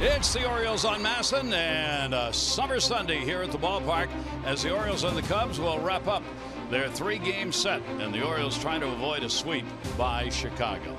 It's the Orioles on MANCINI and a summer Sunday here at the ballpark as the Orioles and the Cubs will wrap up their three-game set, and the Orioles trying to avoid a sweep by Chicago.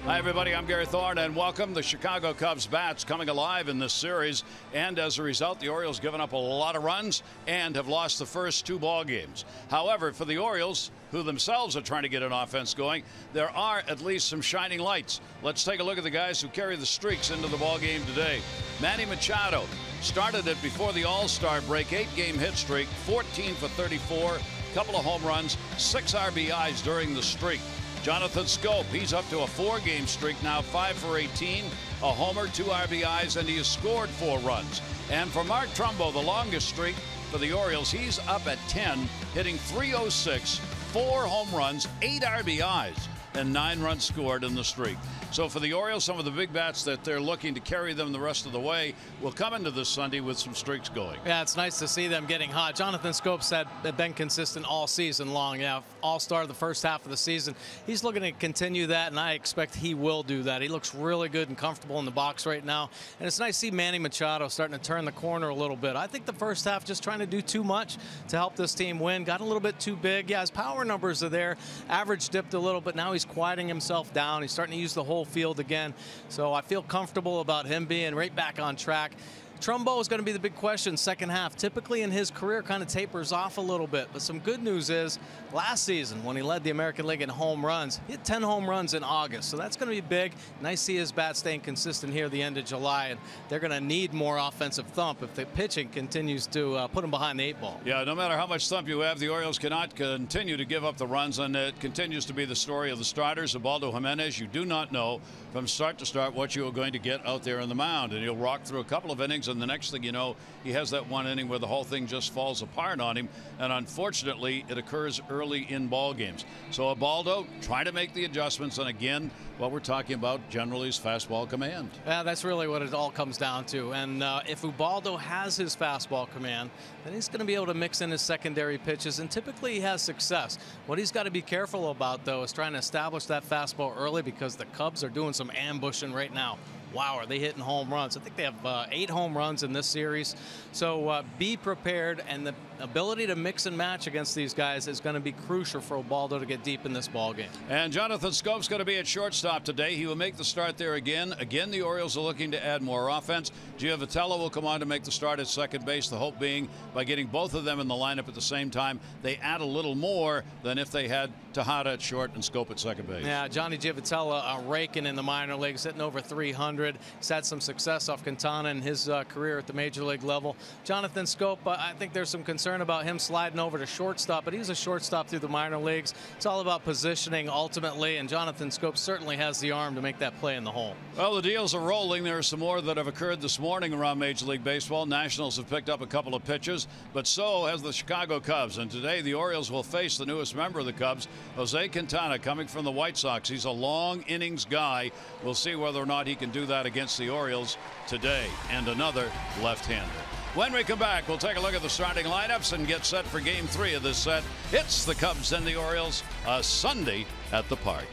Hi, everybody. I'm Gary Thorne, and welcome. The Chicago Cubs bats coming alive in this series, and as a result, the Orioles given up a lot of runs and have lost the first two ball games. However, for the Orioles, who themselves are trying to get an offense going, there are at least some shining lights. Let's take a look at the guys who carry the streaks into the ball game today. Manny Machado started it before the All-Star break, 8-game hit streak, 14 for 34, couple of home runs, 6 RBIs during the streak. Jonathan Schoop, he's up to a 4-game streak now, 5 for 18, a homer, 2 RBIs, and he has scored 4 runs. And for Mark Trumbo, the longest streak for the Orioles, he's up at 10, hitting .306, 4 home runs, 8 RBIs, and 9 runs scored in the streak. So for the Orioles, some of the big bats that they're looking to carry them the rest of the way will come into this Sunday with some streaks going. Yeah, it's nice to see them getting hot. Jonathan Schoop had been consistent all season long. Yeah, All-Star the first half of the season. He's looking to continue that, and I expect he will do that. He looks really good and comfortable in the box right now. And it's nice to see Manny Machado starting to turn the corner a little bit. I think the first half just trying to do too much to help this team win. Got a little bit too big. Yeah, his power numbers are there. Average dipped a little, but now he's quieting himself down. He's starting to use the whole field again. So I feel comfortable about him being right back on track. Trumbo is going to be the big question second half. Typically in his career kind of tapers off a little bit, but some good news is last season when he led the American League in home runs, he hit 10 home runs in August, so that's going to be big. Nice to see his bat staying consistent here at the end of July, and they're going to need more offensive thump if the pitching continues to put them behind the 8 ball. Yeah, no matter how much thump you have, the Orioles cannot continue to give up the runs, and it continues to be the story of the starters. Ubaldo Jimenez, you do not know from start to start what you are going to get out there on the mound, and he'll rock through a couple of innings, and the next thing you know, he has that one inning where the whole thing just falls apart on him, and unfortunately it occurs early in ball games. So Ubaldo trying to make the adjustments, and again what we're talking about generally is fastball command. Yeah, that's really what it all comes down to. And if Ubaldo has his fastball command, then he's going to be able to mix in his secondary pitches, and typically he has success. What he's got to be careful about, though, is trying to establish that fastball early, because the Cubs are doing some ambushing right now. Wow, are they hitting home runs? I think they have 8 home runs in this series. So be prepared, and the ability to mix and match against these guys is going to be crucial for Ubaldo to get deep in this ball game. And Jonathan Schoop's going to be at shortstop today. He will make the start there again. Again, the Orioles are looking to add more offense. Giovitello will come on to make the start at second base, the hope being by getting both of them in the lineup at the same time, they add a little more than if they had Tejada at short and Schoop at second base. Yeah, Johnny Giovitello raking in the minor leagues, hitting over 300. He's had some success off Quintana in his career at the major league level. Jonathan Schoop, I think there's some concern about him sliding over to shortstop, but he's a shortstop through the minor leagues. It's all about positioning ultimately, and Jonathan Schoop certainly has the arm to make that play in the hole. Well, the deals are rolling. There are some more that have occurred this morning around Major League Baseball. Nationals have picked up a couple of pitches, but so has the Chicago Cubs. And today the Orioles will face the newest member of the Cubs, Jose Quintana, coming from the White Sox. He's a long innings guy. We'll see whether or not he can do that against the Orioles today, and another left-hander. When we come back, we'll take a look at the starting lineups and get set for Game 3 of this set. It's the Cubs and the Orioles, a Sunday at the park.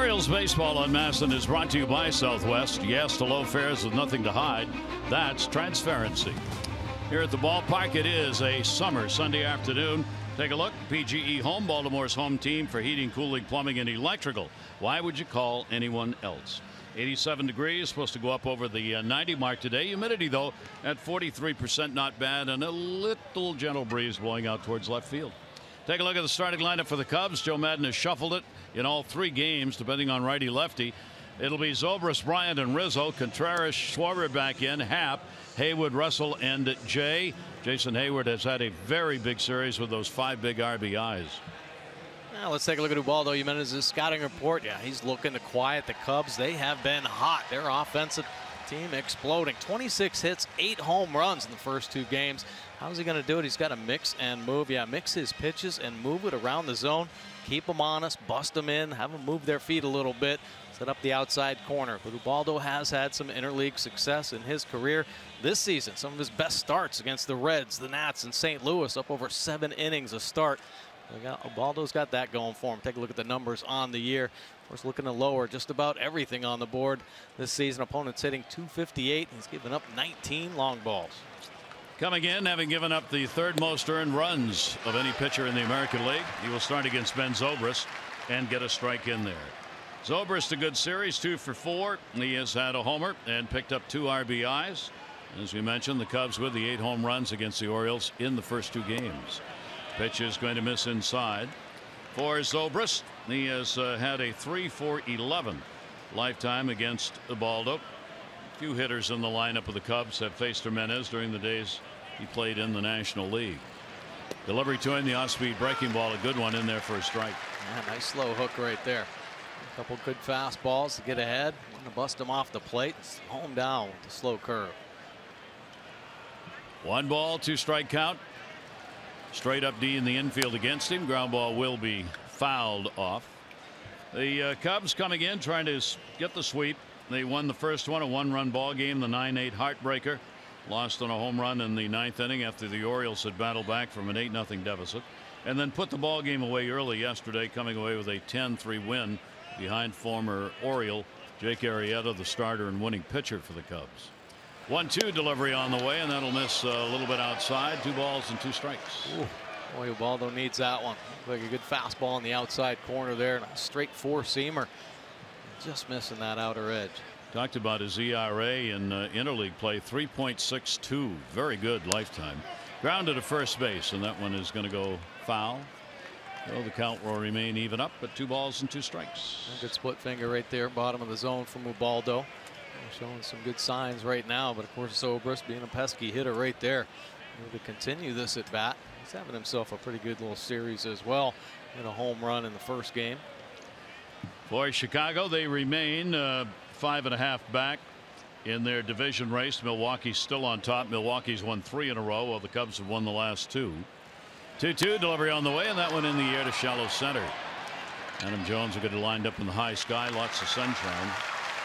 Orioles baseball on MASN is brought to you by Southwest. Yes to low fares with nothing to hide. That's transparency. Here at the ballpark, it is a summer Sunday afternoon. Take a look. PGE Home, Baltimore's home team for heating, cooling, plumbing, and electrical. Why would you call anyone else? 87 degrees, supposed to go up over the 90 mark today. Humidity, though, at 43%, not bad, and a little gentle breeze blowing out towards left field. Take a look at the starting lineup for the Cubs. Joe Madden has shuffled it in all 3 games, depending on righty-lefty. It'll be ZOBRIST, Bryant, and Rizzo. Contreras, Schwarber back in. Happ, Haywood, Russell, and Jay. Jason Hayward has had a very big series with those 5 big RBIs. Now let's take a look at Ubaldo Jimenez's scouting report. Yeah, he's looking to quiet the Cubs. They have been hot. Their offensive team exploding. 26 hits, 8 home runs in the first 2 games. How's he going to do it? He's got to mix and move. Yeah, mix his pitches and move it around the zone. Keep them honest, bust them in, have them move their feet a little bit, set up the outside corner. But Ubaldo has had some interleague success in his career this season. Some of his best starts against the Reds, the Nats, and St. Louis, up over 7 innings a start. Ubaldo's got that going for him. Take a look at the numbers on the year. Of course, looking to lower just about everything on the board this season. Opponents hitting .258. He's given up 19 long balls. Coming in, having given up the 3rd most earned runs of any pitcher in the American League, he will start against Ben Zobrist and get a strike in there. Zobrist, a good series, 2 for 4. He has had a homer and picked up 2 RBIs. As we mentioned, the Cubs with the 8 home runs against the Orioles in the first 2 games. Pitch is going to miss inside for Zobrist. He has had a 3 for 11 lifetime against Ubaldo. Few hitters in the lineup of the Cubs have faced Jimenez during the days he played in the National League. Delivery to him, the off-speed breaking ball, a good one in there for a strike. Yeah, nice slow hook right there. A couple good fastballs to get ahead. Want to bust him off the plate. Home down with the slow curve. 1 ball, 2 strike count. Straight up D in the infield against him. Ground ball will be fouled off. The Cubs coming in trying to get the sweep. They won the first one, a 1-run ball game, the 9-8 heartbreaker. Lost on a home run in the 9th inning after the Orioles had battled back from an 8-0 deficit, and then put the ball game away early yesterday, coming away with a 10-3 win behind former Oriole Jake Arrieta, the starter and winning pitcher for the Cubs. 1-2 delivery on the way, and that'll miss a little bit outside. 2 balls and 2 strikes. Ooh, boy, Ubaldo needs that one. Looks like a good fastball in the outside corner there, and a straight 4-seamer. Just missing that outer edge. Talked about his ERA in interleague play, 3.62. Very good lifetime. Grounded to first base, and that one is going to go foul. Well, the count will remain even up, but 2 balls and 2 strikes. A good split finger right there, bottom of the zone from Ubaldo. Showing some good signs right now, but of course Zobrist being a pesky hitter right there. Able to continue this at bat. He's having himself a pretty good little series as well. Hit a home run in the first game. For Chicago, they remain 5.5 back in their division race. Milwaukee's still on top. Milwaukee's won 3 in a row, while the Cubs have won the last 2. 2-2 delivery on the way, and that one in the air to shallow center. Adam Jones will get it lined up in the high sky, lots of sunshine,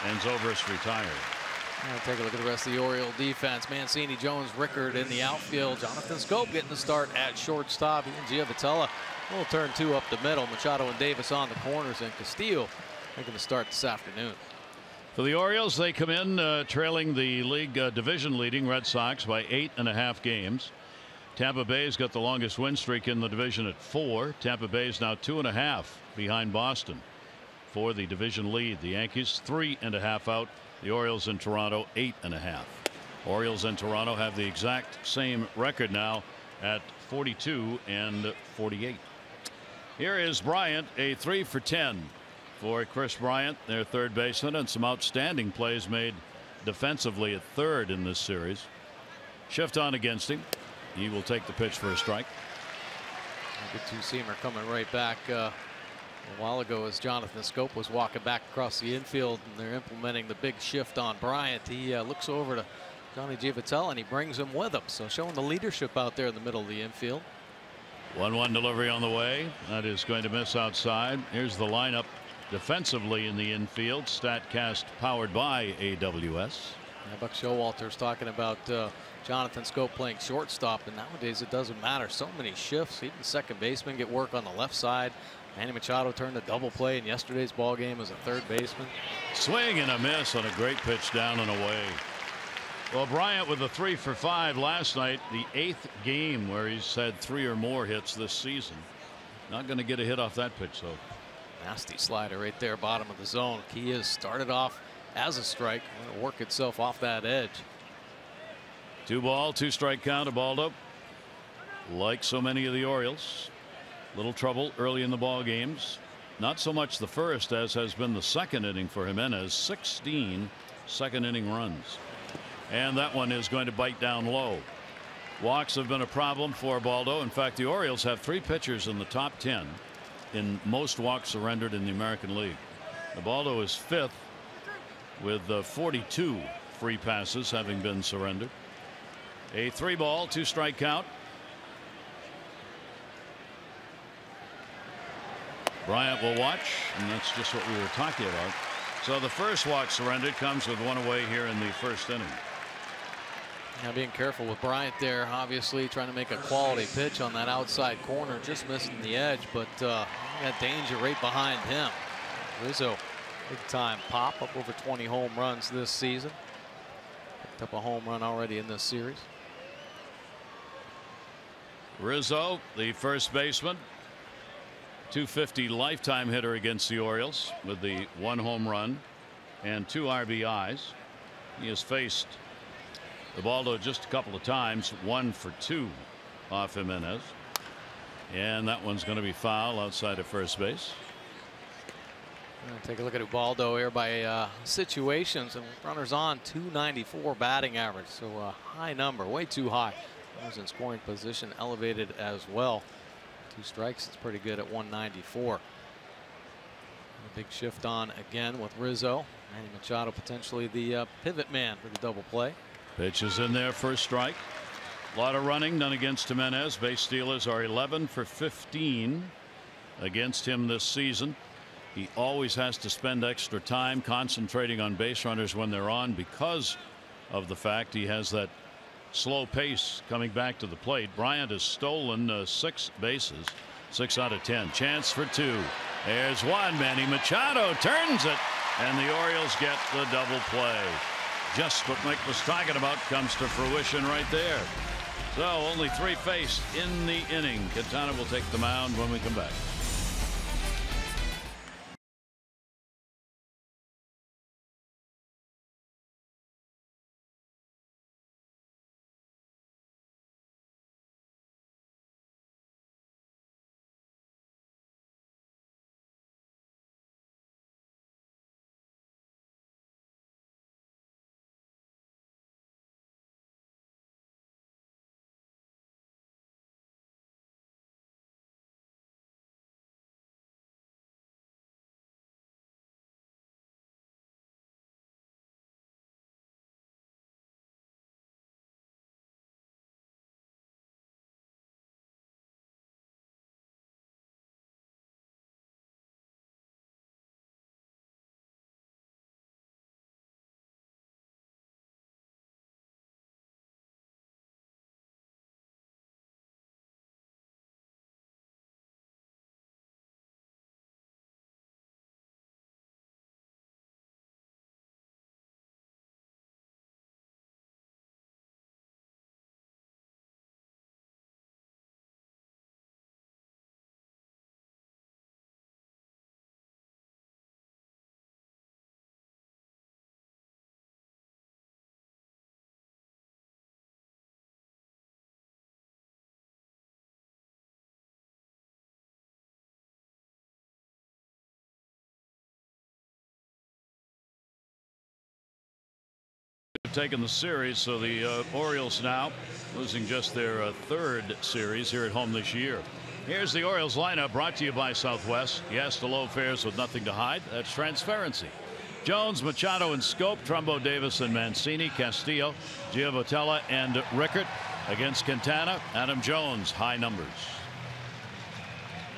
and Zobrist retired. Take a look at the rest of the Oriole defense. Mancini, Jones, Rickard in the outfield. Jonathan Scope getting the start at shortstop. He and Giavotella will turn 2 up the middle. Machado and Davis on the corners, and Castillo making the start this afternoon. For the Orioles, they come in trailing the league division leading Red Sox by 8.5 games. Tampa Bay's got the longest win streak in the division at 4. Tampa Bay's now 2.5 behind Boston for the division lead. The Yankees 3.5 out. The Orioles in Toronto 8.5. Orioles and Toronto have the exact same record now at 42 and 48. Here is Bryant, a 3 for 10 for Kris Bryant, their third baseman, and some outstanding plays made defensively at third in this series. Shift on against him. He will take the pitch for a strike. A good 2-seamer coming right back a while ago as Jonathan Scope was walking back across the infield, and they're implementing the big shift on Bryant. He looks over to Johnny Giavotella, and he brings him with him, so showing the leadership out there in the middle of the infield. 1-1 delivery on the way. That is going to miss outside. Here's the lineup defensively in the infield. StatCast powered by AWS. Yeah, Buck Showalter's talking about Jonathan Scope playing shortstop, and nowadays it doesn't matter. So many shifts. Even second baseman get work on the left side. Manny Machado turned a double play in yesterday's ball game as a third baseman. Swing and a miss on a great pitch down and away. Well, Bryant with a 3 for 5 last night, the 8th game where he's had 3 or more hits this season. Not going to get a hit off that pitch, though. Nasty slider right there, bottom of the zone. Key is started off as a strike. Going to work itself off that edge. 2 ball, 2 strike count to Baldo. Like so many of the Orioles, little trouble early in the ball games. Not so much the first as has been the second inning for Jimenez. 16 second inning runs. And that one is going to bite down low. Walks have been a problem for Baldo. In fact, the Orioles have 3 pitchers in the top 10 in most walks surrendered in the American League. Baldo is 5th with 42 free passes having been surrendered. A 3 ball, 2 strike count. Bryant will watch, and that's just what we were talking about. So the first walk surrendered comes with 1 away here in the first inning. Now being careful with Bryant there, obviously trying to make a quality pitch on that outside corner, just missing the edge, but got danger right behind him. Rizzo, big time pop, up over 20 home runs this season. Picked up a home run already in this series. Rizzo, the first baseman, .250 lifetime hitter against the Orioles with the 1 home run and 2 RBIs. He has faced the Baldo just a couple of times, 1 for 2 off Jimenez, and that one's going to be foul outside of first base. Take a look at Ubaldo here by situations, and runners on, 294 batting average, so a high number, way too high. Runners in scoring position elevated as well. 2 strikes, it's pretty good at 194. A big shift on again with Rizzo. Manny Machado potentially the pivot man for the double play. Pitch is in there for a strike. A lot of running done against Jimenez. Base stealers are 11 for 15 against him this season. He always has to spend extra time concentrating on base runners when they're on because of the fact he has that slow pace coming back to the plate. Bryant has stolen 6 bases, 6 out of 10. Chance for 2. There's one. Manny Machado turns it, and the Orioles get the double play. Just what Mike was talking about comes to fruition right there. So only 3 faced in the inning. Quintana will take the mound when we come back. Taking the series, so the Orioles now losing just their 3rd series here at home this year. Here's the Orioles lineup, brought to you by Southwest. Yes to low fares with nothing to hide. That's transparency. Jones, Machado, and Scope, Trumbo, Davis, and Mancini, Castillo, Giovotella, and Rickert against Quintana. Adam Jones, high numbers.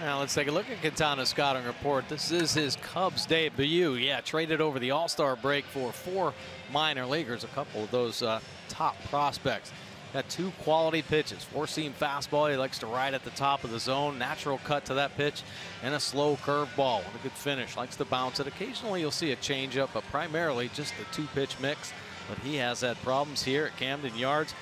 Now let's take a look at Quintana's scouting report. This is his Cubs debut. Yeah, traded over the All-Star break for 4 minor leaguers, a couple of those top prospects. Got 2 quality pitches. 4-seam fastball he likes to ride at the top of the zone. Natural cut to that pitch. And a slow curveball with a good finish. Likes to bounce it. Occasionally you'll see a changeup, but primarily just the 2-pitch mix. But he has had problems here at Camden Yards.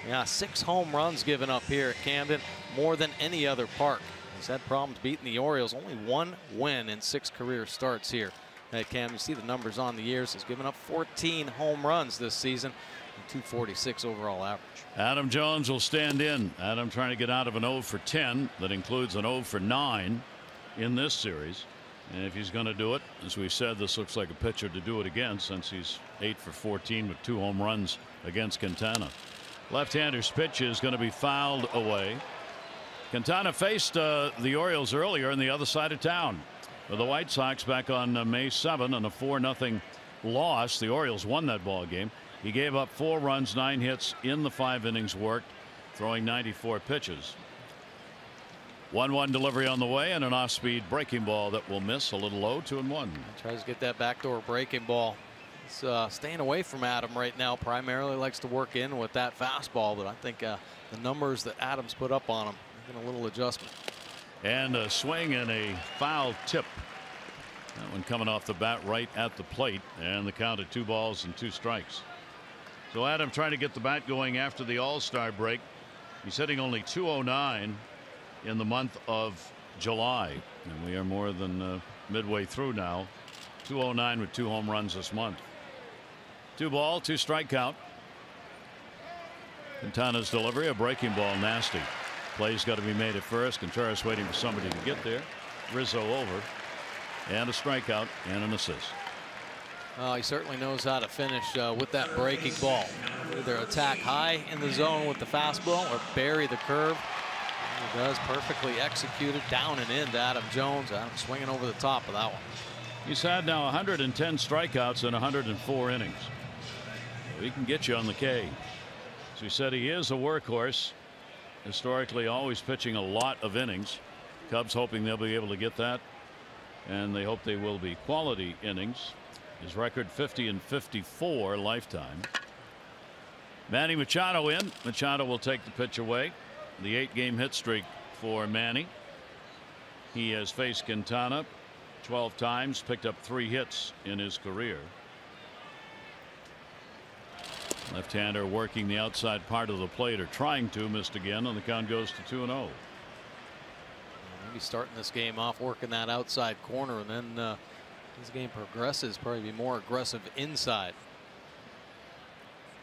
Yeah, 6 home runs given up here at Camden. More than any other park. He's had problems beating the Orioles. Only 1 win in 6 career starts here at Camden. You see the numbers on the years. He's given up 14 home runs this season. 246 overall average. Adam Jones will stand in. Adam trying to get out of an 0 for 10. That includes an 0 for 9 in this series. And if he's going to do it, as we said, this looks like a pitcher to do it again, since he's 8 for 14 with 2 home runs against Quintana. Left-hander's pitch is going to be fouled away. Quintana faced the Orioles earlier on the other side of town with the White Sox back on May 7 on a 4-0 loss. The Orioles won that ball game. He gave up 4 runs, 9 hits in the 5 innings worked, throwing 94 pitches. 1-1 delivery on the way, and an off-speed breaking ball that will miss, a little low. 2-1. Tries to get that backdoor breaking ball. He's staying away from Adam right now. Primarily likes to work in with that fastball, but I think the numbers that Adams put up on him, making a little adjustment. And a swing and a foul tip. That one coming off the bat right at the plate, and the count at 2 balls and 2 strikes. So Adam trying to get the bat going after the All-Star break. He's hitting only .209 in the month of July, and we are more than midway through now. .209 with 2 home runs this month. 2 ball, 2 strike count. Quintana's delivery, a breaking ball, nasty. Play's got to be made at first. Contreras waiting for somebody to get there. Rizzo over, and a strikeout and an assist. He certainly knows how to finish with that breaking ball. Either attack high in the zone with the fastball or bury the curve. He does, perfectly executed down and in to Adam Jones. Adam swinging over the top of that one. He's had now 110 strikeouts in 104 innings. So he can get you on the K. As we said, he is a workhorse. Historically, always pitching a lot of innings. Cubs hoping they'll be able to get that, and they hope they will be quality innings. His record 50 and 54 lifetime. Manny Machado in. Machado will take the pitch away. The 8-game hit streak for Manny. He has faced Quintana 12 times, picked up 3 hits in his career. Left-hander working the outside part of the plate, or trying to, missed again, and the count goes to 2-0. Maybe starting this game off working that outside corner, and then as the game progresses, probably be more aggressive inside.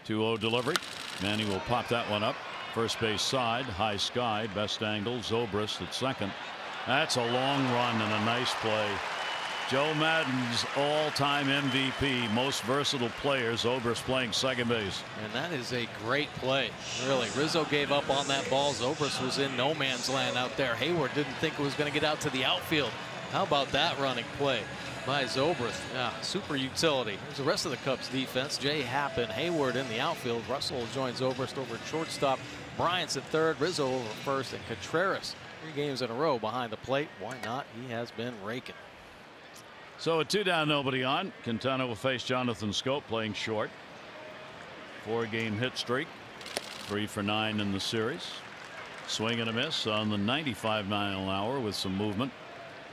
2-0 delivery. Manny will pop that one up. First base side, high sky, best angle. Zobrist at second. That's a long run and a nice play. Joe Madden's all-time MVP, most versatile player. Zobrist playing second base. And that is a great play, really. Rizzo gave up on that ball. Zobrist was in no man's land out there. Hayward didn't think it was going to get out to the outfield. How about that running play by Zobrist? Yeah, super utility. There's the rest of the Cubs defense. Jay Happ and Hayward in the outfield. Russell joins Zobrist over at shortstop. Bryant's at third. Rizzo over first, and Contreras 3 games in a row behind the plate. Why not? He has been raking. So a 2 down, nobody on. Quintana will face Jonathan Schoop, playing short. 4-game hit streak. 3 for 9 in the series. Swing and a miss on the 95-mile-an-hour with some movement.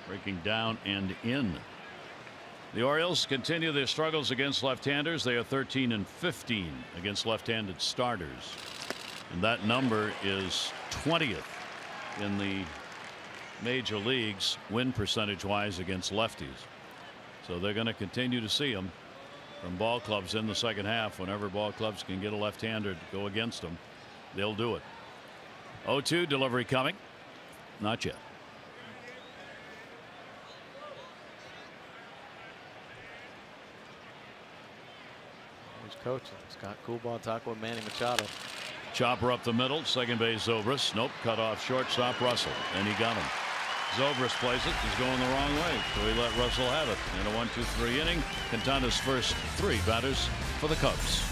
Breaking down and in. The Orioles continue their struggles against left-handers. They are 13 and 15 against left-handed starters. And that number is 20th in the major leagues win percentage wise against lefties. So they're going to continue to see them from ball clubs in the second half. Whenever ball clubs can get a left-hander to go against them, they'll do it. 0-2 delivery coming. Not yet. He's coaching. Scott Coolbaugh talking with Manny Machado. Chopper up the middle. Second base Zobrist. Nope. Cut off shortstop Russell. And he got him. Zobrist plays it. He's going the wrong way. So he let Russell have it. In a 1-2-3 inning. Quintana's first 3 batters for the Cubs.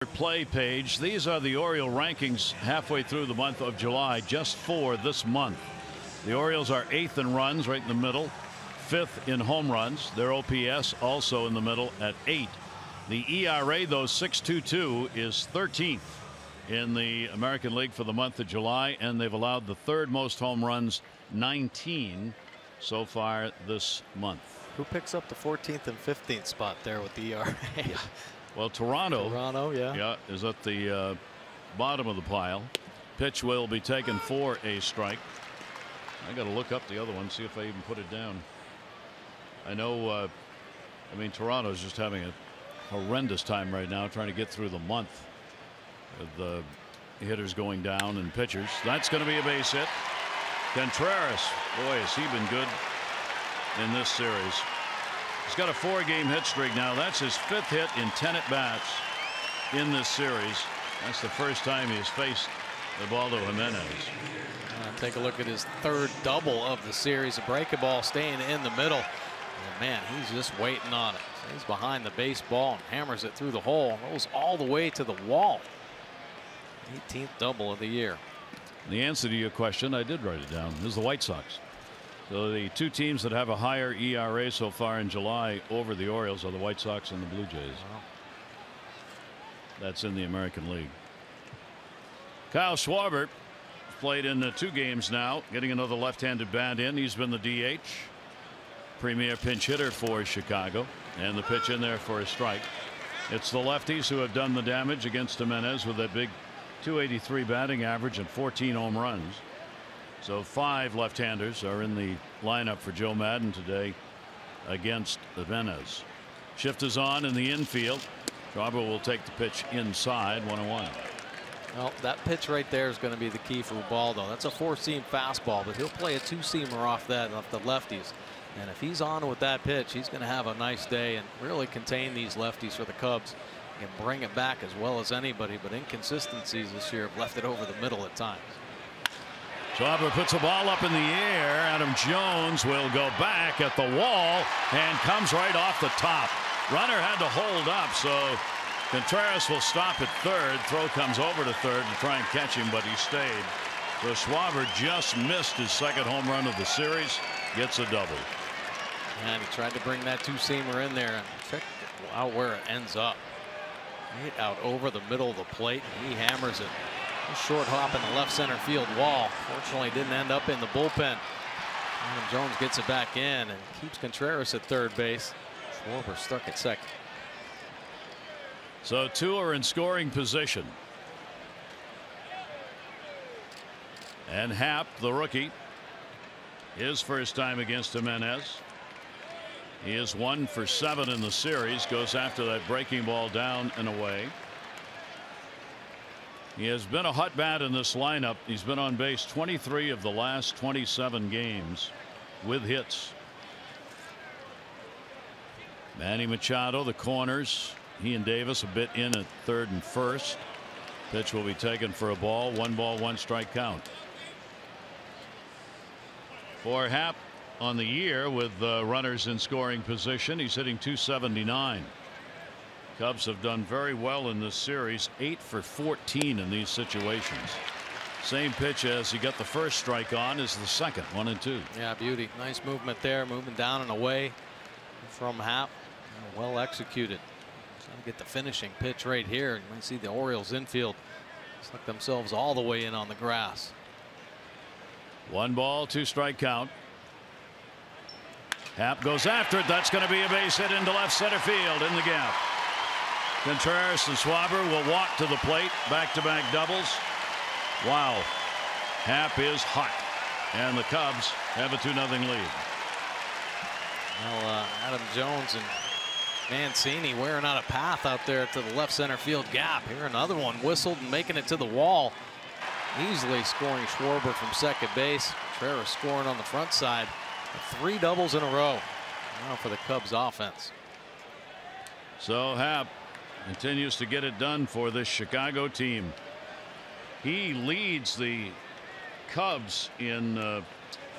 Play page. These are the Oriole rankings halfway through the month of July, just for this month. The Orioles are 8th in runs, right in the middle, 5th in home runs. Their OPS also in the middle at 8. The ERA, though, 6.22, is 13th in the American League for the month of July, and they've allowed the 3rd most home runs, 19 so far this month. Who picks up the 14th and 15th spot there with the ERA? Yeah. Well, Toronto, yeah, is at the bottom of the pile. Pitch will be taken for a strike. I got to look up the other one, see if I even put it down. I know, I mean, Toronto's just having a horrendous time right now trying to get through the month with the hitters going down and pitchers. That's going to be a base hit. Contreras, boy, has he been good in this series. He's got a 4-game hit streak now. That's his 5th hit in 10 at-bats in this series. That's the first time he's faced the ball to Jimenez. Take a look at his 3rd double of the series. A breaking ball staying in the middle. And man, he's just waiting on it. He's behind the baseball and hammers it through the hole. Goes all the way to the wall. 18th double of the year. The answer to your question, I did write it down, is the White Sox. So the 2 teams that have a higher ERA so far in July over the Orioles are the White Sox and the Blue Jays. Wow. That's in the American League. Kyle Schwarber played in 2 games now, getting another left-handed bat in. He's been the DH, premier pinch hitter for Chicago, and the pitch in there for a strike. It's the lefties who have done the damage against Jimenez with that big .283 batting average and 14 home runs. So 5 left-handers are in the lineup for Joe Madden today against Jimenez. Shift is on in the infield. Schwarber will take the pitch inside, 1-1. Well, that pitch right there is going to be the key for Ubaldo. That's a 4-seam fastball, but he'll play a 2-seamer off that, off the lefties. And if he's on with that pitch, he's going to have a nice day and really contain these lefties for the Cubs and bring it back as well as anybody. But inconsistencies this year have left it over the middle at times. Schwarber puts a ball up in the air. Adam Jones will go back at the wall and comes right off the top. Runner had to hold up, so Contreras will stop at 3rd. Throw comes over to 3rd to try and catch him, but he stayed. So Schwarber just missed his 2nd home run of the series. Gets a double. And he tried to bring that 2-seamer in there and check out where it ends up. Right out over the middle of the plate. He hammers it. A short hop in the left center field wall. Fortunately, didn't end up in the bullpen. Adam Jones gets it back in and keeps Contreras at 3rd base. Schwarber stuck at 2nd. So 2 are in scoring position. And Happ, the rookie, his first time against Jimenez. He is 1 for 7 in the series. Goes after that breaking ball down and away. He has been a hot bat in this lineup. He's been on base 23 of the last 27 games with hits. Manny Machado, the corners. He and Davis a bit in at 3rd and 1st. Pitch will be taken for a ball. 1 ball, 1 strike count. For Happ on the year with runners in scoring position, he's hitting .279. Cubs have done very well in this series, 8 for 14 in these situations. Same pitch as he got the first strike on is the second, 1-2. Yeah, beauty. Nice movement there, moving down and away from Happ. Well executed. Trying to get the finishing pitch right here. You might see the Orioles infield stuck themselves all the way in on the grass. 1 ball, 2 strike count. Happ goes after it. That's going to be a base hit into left center field in the gap. Contreras and Schwarber will walk to the plate. Back-to-back doubles. Wow. Happ is hot. And the Cubs have a 2-0 lead. Well, Adam Jones and Mancini wearing out a path out there to the left center field gap. Here another one whistled and making it to the wall. Easily scoring Schwarber from 2nd base. Contreras scoring on the front side. 3 doubles in a row now for the Cubs offense. So Happ continues to get it done for this Chicago team. He leads the Cubs in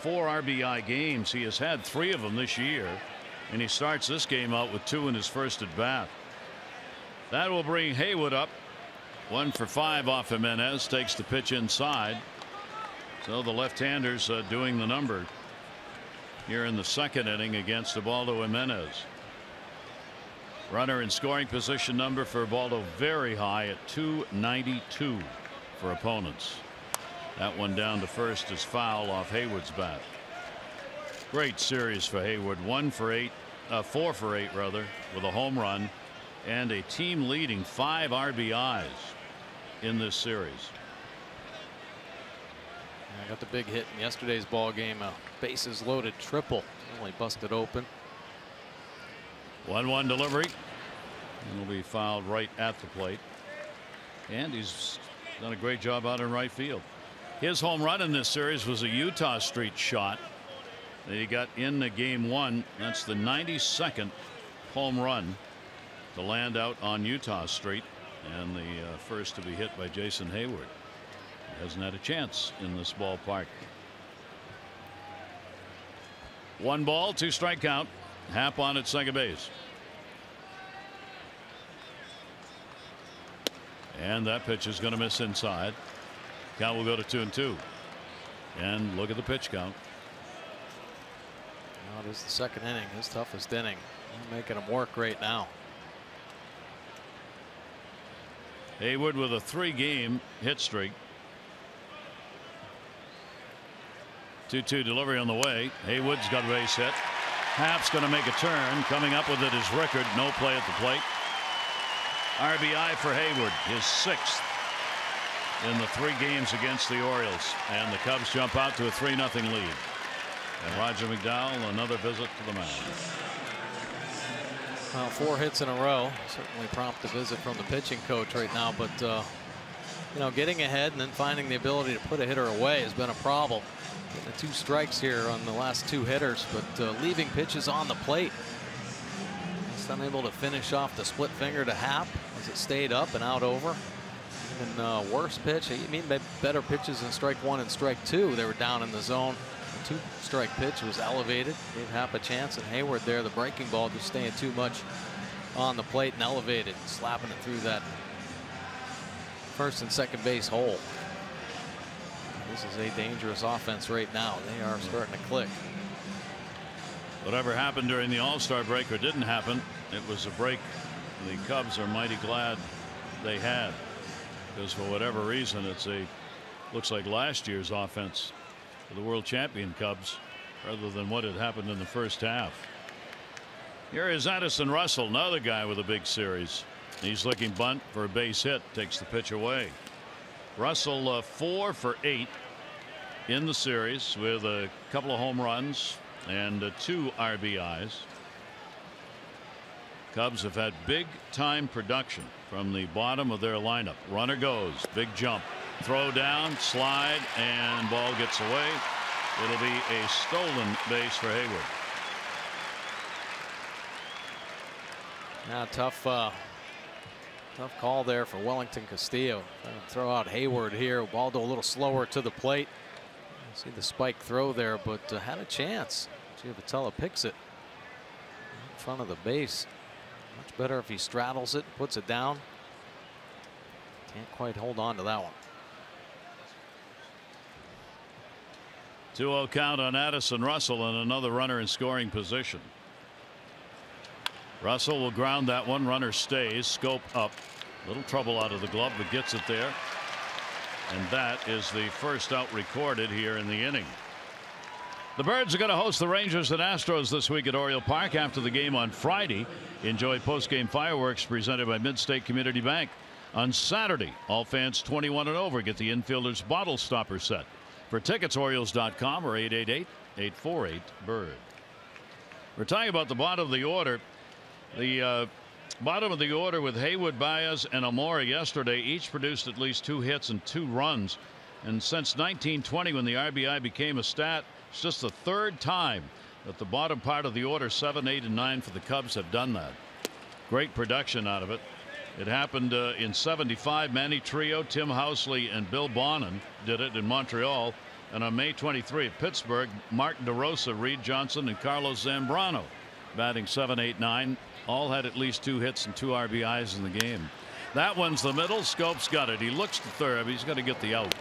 4 RBI games. He has had 3 of them this year, and he starts this game out with 2 in his first at bat. That will bring Haywood up 1 for 5 off Jimenez. Takes the pitch inside. So the left-handers doing the number here in the second inning against Ubaldo Jimenez. Runner in scoring position number for Ubaldo very high at 292 for opponents. That one down to first is foul off Hayward's bat. Great series for Hayward. 4 for 8 rather, with a home run and a team leading 5 RBIs in this series. I got the big hit in yesterday's ball game. A bases loaded triple. Only busted open. 1-1 delivery. And will be fouled right at the plate. And he's done a great job out in right field. His home run in this series was a Utah Street shot that he got in the game 1. That's the 92nd home run to land out on Utah Street, and the first to be hit by Jason Hayward. He hasn't had a chance in this ballpark. 1 ball, 2 strike count. Happ on at second base. And that pitch is going to miss inside. Count will go to 2-2. And look at the pitch count. Well, it is the second inning, his toughest inning. They're making him work right now. Hayward with a 3-game hit streak. 2-2 delivery on the way. Haywood's got a base hit. Happ's going to make a turn. Coming up with it is Rickard. No play at the plate. RBI for Hayward, his 6th in the 3 games against the Orioles, and the Cubs jump out to a 3-0 lead. And Roger McDowell, another visit to the mound. Well, 4 hits in a row. Certainly prompt a visit from the pitching coach right now, but you know, getting ahead and then finding the ability to put a hitter away has been a problem. Getting the 2 strikes here on the last 2 hitters, but leaving pitches on the plate. Just unable to finish off the split finger to Happ as it stayed up and out over. Even worse pitch. I mean, better pitches in strike 1 and strike 2. They were down in the zone. The 2-strike pitch was elevated. Gave Happ a chance, and Hayward there, the breaking ball just staying too much on the plate and elevated, slapping it through that first and second base hole. This is a dangerous offense right now. They are starting to click. Whatever happened during the All-Star break or didn't happen, it was a break the Cubs are mighty glad they had, because for whatever reason looks like last year's offense for the world champion Cubs rather than what had happened in the first half. Here is Addison Russell, another guy with a big series. He's looking bunt for a base hit, takes the pitch away. Russell 4 for 8 in the series with a couple of home runs and 2 RBIs. Cubs have had big time production from the bottom of their lineup. Runner goes, big jump, throw down, slide, and ball gets away. It'll be a stolen base for Hayward. Now tough call there for Wellington Castillo. Throw out Hayward here. Ubaldo a little slower to the plate. See the spike throw there, but had a chance. Giovatello picks it in front of the base. Much better if he straddles it, puts it down. Can't quite hold on to that one. 2-0 count on Addison Russell, and another runner in scoring position. Russell will ground that one. Runner stays. Scope up. Little trouble out of the glove, but gets it there. And that is the first out recorded here in the inning. The Birds are going to host the Rangers and Astros this week at Oriole Park after the game on Friday. Enjoy post-game fireworks presented by Midstate Community Bank. On Saturday, all fans 21 and over get the infielders bottle stopper set. For tickets, Orioles.com or 888-848-BIRD. We're talking about the bottom of the order. The bottom of the order with Haywood, Baez, and Amora yesterday each produced at least 2 hits and 2 runs. And since 1920, when the RBI became a stat, it's just the 3rd time that the bottom part of the order, 7, 8, and 9 for the Cubs, have done that. Great production out of it. It happened in '75. Manny Trio, Tim Housley, and Bill Bonin did it in Montreal. And on May 23 at Pittsburgh, Mark DeRosa, Reed Johnson, and Carlos Zambrano batting 7, 8, 9. All had at least 2 hits and 2 RBIs in the game. That one's the middle. Scopes got it. He looks to third, but he's got to get the out,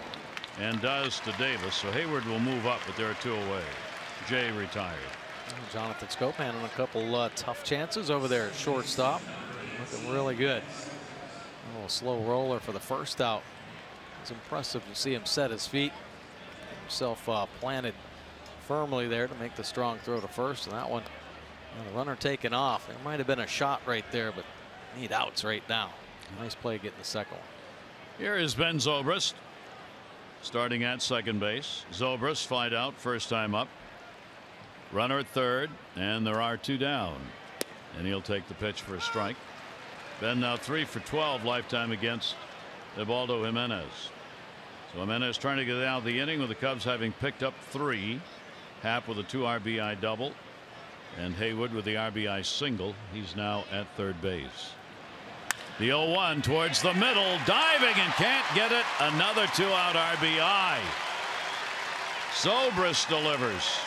and does to Davis. So Hayward will move up, but there are 2 away. Jay retired. Jonathan Schoop handling a couple tough chances over there at shortstop. Looking really good. A little slow roller for the first out. It's impressive to see him set his feet, get himself planted firmly there to make the strong throw to first. And that one, the runner taking off. There might have been a shot right there, but need outs right now. Nice play getting the second one. Here is Ben Zobrist starting at second base. Zobrist flied out first time up. Runner at third, and there are 2 down, and he'll take the pitch for a strike. Ben now 3 for 12 lifetime against Ubaldo Jimenez. So Jimenez trying to get out of the inning with the Cubs having picked up 3. Happ with a 2 RBI double, and Haywood with the RBI single. He's now at third base. The 0-1 towards the middle, diving and can't get it. Another 2-out RBI. Zobrist delivers.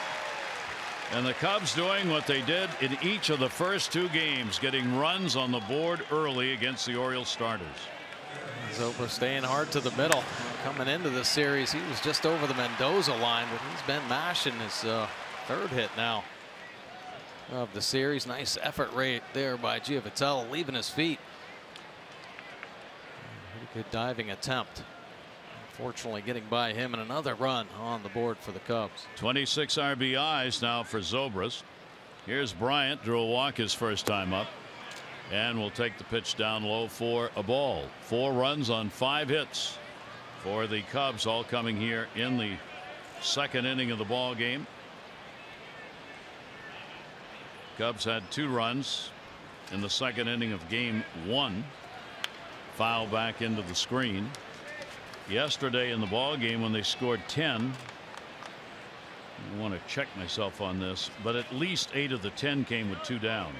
And the Cubs doing what they did in each of the first 2 games, getting runs on the board early against the Orioles starters. Zobrist staying hard to the middle. Coming into this series, he was just over the Mendoza line, but he's been mashing his 3rd hit now of the series. Nice effort right there by Giovitello, leaving his feet. Pretty good diving attempt. Unfortunately, getting by him, and another run on the board for the Cubs. 26 RBIs now for Zobrist. Here's Bryant. Drew a walk his first time up, and will take the pitch down low for a ball. 4 runs on 5 hits for the Cubs, all coming here in the 2nd inning of the ball game. Cubs had 2 runs in the 2nd inning of game 1. Foul back into the screen. Yesterday in the ball game when they scored 10, I want to check myself on this, but at least 8 of the 10 came with 2 down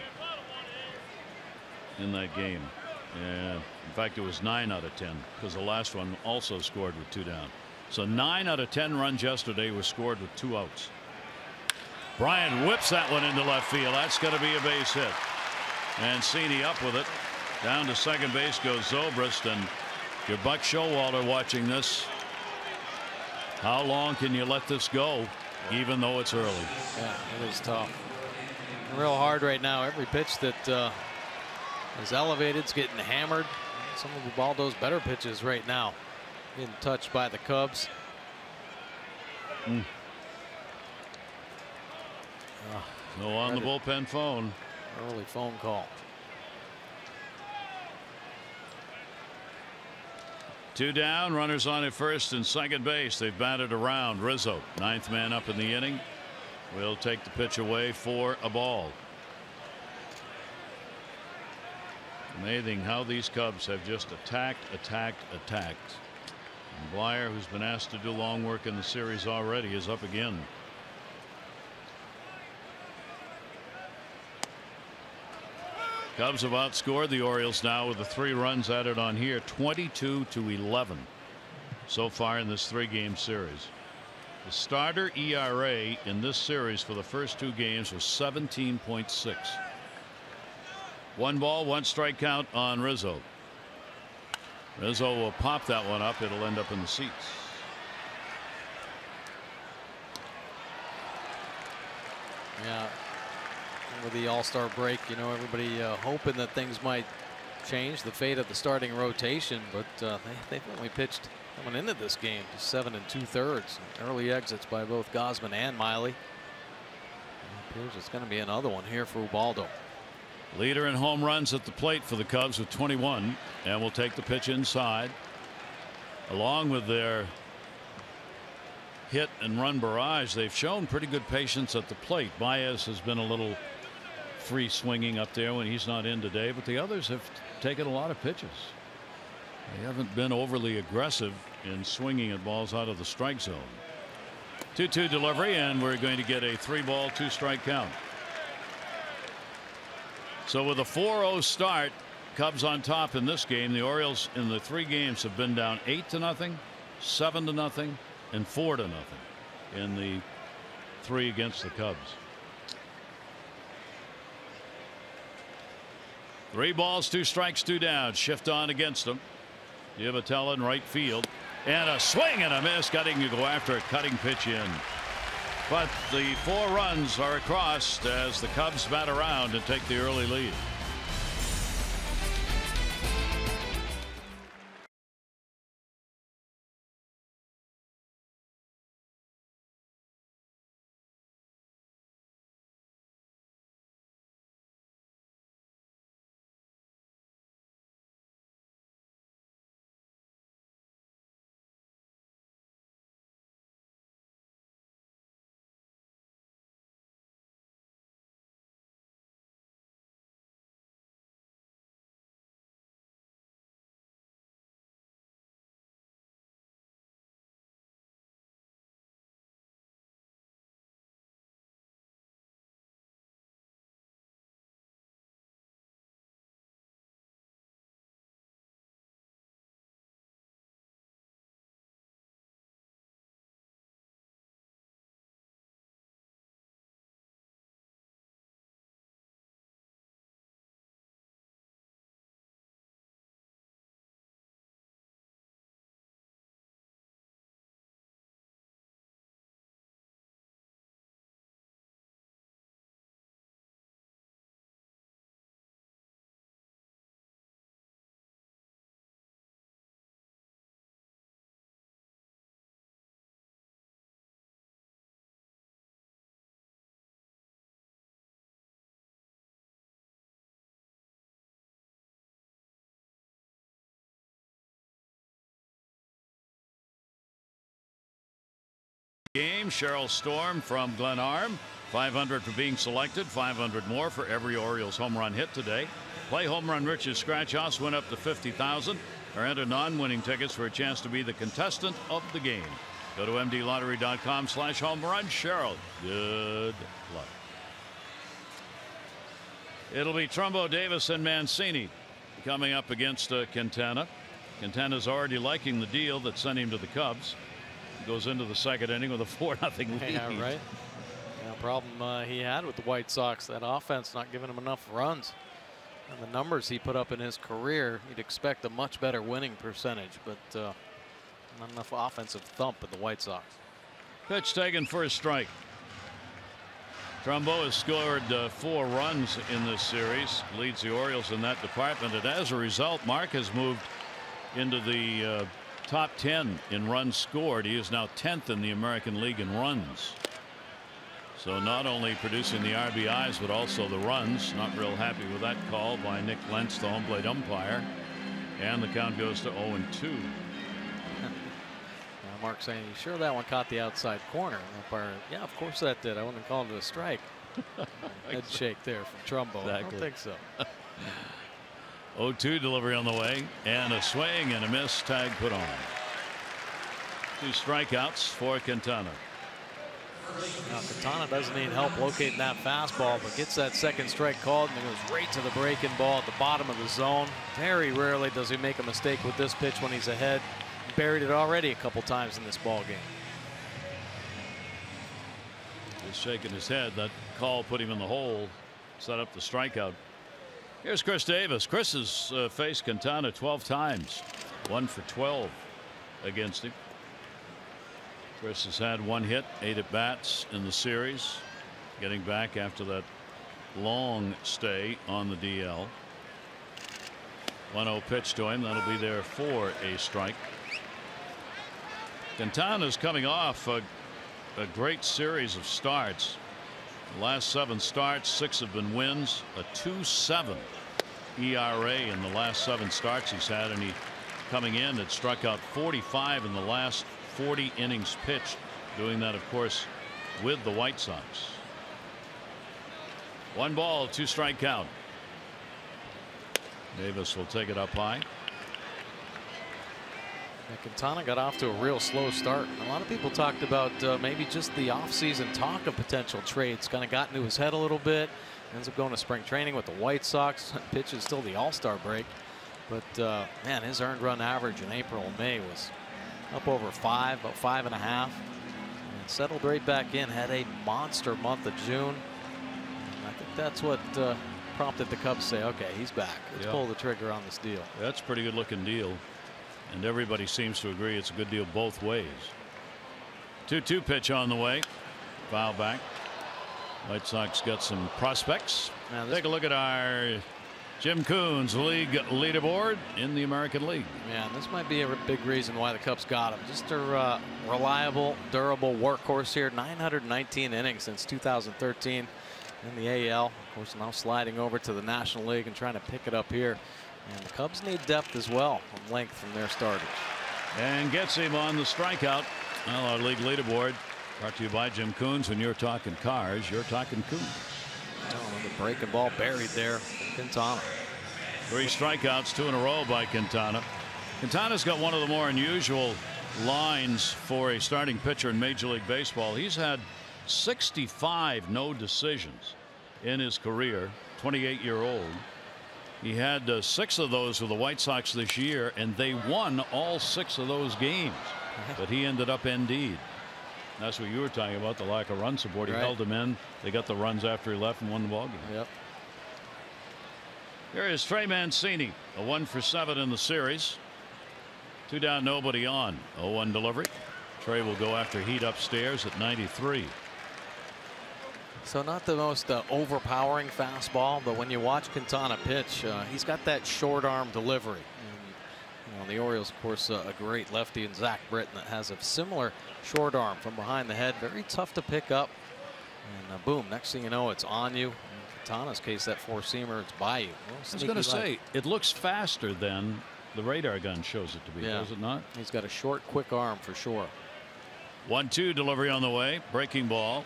in that game. And in fact, it was 9 out of 10 because the last one also scored with 2 down. So 9 out of 10 runs yesterday were scored with 2 outs. Bryant whips that one into left field. That's going to be a base hit. Mancini up with it. Down to second base goes Zobrist, and your Buck Showalter watching this. How long can you let this go, even though it's early? Yeah, it is tough. Real hard right now. Every pitch that is elevated is getting hammered. Some of Ubaldo's better pitches right now getting touched by the Cubs. No on the bullpen phone. Early phone call. 2 down, runners on at first and second base. They've batted around. Rizzo, 9th man up in the inning, will take the pitch away for a ball. Amazing how these Cubs have just attacked. And Blyer, who's been asked to do long work in the series already, is up again. Cubs have outscored the Orioles now with the 3 runs added on here, 22-11 so far in this 3-game series. The starter ERA in this series for the first 2 games was 17.6. 1 ball, 1 strike count on Rizzo. Rizzo will pop that one up. It'll end up in the seats. Yeah. With the All-Star break, you know, everybody hoping that things might change the fate of the starting rotation, but they've only pitched coming into this game to 7 2/3. Early exits by both Gausman and Miley. It appears it's going to be another one here for Ubaldo. Leader in home runs at the plate for the Cubs with 21, and will take the pitch inside. Along with their hit and run barrage, they've shown pretty good patience at the plate. Baez has been a little free swinging up there when he's not in today, but the others have taken a lot of pitches. They haven't been overly aggressive in swinging at balls out of the strike zone. 2-2 delivery, and we're going to get a 3-ball 2-strike count. So with a 4-0 start, Cubs on top in this game. The Orioles in the 3 games have been down 8-0, 7-0, and 4-0 in the 3 against the Cubs. 3 balls, 2 strikes, 2 down. Shift on against him. Givatella in right field. And a swing and a miss. Getting to go after a cutting pitch in. But the 4 runs are across as the Cubs bat around and take the early lead. Game. Cheryl Storm from Glen Arm. 500 for being selected. 500 more for every Orioles home run hit today. Play Home Run Rich's Scratch House. Win up to $50,000. Or enter non-winning tickets for a chance to be the contestant of the game. Go to mdlottery.com/home-run. Cheryl, good luck. It'll be Trumbo, Davis, and Mancini coming up against Quintana. Quintana's already liking the deal that sent him to the Cubs. Goes into the second inning with a 4-0 lead. Yeah, right. Yeah, problem he had with the White Sox, that offense not giving him enough runs. And the numbers he put up in his career, you'd expect a much better winning percentage, but not enough offensive thump with the White Sox. Pitch taken for a strike. Trumbo has scored 4 runs in this series, leads the Orioles in that department, and as a result, Mark has moved into the top 10 in runs scored. He is now 10th in the American League in runs. So not only producing the RBIs, but also the runs. Not real happy with that call by Nick Lentz, the home plate umpire. And the count goes to 0-2. Mark saying, "You sure that one caught the outside corner?" Umpire, "Yeah, of course that did. I wouldn't have called it a strike." Head shake there from Trumbo. Exactly. I don't think so. 0-2 delivery on the way, and a swing and a miss. Tag put on. 2 strikeouts for Quintana. Now Quintana doesn't need help locating that fastball, but gets that second strike called and it goes right to the breaking ball at the bottom of the zone. Very rarely does he make a mistake with this pitch when he's ahead. Buried it already a couple times in this ball game. Just shaking his head. That call put him in the hole, set up the strikeout. Here's Chris Davis. Chris has faced Quintana 12 times, 1 for 12 against him. Chris has had 1 hit, 8 at bats in the series, getting back after that long stay on the DL. 1-0 pitch to him. That'll be there for a strike. Quintana's coming off a great series of starts. The last 7 starts, 6 have been wins, a 2.7 ERA in the last 7 starts he's had, and he coming in had struck out 45 in the last 40 innings pitched, doing that of course with the White Sox. 1 ball, 2 strike count. Davis will take it up high. Quintana got off to a real slow start. A lot of people talked about maybe just the offseason talk of potential trades kind of got into his head a little bit. Ends up going to spring training with the White Sox. Pitches still the All-Star break, but man, his earned run average in April and May was up over 5, about 5.5, and settled right back in. Had a monster month of June. And I think that's what prompted the Cubs to say, okay, he's back. Let's pull the trigger on this deal. That's a pretty good looking deal. And everybody seems to agree it's a good deal both ways. 2-2 pitch on the way. Foul back. White Sox got some prospects. Take a look at our Jim Coons league leaderboard in the American League. Yeah, this might be a big reason why the Cubs got him. Just a reliable, durable workhorse here. 919 innings since 2013 in the AL. Of course, now sliding over to the National League and trying to pick it up here. And the Cubs need depth as well, on length from their starters. And gets him on the strikeout. Well, our league leaderboard brought to you by Jim Coons. When you're talking cars, you're talking Coons. Oh, the breaking ball buried there from Quintana. 3 strikeouts, 2 in a row by Quintana. Quintana's got one of the more unusual lines for a starting pitcher in Major League Baseball. He's had 65 no decisions in his career. 28-year-old. He had 6 of those with the White Sox this year, and they won all 6 of those games. But he ended up ND'd. That's what you were talking about, the lack of run support. He held them in. They got the runs after he left and won the ballgame. Yep. Here is Trey Mancini, a 1 for 7 in the series. 2 down, nobody on. 0-1 delivery. Trey will go after heat upstairs at 93. So not the most overpowering fastball, but when you watch Quintana pitch, he's got that short arm delivery. And, the Orioles, of course, a great lefty in Zach Britton that has a similar short arm from behind the head. Very tough to pick up. And boom, next thing you know, it's on you. In Quintana's case, that 4-seamer, it's by you. I was going to say, it looks faster than the radar gun shows it to be, does it not? He's got a short, quick arm for sure. 1-2 delivery on the way. Breaking ball.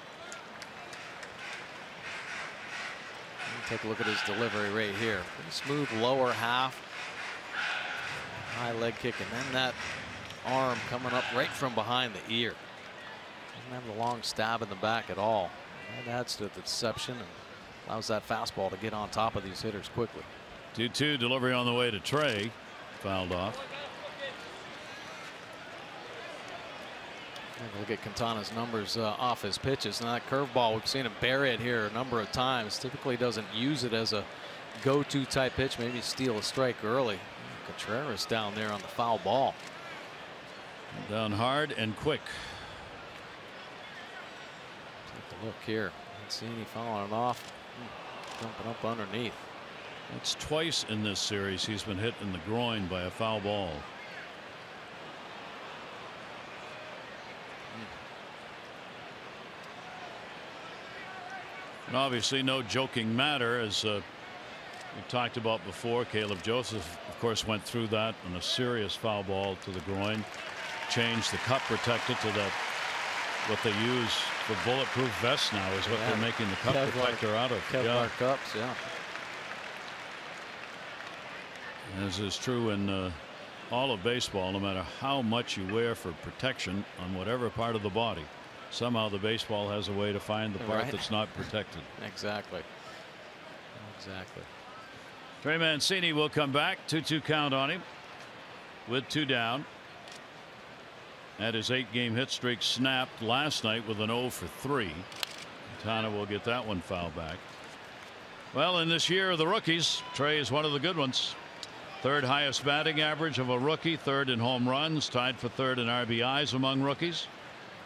Take a look at his delivery right here. Pretty smooth lower half. High leg kick, and then that arm coming up right from behind the ear. Doesn't have the long stab in the back at all. That adds to the deception and allows that fastball to get on top of these hitters quickly. 2-2 delivery on the way to Trey. Fouled off. Look at Quintana's numbers off his pitches. Now that curveball, we've seen him bury it here a number of times. Typically doesn't use it as a go-to type pitch. Maybe steal a strike early. Contreras down there on the foul ball. Down hard and quick. Take a look here. Mancini following off. Jumping up underneath. That's twice in this series he's been hit in the groin by a foul ball. And obviously no joking matter, as we talked about before. Caleb Joseph, of course, went through that on a serious foul ball to the groin. Changed the cup protector to that, what they use for bulletproof vests now is what they're making the cup protector out of. Kevlar cups, As is true in all of baseball, no matter how much you wear for protection on whatever part of the body, somehow the baseball has a way to find the part that's not protected. Exactly. Exactly. Trey Mancini will come back. 2-2 count on him with 2 down. And his 8-game hit streak snapped last night with an 0 for 3. Quintana will get that one foul back. Well, in this year of the rookies, Trey is one of the good ones. 3rd highest batting average of a rookie, 3rd in home runs, tied for 3rd in RBIs among rookies.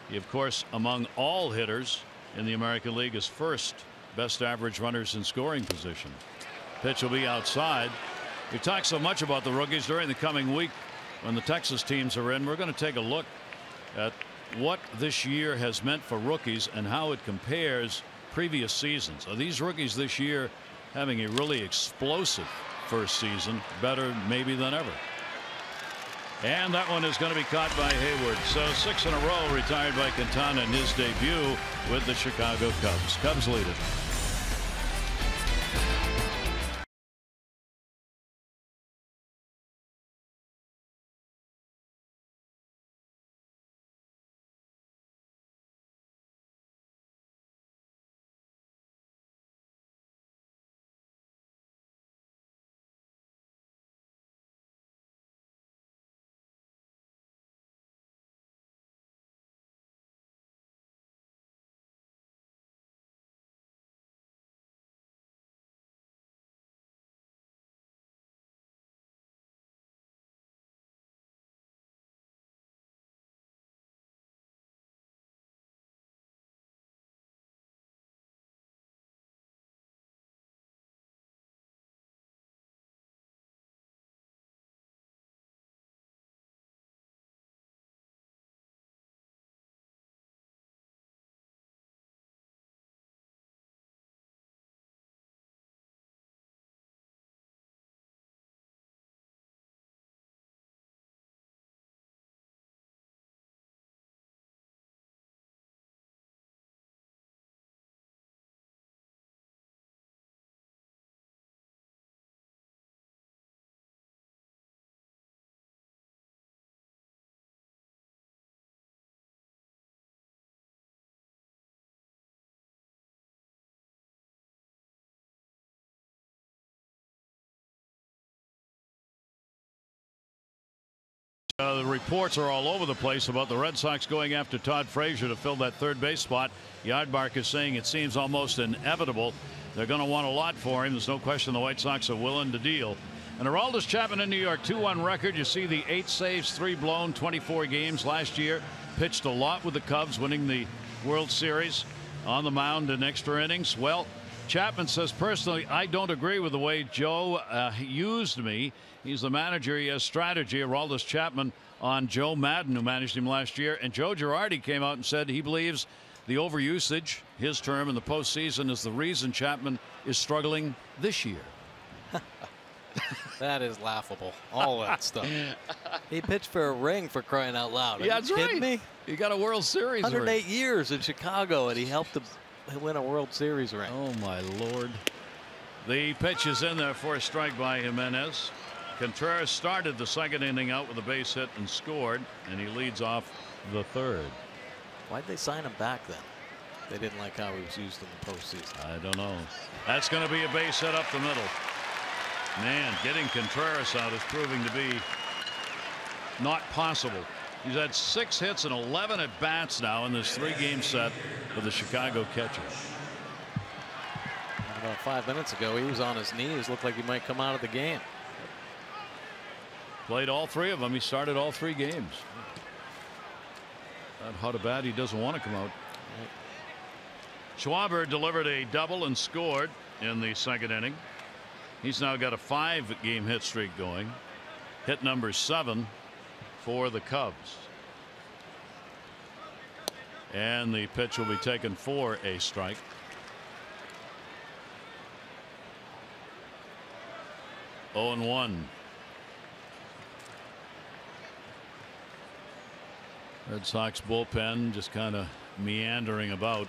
He, of course, among all hitters in the American League, is 1st best average runners in scoring position. Pitch will be outside. We talked so much about the rookies during the coming week when the Texas teams are in. We're going to take a look at what this year has meant for rookies and how it compares previous seasons. Are these rookies this year having a really explosive first season, better maybe than ever? And that one is going to be caught by Hayward. So 6 in a row retired by Quintana in his debut with the Chicago Cubs. Cubs lead it. The reports are all over the place about the Red Sox going after Todd Frazier to fill that third base spot. Yardbark is saying it seems almost inevitable. They're going to want a lot for him. There's no question the White Sox are willing to deal. And Aroldis Chapman in New York, 2-1 record. You see the 8 saves, 3 blown, 24 games last year. Pitched a lot with the Cubs, winning the World Series on the mound in extra innings. Well, Chapman says, personally, I don't agree with the way Joe used me. He's the manager. He has strategy. Aroldis Chapman on Joe Madden, who managed him last year. And Joe Girardi came out and said he believes the overusage, his term, in the postseason is the reason Chapman is struggling this year. That is laughable. All that stuff. He pitched for a ring, for crying out loud. Yeah, that's right. Me? He got a World Series 108 years in Chicago, and he helped to win a World Series ring. Oh, my Lord. The pitch is in there for a strike by Jimenez. Contreras started the second inning out with a base hit and scored, and he leads off the third. Why'd they sign him back then? They didn't like how he was used in the postseason. I don't know. That's going to be a base hit up the middle. Man, getting Contreras out is proving to be not possible. He's had 6 hits and 11 at bats now in this 3-game set for the Chicago catcher. About 5 minutes ago, he was on his knees. Looked like he might come out of the game. Played all 3 of them. He started all 3 games. That hot a bat, he doesn't want to come out. Schwarber delivered a double and scored in the second inning. He's now got a 5-game hit streak going. Hit number 7 for the Cubs. And the pitch will be taken for a strike. Oh and 1. Red Sox bullpen just kind of meandering about.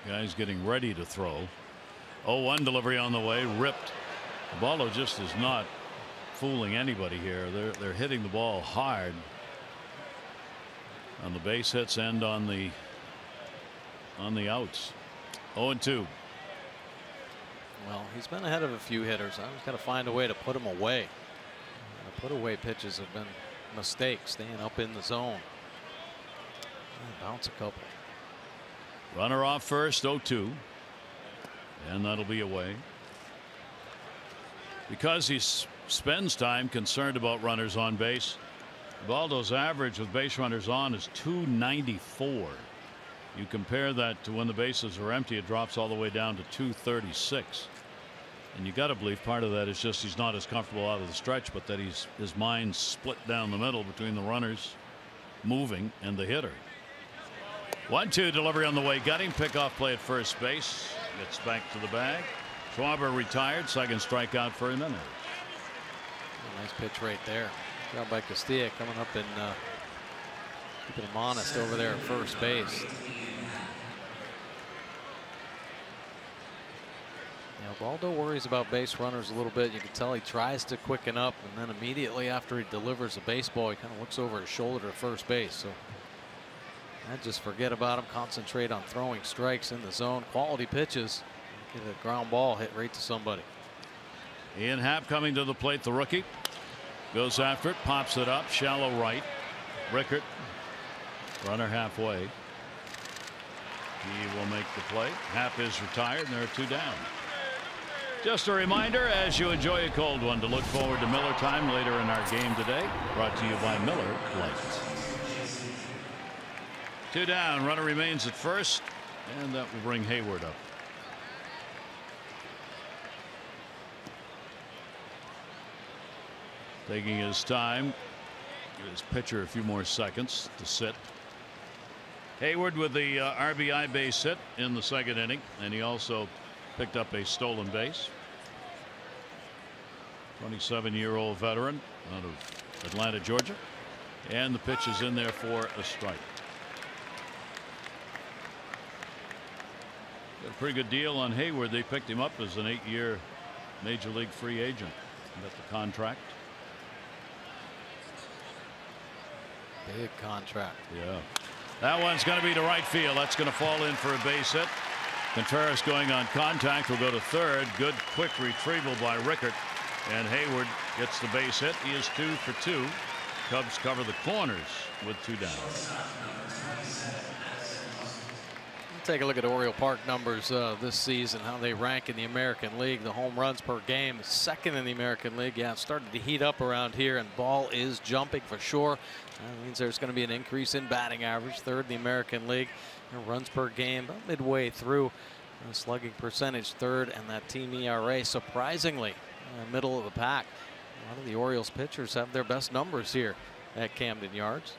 Guys getting ready to throw. 0-1 delivery on the way, ripped. The ball just is not fooling anybody here. They're hitting the ball hard on the base hits and on the outs. 0-2. Well, he's been ahead of a few hitters. I've got to find a way to put him away. Put away pitches have been mistakes, staying up in the zone. Bounce a couple. Runner off first, 0-2. And that'll be away. Because he spends time concerned about runners on base, Valdo's average with base runners on is 294. You compare that to when the bases are empty, it drops all the way down to 236. And you got to believe part of that is just he's not as comfortable out of the stretch, but that his mind's split down the middle between the runners moving and the hitter. 1-2 delivery on the way. Got him. Pickoff play at first base. Gets back to the bag. Schwarber retired. Second strikeout for Jimenez. Nice pitch right there. Job by Castilla coming up and keeping him honest over there at first base. Baldo worries about base runners a little bit. You can tell he tries to quicken up, and then immediately after he delivers a baseball, he kind of looks over his shoulder to first base. So I'd just forget about him. Concentrate on throwing strikes in the zone. Quality pitches. Get a ground ball hit right to somebody. Ian Happ coming to the plate. The rookie goes after it, pops it up, shallow right. Rickert, runner halfway. He will make the play. Happ is retired, and there are 2 down. Just a reminder, as you enjoy a cold one, to look forward to Miller time later in our game today. Brought to you by Miller Lite. 2 down. Runner remains at first, and that will bring Hayward up. Taking his time. Give his pitcher a few more seconds to sit. Hayward with the RBI base hit in the second inning, and he also picked up a stolen base. 27-year-old veteran out of Atlanta, Georgia. And the pitch is in there for a strike. Got a pretty good deal on Hayward. They picked him up as an 8-year major league free agent. Got the contract. Big contract. Yeah. That one's going to be to right field. That's going to fall in for a base hit. Contreras going on contact will go to third. Good quick retrieval by Rickert. And Hayward gets the base hit. He is 2 for 2. Cubs cover the corners with 2 down. Take a look at Oriole Park numbers this season, how they rank in the American League. The home runs per game is 2nd in the American League. Yeah, it's started to heat up around here, and ball is jumping for sure. That means there's going to be an increase in batting average. 3rd in the American League. Runs per game about midway through. Slugging percentage 3rd, and that team ERA surprisingly middle of the pack. A lot of the Orioles pitchers have their best numbers here at Camden Yards.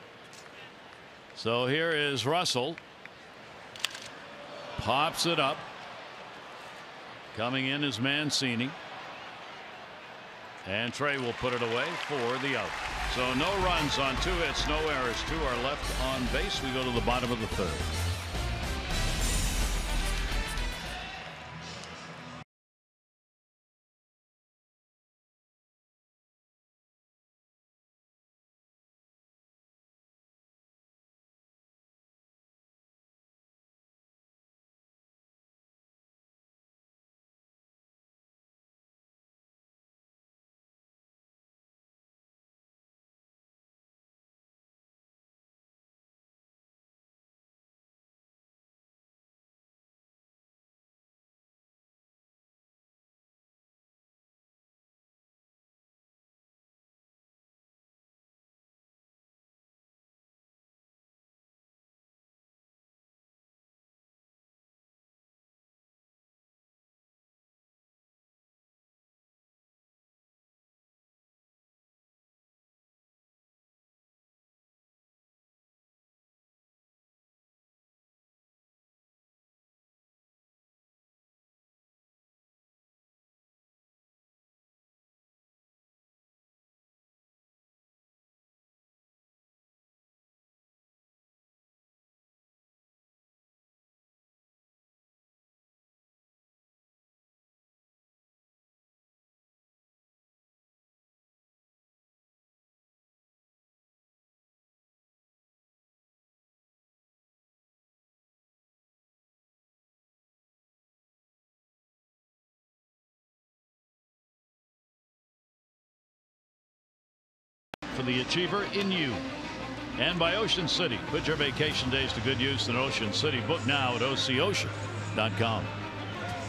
So here is Russell. Pops it up. Coming in is Mancini. And Trey will put it away for the out. So no runs on 2 hits, no errors. 2 are left on base. We go to the bottom of the 3rd. For the achiever in you, and by Ocean City. Put your vacation days to good use in Ocean City. Book now at OCOcean.com.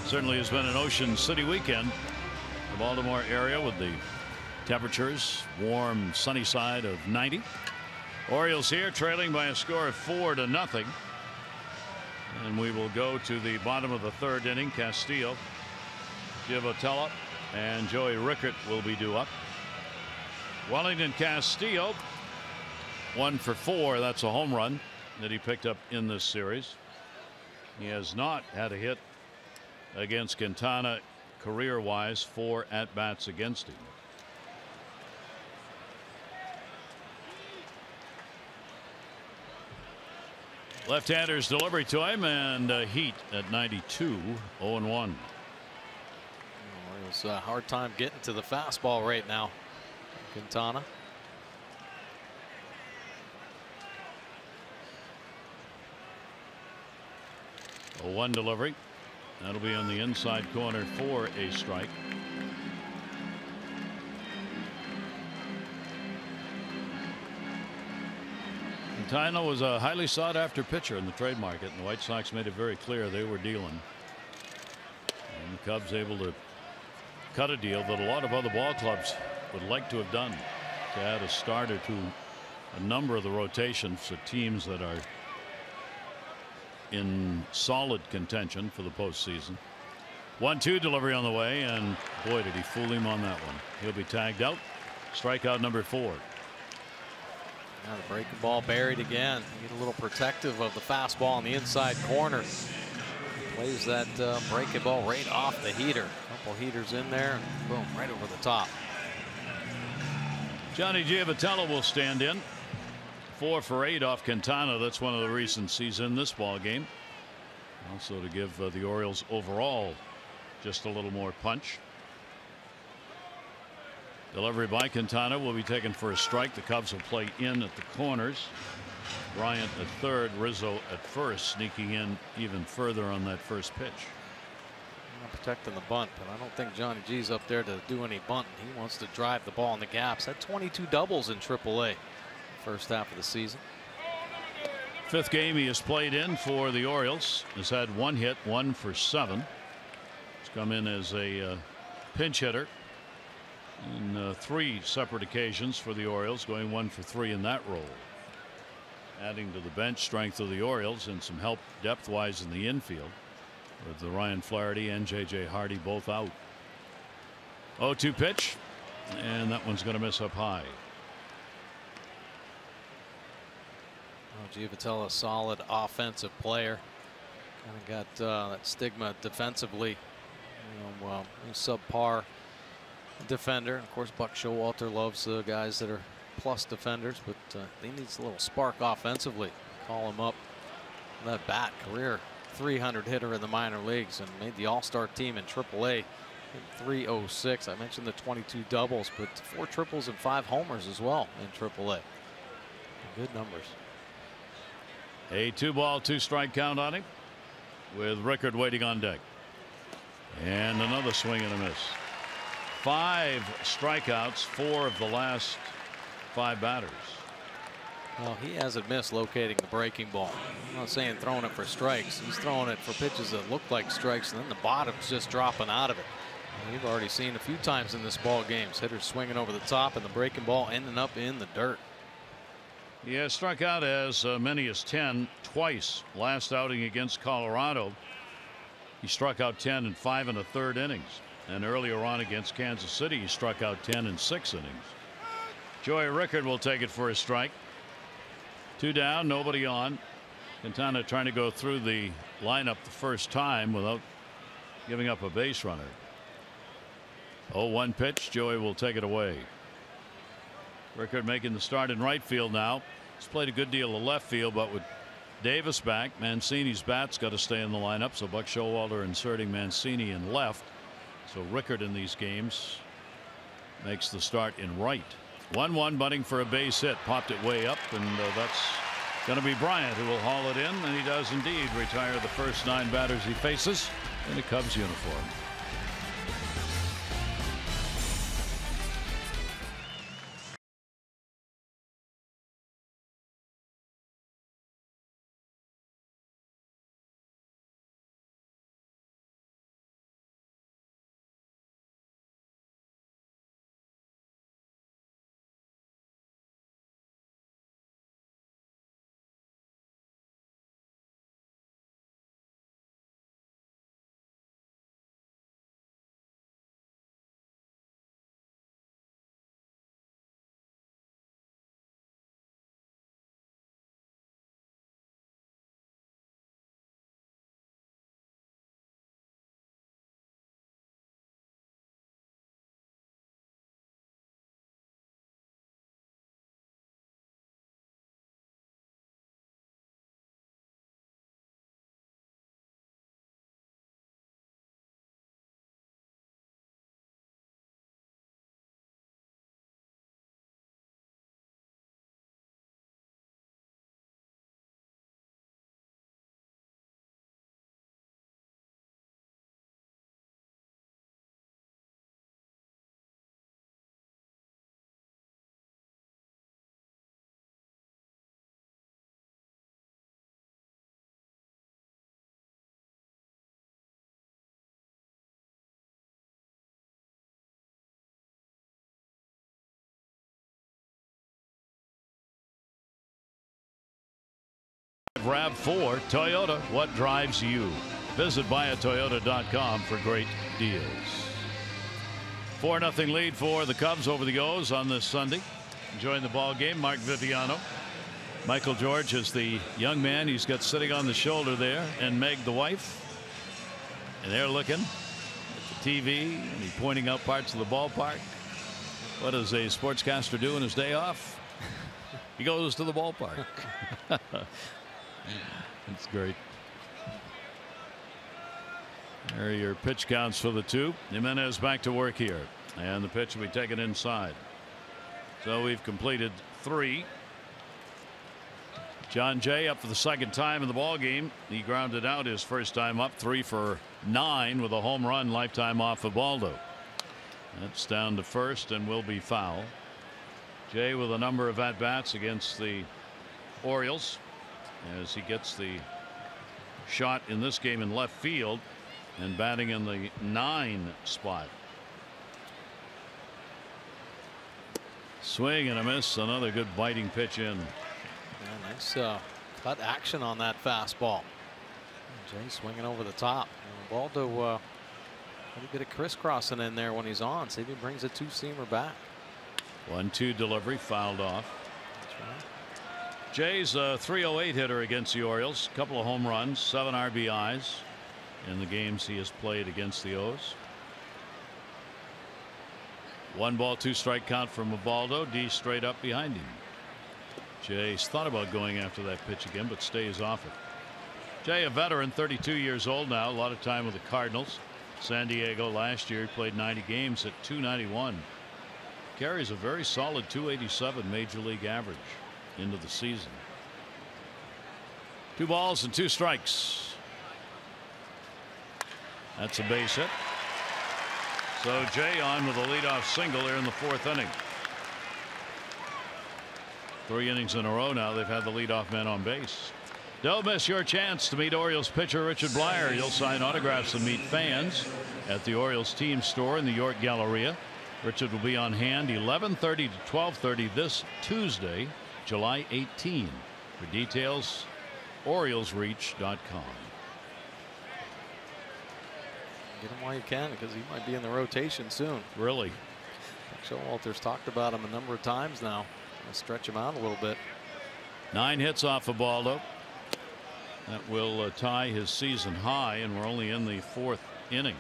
Certainly has been an Ocean City weekend. The Baltimore area with the temperatures warm sunny side of 90. Orioles here trailing by a score of 4-0. And we will go to the bottom of the 3rd inning. Castillo, Giavotella, and Joey Rickert will be due up. Wellington Castillo 1 for 4. That's a home run that he picked up in this series. He has not had a hit against Quintana career wise. 4 at-bats against him. Left-hander's delivery to him, and heat at 92. 0-1. Orioles a hard time getting to the fastball right now. Quintana. A 1 delivery. That'll be on the inside corner for a strike. Quintana was a highly sought after pitcher in the trade market, and the White Sox made it very clear they were dealing. And the Cubs able to cut a deal that a lot of other ball clubs would like to have done, to add a starter to a number of the rotations for teams that are in solid contention for the postseason. 1-2 delivery on the way, and boy, did he fool him on that one. He'll be tagged out. Strikeout number 4. Now the breaking ball buried again. You get a little protective of the fastball on the inside corner. Plays that breaking ball right off the heater. Couple heaters in there, and boom, right over the top. Johnny Giavotella will stand in. 4 for 8 off Quintana. That's one of the reasons he's in this ball game. Also to give the Orioles overall just a little more punch. Delivery by Quintana will be taken for a strike. The Cubs will play in at the corners. Bryant at 3rd, Rizzo at 1st, sneaking in even further on that first pitch. Not protecting the bunt, but I don't think Johnny G's up there to do any bunting. He wants to drive the ball in the gaps. Had 22 doubles in AAA. first half of the season. Fifth game he has played in for the Orioles. Has had 1 hit, 1 for 7. He's come in as a pinch hitter in 3 separate occasions for the Orioles, going 1 for 3 in that role. Adding to the bench strength of the Orioles and some help depth-wise in the infield with the Ryan Flaherty and J.J. Hardy both out. 0-2 pitch, and that one's going to miss up high. Giovitello, a solid offensive player. Kind of got that stigma defensively. Subpar defender. Of course, Buck Showalter loves guys that are plus defenders, but he needs a little spark offensively. Call him up. That bat, career 300 hitter in the minor leagues, and made the All-Star team in AAA. 306. I mentioned the 22 doubles, but 4 triples and 5 homers as well in AAA. Good numbers. A 2-ball, 2-strike count on him, with Rickard waiting on deck. And another swing and a miss. 5 strikeouts, 4 of the last 5 batters. Well, he hasn't missed locating the breaking ball. I'm not saying throwing it for strikes. He's throwing it for pitches that look like strikes, and then the bottom's just dropping out of it. And we've already seen a few times in this ball games hitters swinging over the top and the breaking ball ending up in the dirt. He has struck out as many as 10 twice. Last outing against Colorado, he struck out 10 in 5 1/3 innings. And earlier on against Kansas City, he struck out 10 in 6 innings. Joey Rickard will take it for a strike. 2 down, nobody on. Quintana trying to go through the lineup the first time without giving up a base runner. 0-1 pitch. Joey will take it away. Rickard making the start in right field now. He's played a good deal of left field, but with Davis back, Mancini's bat's got to stay in the lineup, so Buck Showalter inserting Mancini in left. So Rickard in these games makes the start in right. 1-1, bunting for a base hit, popped it way up, and that's going to be Bryant who will haul it in, and he does indeed retire the first 9 batters he faces in a Cubs uniform. RAV4 Toyota, what drives you? Visit buyatoyota.com for great deals. 4-0 lead for the Cubs over the O's on this Sunday. Enjoying the ball game. Mark Viviano. Michael George is the young man he's got sitting on the shoulder there, and Meg the wife, and they're looking at the TV and he's pointing out parts of the ballpark. What does a sportscaster do on his day off? He goes to the ballpark. That's great. There are your pitch counts for the 2. Jimenez back to work here, and the pitch will be taken inside. So we've completed 3. John Jay up for the second time in the ball game. He grounded out his first time up, 3 for 9 with a home run lifetime off of Baldo. That's down to first and will be foul. Jay with a number of at-bats against the Orioles as he gets the shot in this game in left field and batting in the 9 spot. Swing and a miss. Another good biting pitch in. Yeah, nice cut action on that fastball. Jay swinging over the top. Baldo pretty good at crisscrossing in there when he's on. See if he brings a two-seamer back. 1-2 delivery fouled off. That's right. Jay's a .308 hitter against the Orioles. Couple of home runs, 7 RBIs in the games he has played against the O's. 1 ball, 2 strike count from Ubaldo. D straight up behind him. Jay's thought about going after that pitch again, but stays off it. Jay, a veteran, 32 years old now. A lot of time with the Cardinals. San Diego last year, he played 90 games at .291. Carries a very solid .287 major league average into the season. 2 balls and 2 strikes. That's a base hit. So Jay on with a leadoff single here in the 4th inning. 3 innings in a row now they've had the leadoff man on base. Don't miss your chance to meet Orioles pitcher Richard Blyer. You'll sign autographs and meet fans at the Orioles team store in the York Galleria. Richard will be on hand 11:30 to 12:30 this Tuesday, July 18. For details, OriolesReach.com. Get him while you can because he might be in the rotation soon. Really? Showalter's talked about him a number of times now. Let's stretch him out a little bit. 9 hits off of Baldo. That will tie his season high, and we're only in the 4th inning.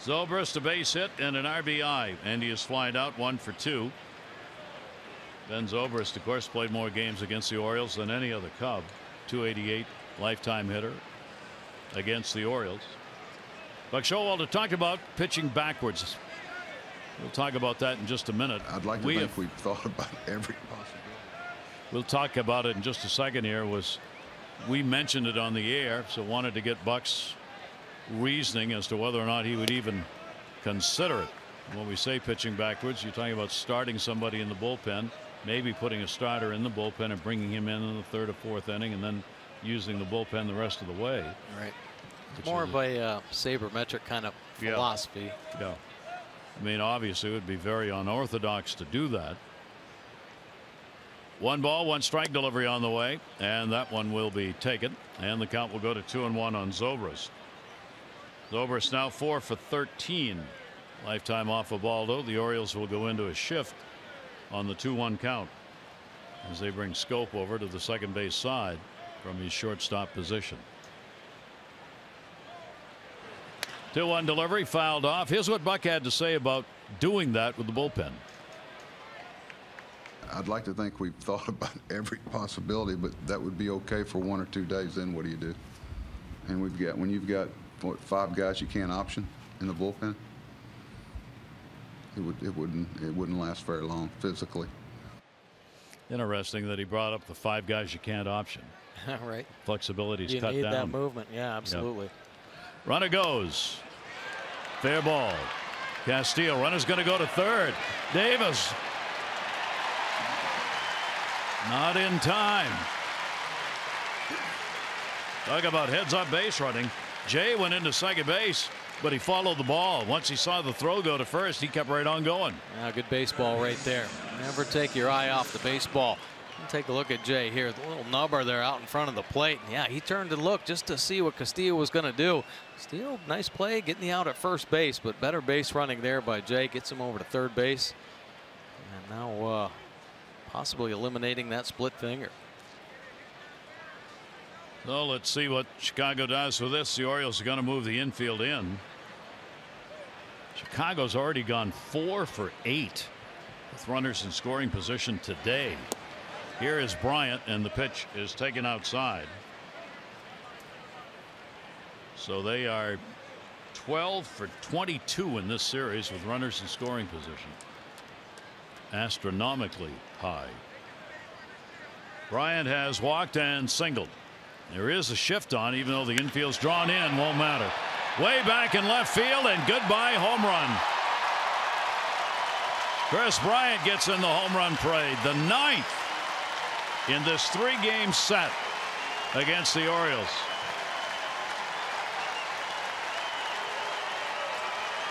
Zobrist a base hit and an RBI, and he is flied out 1 for 2. Ben Zobrist, of course, played more games against the Orioles than any other Cub. .288 lifetime hitter against the Orioles. Buck Showalter talked about pitching backwards. We'll talk about that in just a minute. I'd like to think we've thought about every possibility. We'll talk about it in just a second here. We mentioned it on the air, so wanted to get Buck's reasoning as to whether or not he would even consider it. When we say pitching backwards, you're talking about starting somebody in the bullpen, maybe putting a starter in the bullpen and bringing him in the 3rd or 4th inning, and then using the bullpen the rest of the way. Right. It's more of a sabermetric kind of philosophy. Yeah. I mean, obviously it would be very unorthodox to do that. 1 ball, 1 strike delivery on the way, and that one will be taken, and the count will go to 2-1 on Zobrist. Zobrist now 4 for 13 lifetime off of Baldo. The Orioles will go into a shift on the 2-1 count as they bring Scope over to the second base side from his shortstop position. 2-1 delivery fouled off. Here's what Buck had to say about doing that with the bullpen. I'd like to think we've thought about every possibility, but that would be okay for 1 or 2 days. Then what do you do? And when you've got what, 5 guys you can't option in the bullpen, it wouldn't last very long physically. Interesting that he brought up the 5 guys you can't option. Right. Flexibility's cut down. You need that movement. Yeah, absolutely. Yep. Runner goes. Fair ball. Castillo. Runner's going to go to 3rd. Davis. Not in time. Talk about heads up base running. Jay went into second base, but he followed the ball. Once he saw the throw go to first, he kept right on going. Yeah, good baseball right there. Never take your eye off the baseball. Take a look at Jay here. The little nubber there out in front of the plate. Yeah, he turned to look just to see what Castillo was going to do. Castillo, nice play, getting the out at first base, but better base running there by Jay. Gets him over to 3rd base. And now possibly eliminating that split finger. So let's see what Chicago does with this. The Orioles are going to move the infield in. Chicago's already gone 4 for 8 with runners in scoring position today. Here is Bryant, and the pitch is taken outside. So they are 12 for 22 in this series with runners in scoring position. Astronomically high. Bryant has walked and singled. There is a shift on, even though the infield's drawn in, won't matter. Way back in left field, and goodbye home run. Kris Bryant gets in the home run parade, the 9th in this 3-game set against the Orioles.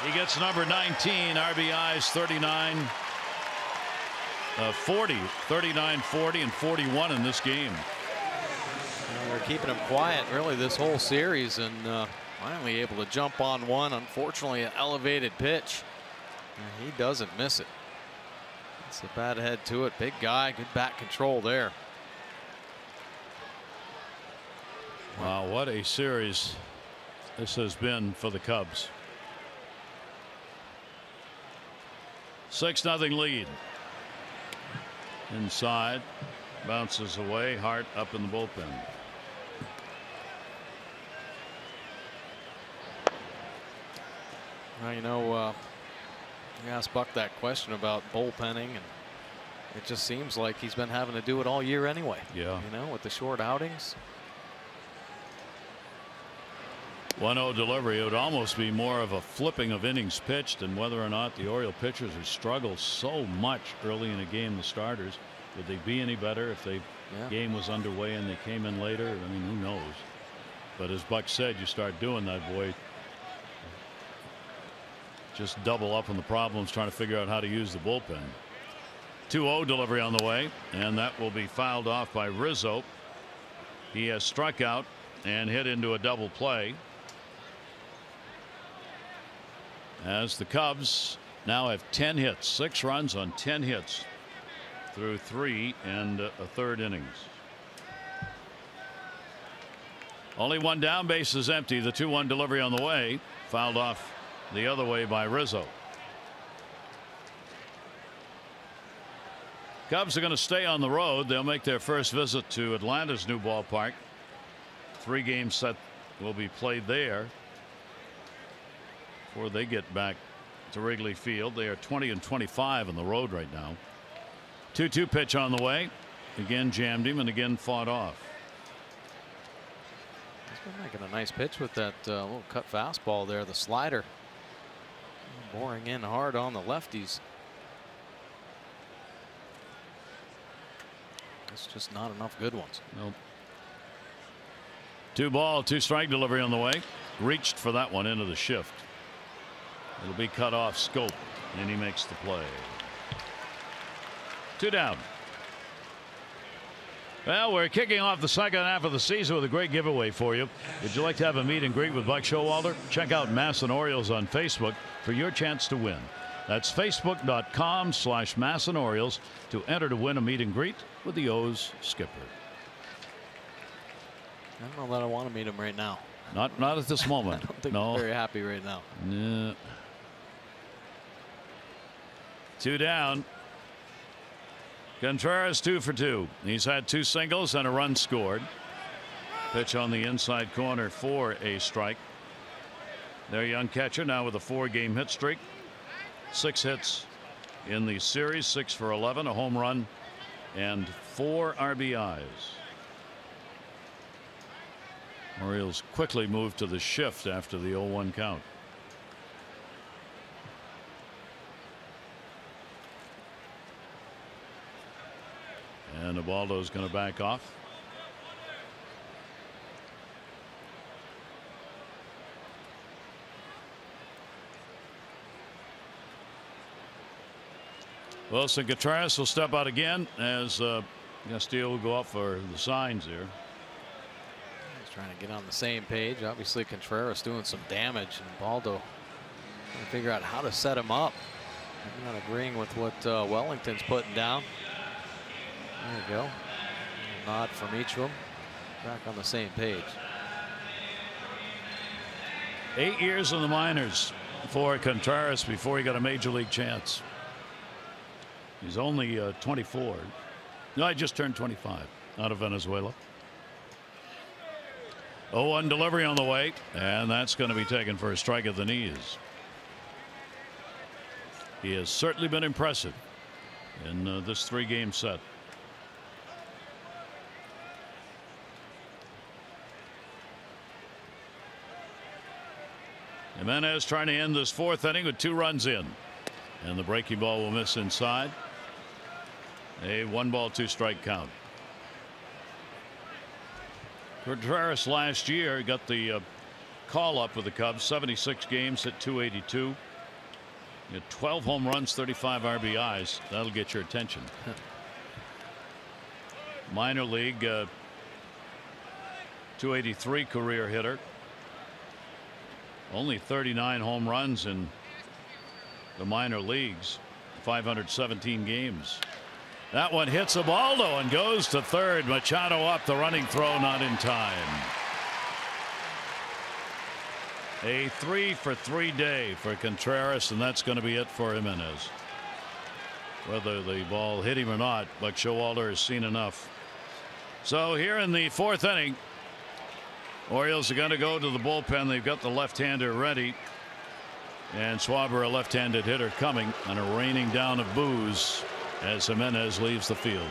He gets number 19, RBIs 40, 39, 40, and 41 in this game. They're keeping him quiet really this whole series, and finally able to jump on one. Unfortunately, an elevated pitch, and he doesn't miss it. It's a bad head to it. Big guy, good bat control there. Wow, what a series this has been for the Cubs. 6-0 lead. Inside, bounces away. Hart up in the bullpen. Well, you know, you asked Buck that question about bullpenning, and it just seems like he's been having to do it all year anyway. Yeah. You know, with the short outings. 1-0 delivery. It would almost be more of a flipping of innings pitched, and whether or not the Oriole pitchers have struggled so much early in a game, the starters, would they be any better if the game was underway and they came in later? I mean, who knows? But as Buck said, you start doing that, boy, just double up on the problems trying to figure out how to use the bullpen. 2-0 delivery on the way, and that will be fouled off by Rizzo. He has struck out and hit into a double play, as the Cubs now have 10 hits, 6 runs on 10 hits through 3 and a third innings. Only one down, base is empty. The 2-1 delivery on the way, fouled off the other way by Rizzo. Cubs are going to stay on the road. They'll make their first visit to Atlanta's new ballpark. 3-game set will be played there before they get back to Wrigley Field. They are 20-25 on the road right now. 2-2 pitch on the way. Again jammed him and again fought off. He's been making a nice pitch with that little cut fastball there, the slider. Boring in hard on the lefties. It's just not enough good ones. Nope. 2-ball, 2-strike delivery on the way. Reached for that one into the shift. It'll be cut off Scope, and he makes the play. 2 down. Well, we're kicking off the second half of the season with a great giveaway for you. Would you like to have a meet and greet with Buck Showalter? Check out Masson Orioles on Facebook for your chance to win. That's facebook.com/Masson Orioles to enter to win a meet and greet with the O's skipper. I don't know that I want to meet him right now. Not at this moment. I don't think no. I'm very happy right now. No. 2 down. Contreras 2 for 2. He's had 2 singles and a run scored. Pitch on the inside corner for a strike. Their young catcher now with a 4-game hit streak. 6 hits in the series, 6 for 11, a home run, and 4 RBIs. Orioles quickly moved to the shift after the 0-1 count. And Ubaldo's going to back off. Wilson Contreras will step out again as Castillo will go up for the signs here. He's trying to get on the same page. Obviously Contreras doing some damage, and Ubaldo trying to figure out how to set him up. I'm not agreeing with what Wellington's putting down. There you go. A nod from each of them. Back on the same page. 8 years in the minors for Contreras before he got a major league chance. He's only 24. No, I just turned 25 out of Venezuela. 0-1 delivery on the way, and that's going to be taken for a strike at the knees. He has certainly been impressive in this 3-game set. Jimenez trying to end this 4th inning with 2 runs in. And the breaking ball will miss inside. A 1-ball 2-strike count. Contreras last year got the call up with the Cubs. 76 games, hit .282. He had 12 home runs, 35 RBIs. That'll get your attention. Minor league .283 career hitter. Only 39 home runs in the minor leagues. 517 games. That one hits Ubaldo and goes to third. Machado up, the running throw not in time. A 3-for-3 day for Contreras, and that's going to be it for Jimenez. Whether the ball hit him or not, Buck Showalter has seen enough. So here in the 4th inning, Orioles are going to go to the bullpen. They've got the left-hander ready. And SCHWARBER, a left-handed hitter, coming, and a raining down of boos as Jimenez leaves the field.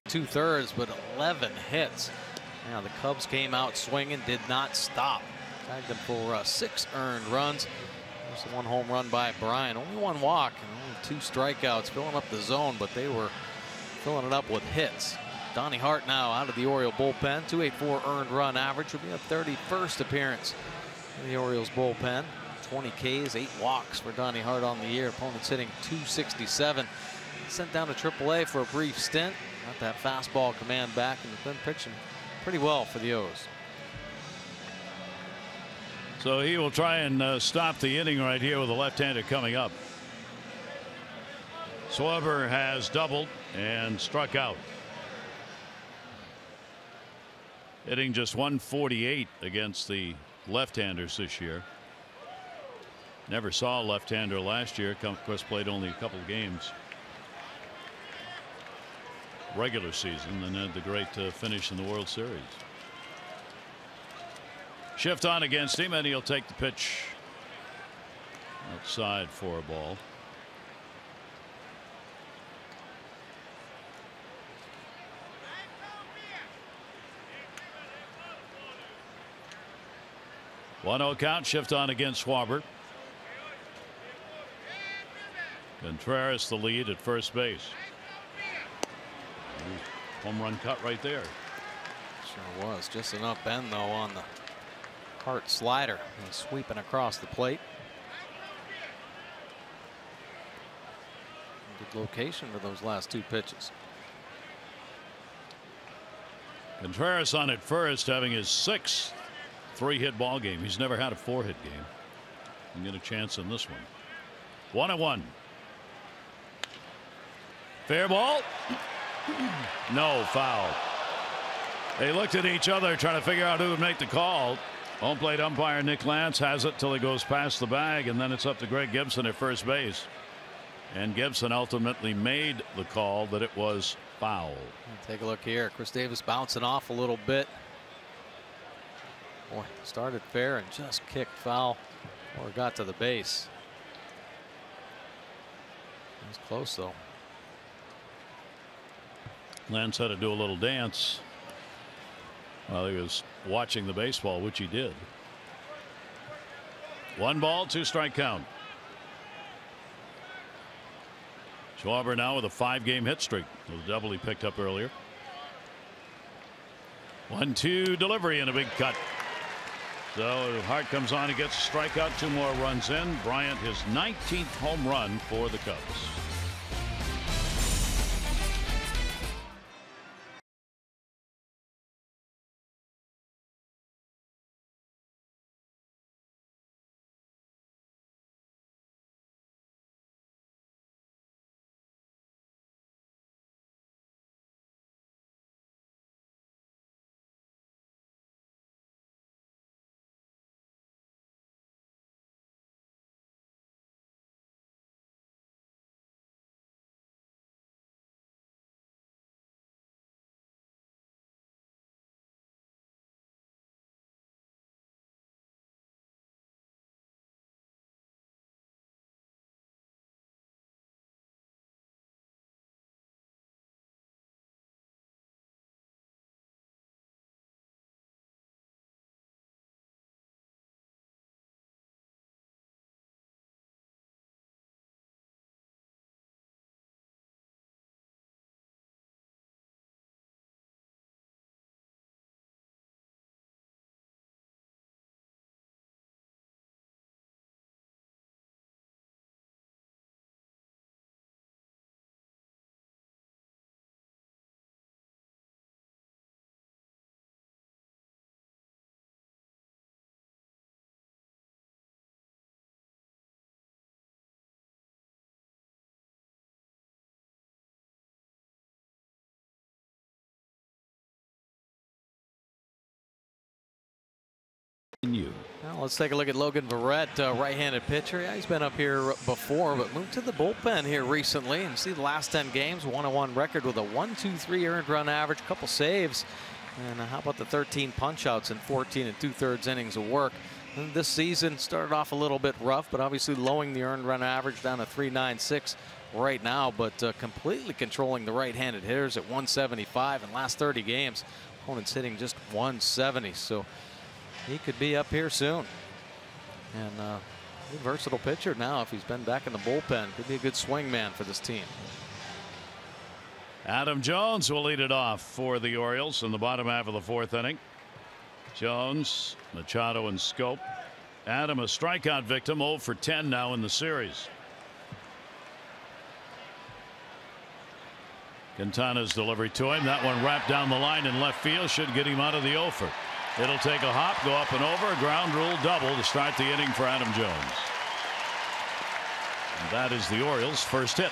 Two-thirds, but 11 hits. Now the Cubs came out swinging, did not stop. Tagged them for 6 earned runs. There's the 1 home run by Bryant. Only 1 walk and only 2 strikeouts, filling up the zone, but they were filling it up with hits. Donnie Hart now out of the Oriole bullpen. .284 earned run average. Will be a 31st appearance in the Orioles bullpen. 20 Ks, 8 walks for Donnie Hart on the year. Opponents hitting .267. Sent down to AAA for a brief stint. Got that fastball command back and has been pitching pretty well for the O's. So he will try and stop the inning right here with a left-hander coming up. SCHWARBER has doubled and struck out. Hitting just .148 against the left-handers this year. Never saw a left-hander last year. Of course, played only a couple games. Regular season, and had the great finish in the World Series. Shift on against him, and he'll take the pitch outside for a ball. One-0 count. Shift on against SCHWARBER. Contreras the lead at first base. Home run cut right there. Sure was. Just enough bend though on the Hart slider. He's sweeping across the plate. Good location for those last 2 pitches. Contreras on at first, having his 6th 3-hit ball game. He's never had a 4-hit game. And get a chance in this one. 1-1. Fair ball. No, foul. They looked at each other trying to figure out who would make the call. Home plate umpire Nick Lance has it till he goes past the bag, and then it's up to Greg Gibson at first base. And Gibson ultimately made the call that it was foul. Take a look here. Chris Davis bouncing off a little bit. Boy, started fair and just kicked foul or got to the base. It was close though. Lance had to do a little dance while he was watching the baseball, which he did. 1 ball, 2 strike count. Schwarber now with a 5-game hit streak. The double he picked up earlier. 1-2 delivery and a big cut. So Hart comes on, he gets a strikeout, 2 more runs in. Bryant his 19th home run for the Cubs. Now let's take a look at Logan Verrett, right-handed pitcher. Yeah, he's been up here before, but moved to the bullpen here recently. And see the last 10 games, 1-1 record with a 1.23 earned run average, couple saves. And how about the 13 punch-outs in 14 2/3 innings of work. And this season started off a little bit rough, but obviously lowering the earned run average down to 3.96 right now, but completely controlling the right-handed hitters at 175 in last 30 games. Opponents hitting just 170, so he could be up here soon. And a versatile pitcher now if he's been back in the bullpen. Could be a good swing man for this team. Adam Jones will lead it off for the Orioles in the bottom half of the 4th inning. Jones, Machado, and Scope. Adam a strikeout victim, 0 for 10 now in the series. Quintana's delivery to him. That one wrapped down the line in left field. Should get him out of the offer. It'll take a hop, go up and over. A ground rule double to start the inning for Adam Jones. And that is the Orioles' first hit.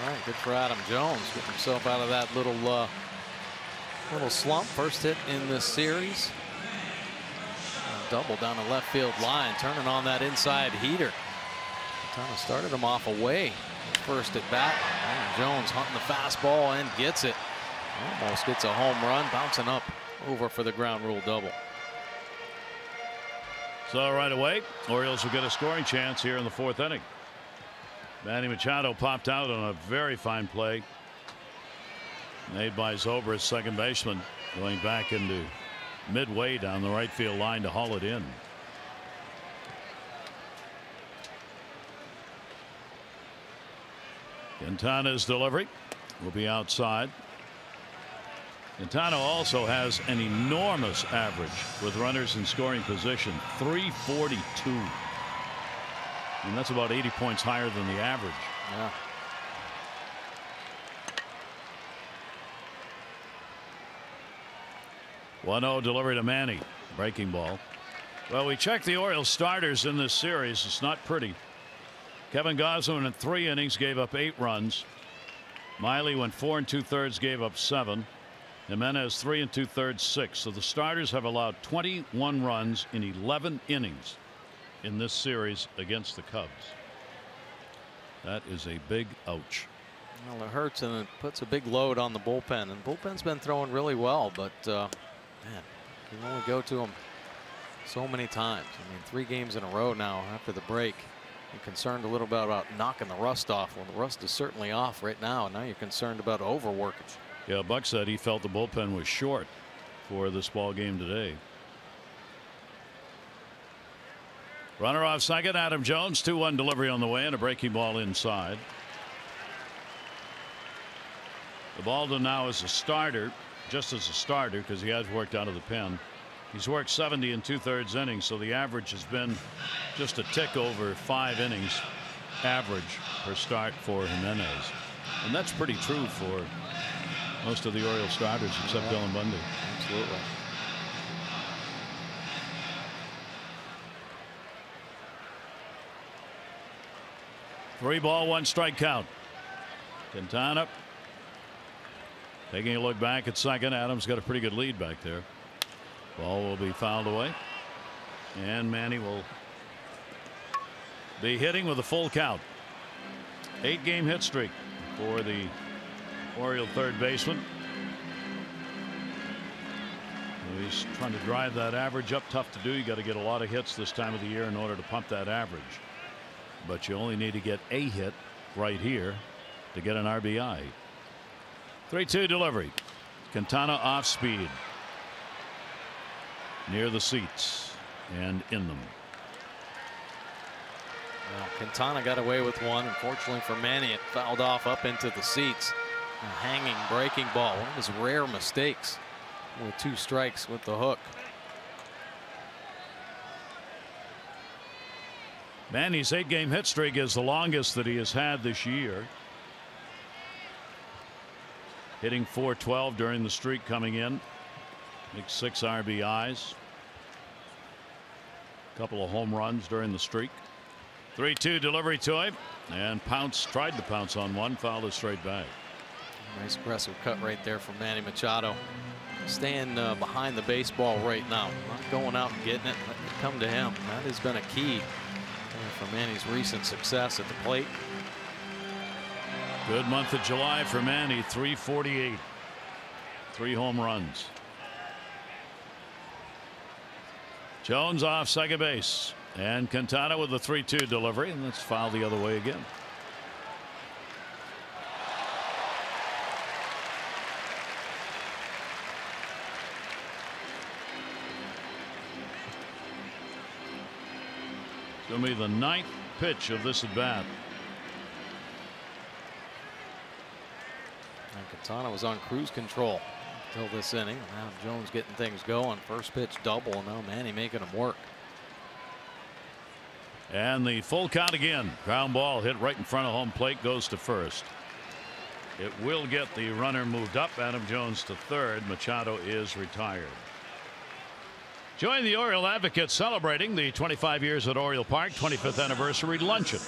All right, good for Adam Jones. Get himself out of that little slump. First hit in this series. Double down the left field line, turning on that inside heater. Quintana started him off away. First at bat. Adam Jones hunting the fastball and gets it. Almost gets a home run, bouncing up over for the ground rule double. So right away, Orioles will get a scoring chance here in the 4th inning. Manny Machado popped out on a very fine play made by ZOBRIST, second baseman, going back into midway down the right field line to haul it in. Quintana's delivery will be outside. Quintana also has an enormous average with runners in scoring position, 342. And that's about 80 points higher than the average. Yeah. One-0 delivery to Manny. Breaking ball. Well, we checked the Orioles starters in this series. It's not pretty. Kevin Gausman in 3 innings gave up 8 runs. Miley went 4 2/3, gave up 7. Jimenez 3 2/3, 6. So the starters have allowed 21 runs in 11 innings in this series against the Cubs. That is a big ouch. Well, it hurts and it puts a big load on the bullpen. And bullpen's been throwing really well, but man, you can only go to them so many times. I mean, 3 games in a row now after the break. You're concerned a little bit about knocking the rust off. Well, the rust is certainly off right now, and now you're concerned about overworkage. Yeah, Buck said he felt the bullpen was short for this ball game today. Runner off second, Adam Jones, 2-1 delivery on the way and a breaking ball inside. The ball to now is a starter, just as a starter, because he has worked out of the pen. He's worked 70 2/3 innings, so the average has been just a tick over 5 innings average per start for Jimenez. And that's pretty true for most of the Orioles starters except Dylan Bundy. Absolutely. Three ball, 1 strike count. Quintana taking a look back at second. Adams got a pretty good lead back there. Ball will be fouled away. And Manny will be hitting with a full count. 8-game hit streak for the Oriole third baseman. He's trying to drive that average up. Tough to do. You got to get a lot of hits this time of the year in order to pump that average. But you only need to get a hit right here to get an RBI. 3-2 delivery. Quintana off speed. Near the seats and in them. Well, Quintana got away with one. Unfortunately for Manny, it fouled off up into the seats. A hanging breaking ball. One of his rare mistakes with 2 strikes with the hook. Manny's 8-game hit streak is the longest that he has had this year. Hitting .412 during the streak coming in. Makes 6 RBIs. Couple of home runs during the streak. 3-2 delivery to him. And tried to pounce on one. Fouled it straight back. Nice aggressive cut right there from Manny Machado. Staying behind the baseball right now. Not going out and getting it. Letting it come to him. That has been a key for Manny's recent success at the plate. Good month of July for Manny. .348. 3 home runs. Jones off second base. And Quintana with the 3-2 delivery. And that's fouled the other way again. It's going to be the 9th pitch of this at bat. And Quintana was on cruise control until this inning. Now Jones getting things going. First pitch double. Now Manny making him work. And the full count again. Ground ball hit right in front of home plate, goes to first. It will get the runner moved up. Adam Jones to third. Machado is retired. Join the Oriole Advocates celebrating the 25 years at Oriole Park 25th anniversary luncheon.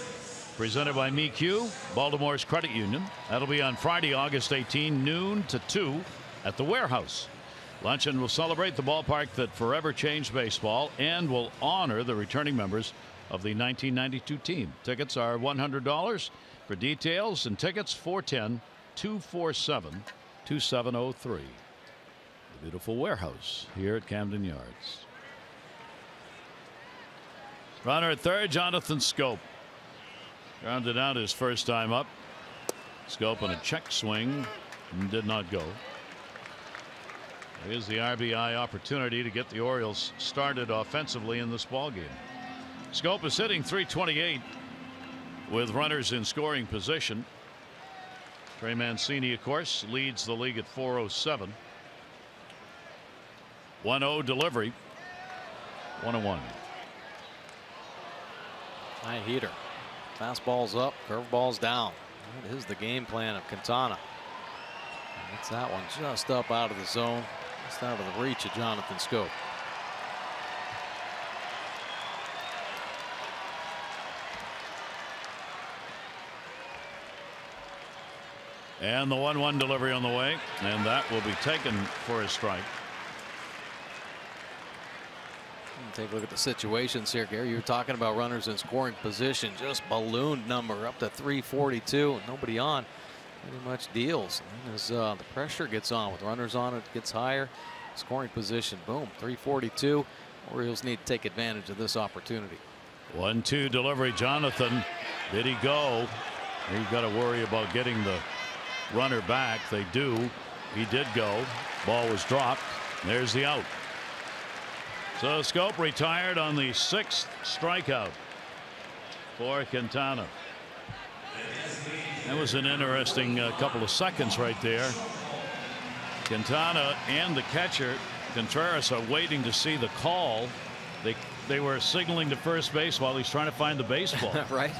Presented by MeQ, Baltimore's credit union. That'll be on Friday, August 18, noon to 2 at the Warehouse. Luncheon will celebrate the ballpark that forever changed baseball and will honor the returning members of the 1992 team. Tickets are $100. For details and tickets, 410-247-2703. The beautiful Warehouse here at Camden Yards. Runner at third, Jonathan Schoop. Grounded out his first time up. Schoop on a check swing and did not go. Here's the RBI opportunity to get the Orioles started offensively in this ballgame. Schoop is hitting .328 with runners in scoring position. Trey Mancini, of course, leads the league at .407. 1-0 delivery. 1-1. High heater. Fastball's up, curveball's down. That is the game plan of Quintana. That's that one just up out of the zone, just out of the reach of Jonathan Schoop. And the 1-1 delivery on the way, and that will be taken for a strike. Take a look at the situations here, Gary. You were talking about runners in scoring position. Just ballooned number up to 342. And nobody on. Pretty much deals. And as the pressure gets on, with runners on, it gets higher. Scoring position, boom, 342. Orioles need to take advantage of this opportunity. 1-2 delivery. Jonathan, did he go? You've got to worry about getting the runner back. They do. He did go. Ball was dropped. There's the out. So Schoop retired on the 6th strikeout for Quintana. That was an interesting couple of seconds right there. Quintana and the catcher Contreras are waiting to see the call. They were signaling to first base while he's trying to find the baseball. Right.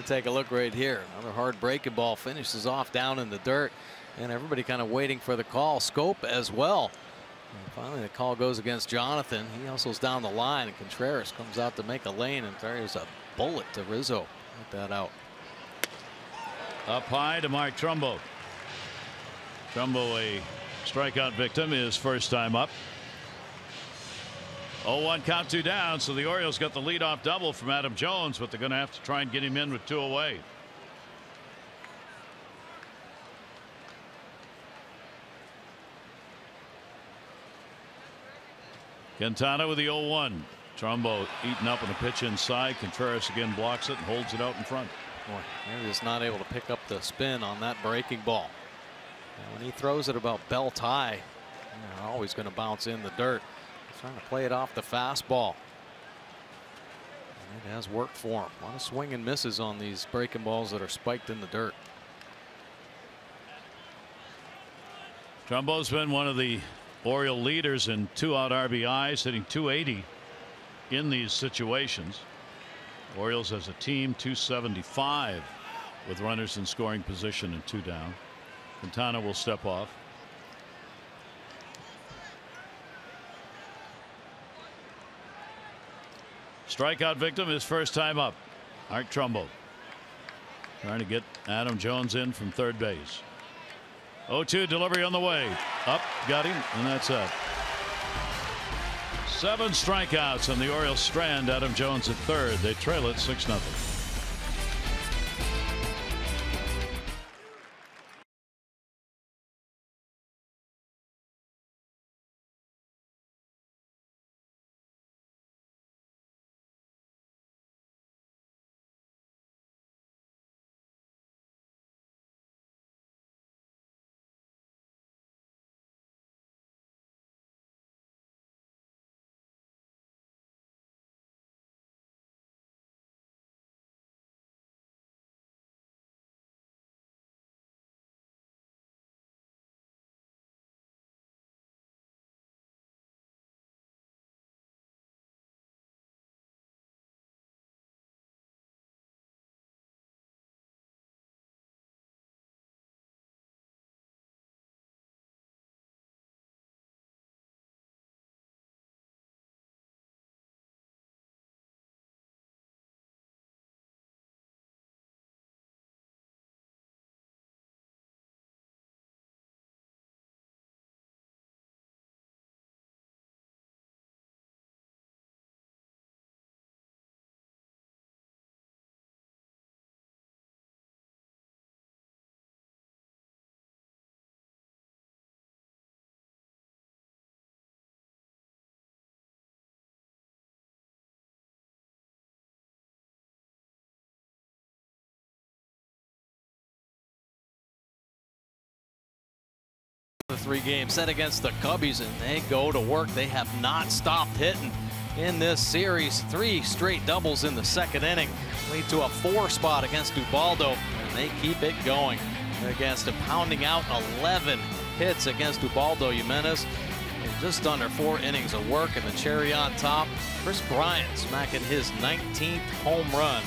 Take a look right here. Another hard breaking ball finishes off down in the dirt, and everybody kind of waiting for the call. Schoop as well. And finally the call goes against Jonathan. He hustles down the line, and Contreras comes out to make a lane, and there's a bullet to Rizzo. Get that out. Up high to Mark Trumbo. Trumbo, a strikeout victim, his first time up. 0-1 count, 2 down. So the Orioles got the leadoff double from Adam Jones, but they're going to have to try and get him in with 2 away. Quintana with the 0-1. Trumbo eaten up on a pitch inside. Contreras again blocks it and holds it out in front. Boy, he was not able to pick up the spin on that breaking ball. And when he throws it about belt high, they're always going to bounce in the dirt. He's trying to play it off the fastball. And it has worked for him. A lot of swing and misses on these breaking balls that are spiked in the dirt. Trumbo's been one of the Oriole leaders in 2-out RBIs, hitting .280 in these situations. Orioles as a team 275 with runners in scoring position and 2 down. Quintana will step off. Strikeout victim, his first time up. Mark Trumbo trying to get Adam Jones in from third base. 0-2 delivery on the way. Up, got him, and that's it. 7 strikeouts, and the Orioles strand Adam Jones at third. They trail it 6-0. The 3-game set against the Cubbies, and they go to work. They have not stopped hitting in this series. 3 straight doubles in the 2nd inning lead to a 4 spot against Ubaldo, and they keep it going against him, pounding out 11 hits against Ubaldo Jimenez in just under 4 innings of work. And the cherry on top, Kris Bryant smacking his 19th home run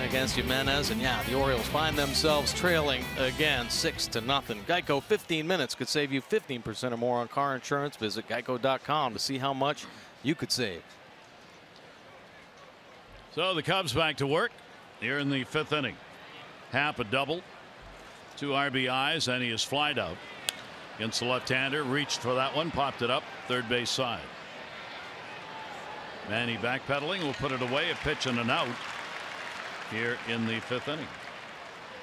against Jimenez. And yeah, the Orioles find themselves trailing again 6-0. Geico, 15 minutes could save you 15% or more on car insurance. Visit geico.com to see how much you could save. So the Cubs back to work here in the 5th inning. Happ a double, 2 RBIs, and he is flied out against the left-hander. Reached for that one, popped it up third base side. Manny backpedaling will put it away. A pitch and an out here in the 5th inning.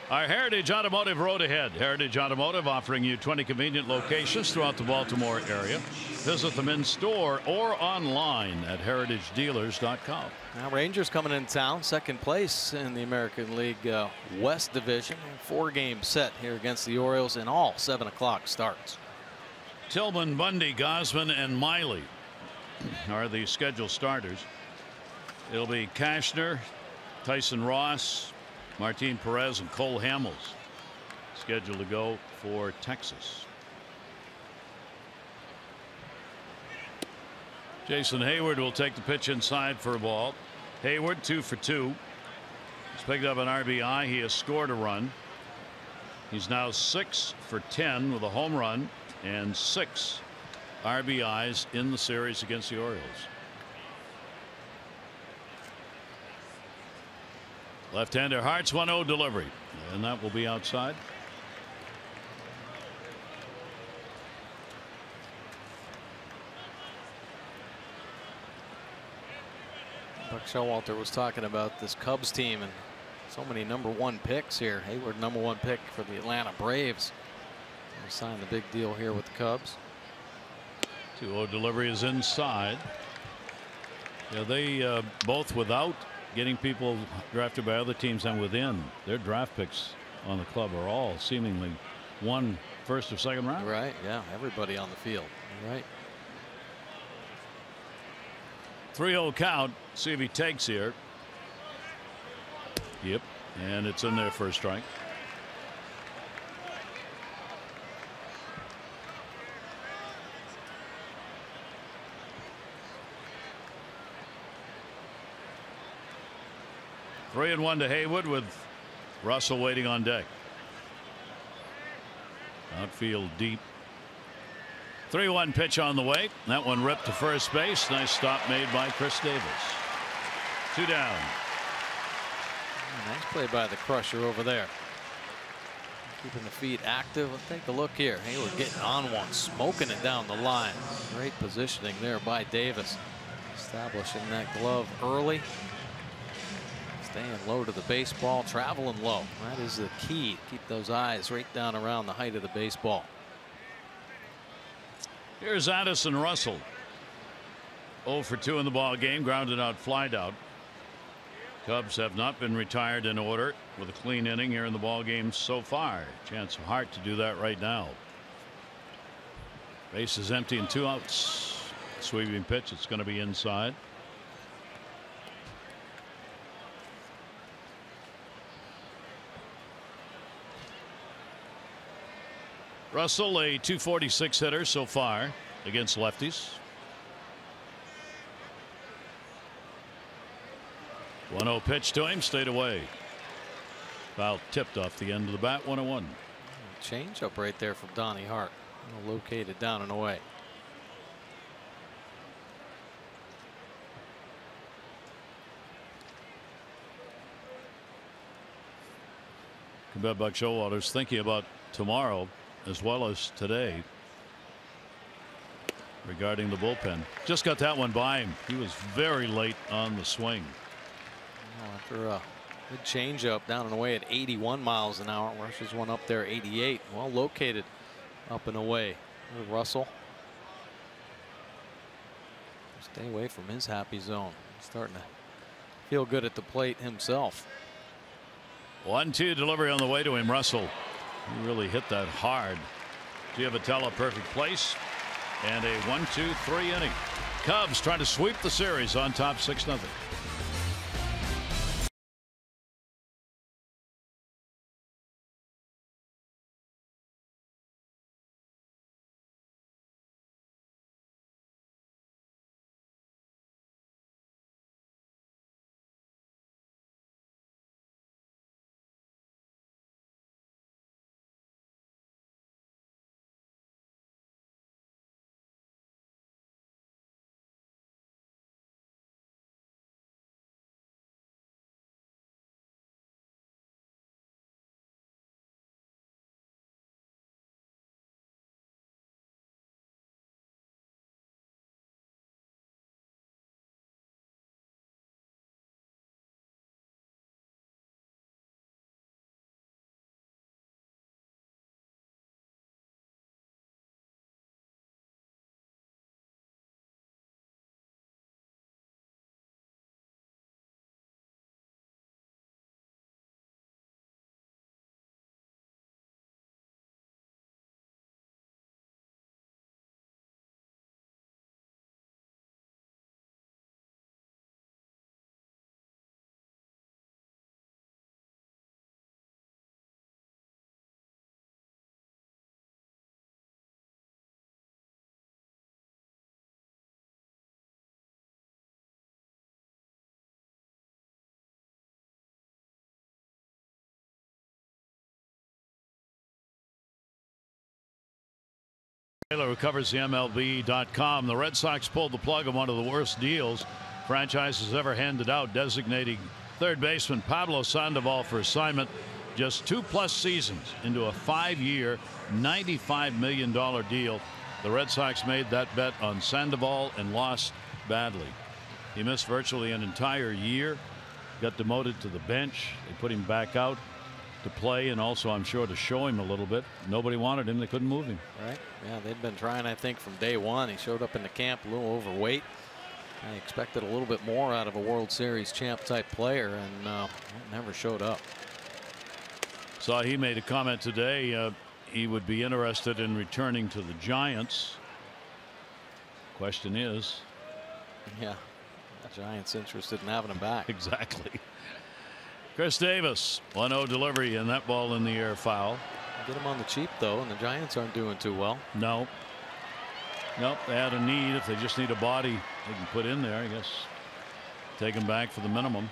Our Heritage Automotive road ahead. Heritage Automotive offering you 20 convenient locations throughout the Baltimore area. Visit them in store or online at heritagedealers.com. Now Rangers coming in town, 2nd place in the American League West Division. 4-game set here against the Orioles in all 7 o'clock starts. Tillman, Bundy, Gosman, and Miley are the scheduled starters. It'll be Cashner, Tyson Ross, Martin Perez, and Cole Hamels scheduled to go for Texas. Jason Hayward will take the pitch inside for a ball. Hayward 2 for 2. He's picked up an RBI. He has scored a run. He's now 6 for 10 with a home run and 6 RBIs in the series against the Orioles. Left-hander Hart's 1-0 delivery, and that will be outside. Buck Showalter was talking about this Cubs team and so many #1 picks here. Hayward #1 pick for the Atlanta Braves. They signed the big deal here with the Cubs. 2-0 delivery is inside. Yeah, they both without getting people drafted by other teams and within, their draft picks on the club are all seemingly 1 first or second round. Right. Yeah. Everybody on the field. Right. 3-0 count. See if he takes here. Yep. And it's in there for a strike. Three and 1 to Haywood with Russell waiting on deck. Outfield deep. 3-1 pitch on the way. That one ripped to first base. Nice stop made by Chris Davis. 2 down. Nice play by the crusher over there. Keeping the feet active. Let's take a look here. Hayward getting on one, smoking it down the line. Great positioning there by Davis. Establishing that glove early. Staying low to the baseball, traveling low. That is the key. Keep those eyes right down around the height of the baseball. Here's Addison Russell. 0 for 2 in the ball game. Grounded out, flied out. Cubs have not been retired in order with a clean inning here in the ball game so far. Chance of Hart to do that right now. Base is empty and 2 outs. Sweeping pitch. It's going to be inside. Russell, a .246 hitter so far against lefties. 1-0 pitch to him, stayed away. Foul tipped off the end of the bat. 1-1. Change up right there from Donnie Hart. Located down and away. I bet Buck Showalter's thinking about tomorrow as well as today regarding the bullpen. Just got that one by him. He was very late on the swing. After a good changeup down and away at 81 miles an hour, rushes one up there 88. Well located up and away. Russell. Stay away from his happy zone. He's starting to feel good at the plate himself. 1-2 delivery on the way to him. Russell. He really hit that hard. Giavotella perfect place. And a 1-2-3 inning. Cubs trying to sweep the series on top 6-0. Taylor, who covers the MLB.com. The Red Sox pulled the plug on one of the worst deals franchise has ever handed out, designating third baseman Pablo Sandoval for assignment just 2+ seasons into a 5-year, $95 million deal. The Red Sox made that bet on Sandoval and lost badly. He missed virtually an entire year, got demoted to the bench. They put him back out to play, and also I'm sure to show him a little bit. Nobody wanted him. They couldn't move him. Right. Yeah, they'd been trying, I think, from day one. He showed up in the camp a little overweight. I expected a little bit more out of a World Series champ type player, and never showed up. Saw he made a comment today. He would be interested in returning to the Giants. Question is, yeah, the Giants interested in having him back. Exactly. Chris Davis, 1-0 delivery, and that ball in the air, foul. Get him on the cheap though, and the Giants aren't doing too well. No. Nope, they had a need. If they just need a body they can put in there, I guess take him back for the minimum,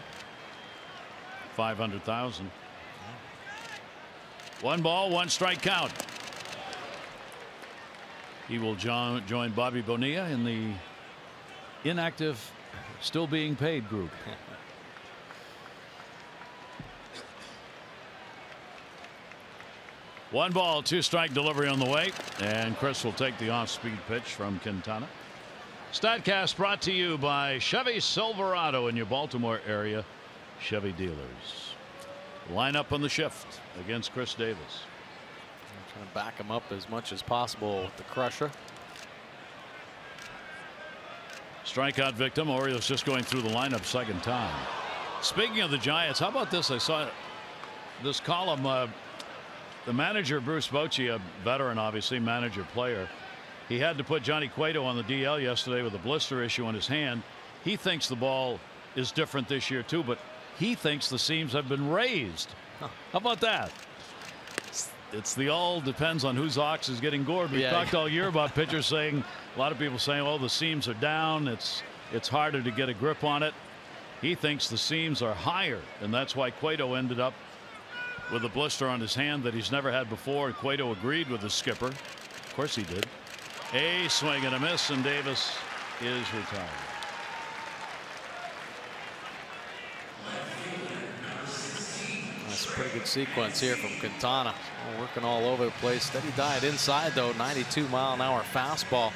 $500,000. 1 ball, 1 strike count. He will join Bobby Bonilla in the inactive, still being paid group. 1 ball, 2 strike delivery on the way, and Chris will take the off-speed pitch from Quintana. Statcast brought to you by Chevy Silverado in your Baltimore area Chevy dealers. Line up on the shift against Chris Davis. I'm trying to back him up as much as possible with the crusher. Strikeout victim. Orioles just going through the lineup second time. Speaking of the Giants, how about this? I saw this column. The manager, Bruce Bochy, a veteran, obviously, manager player, he had to put Johnny Cueto on the DL yesterday with a blister issue in his hand. He thinks the ball is different this year, too, but he thinks the seams have been raised. How about that? It's the all depends on whose ox is getting gored. We've talked all year about pitchers saying, a lot of people saying, oh, the seams are down. It's harder to get a grip on it. He thinks the seams are higher, and that's why Cueto ended up with a blister on his hand that he's never had before. And Cueto agreed with the skipper. Of course he did. A swing and a miss, and Davis is retired. That's a pretty good sequence here from Quintana. Working all over the place. Steady diet inside though. 92-mile-an-hour fastball.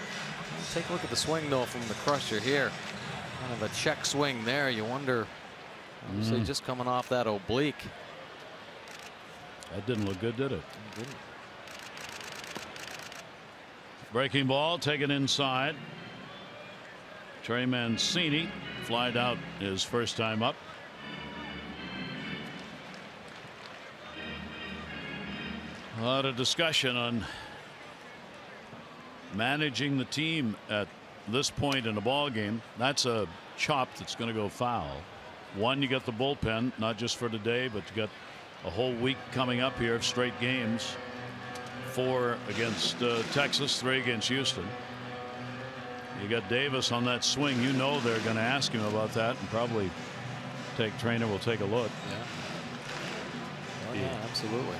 Take a look at the swing though from the crusher here. Kind of a check swing there. You wonder, obviously just coming off that oblique. That didn't look good, did it? It didn't. Breaking ball taken inside. Trey Mancini flied out his first time up. A lot of discussion on managing the team at this point in a ball game. That's a chop that's going to go foul. One, you got the bullpen, not just for today, but you got a whole week coming up here of straight games. 4 against Texas, 3 against Houston. You got Davis on that swing. You know they're going to ask him about that, and probably trainer will take a look. Yeah. Oh, yeah, absolutely.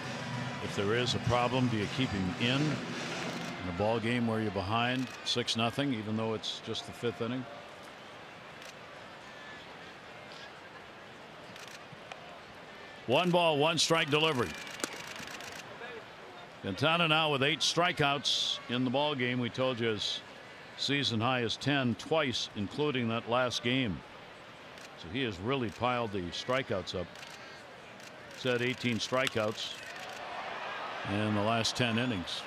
If there is a problem, do you keep him in a ball game where you're behind 6-0, even though it's just the 5th inning? One ball, 1 strike delivery. Quintana now with 8 strikeouts in the ball game. We told you his season high is 10 twice, including that last game. So he has really piled the strikeouts up. He's had 18 strikeouts in the last 10 innings.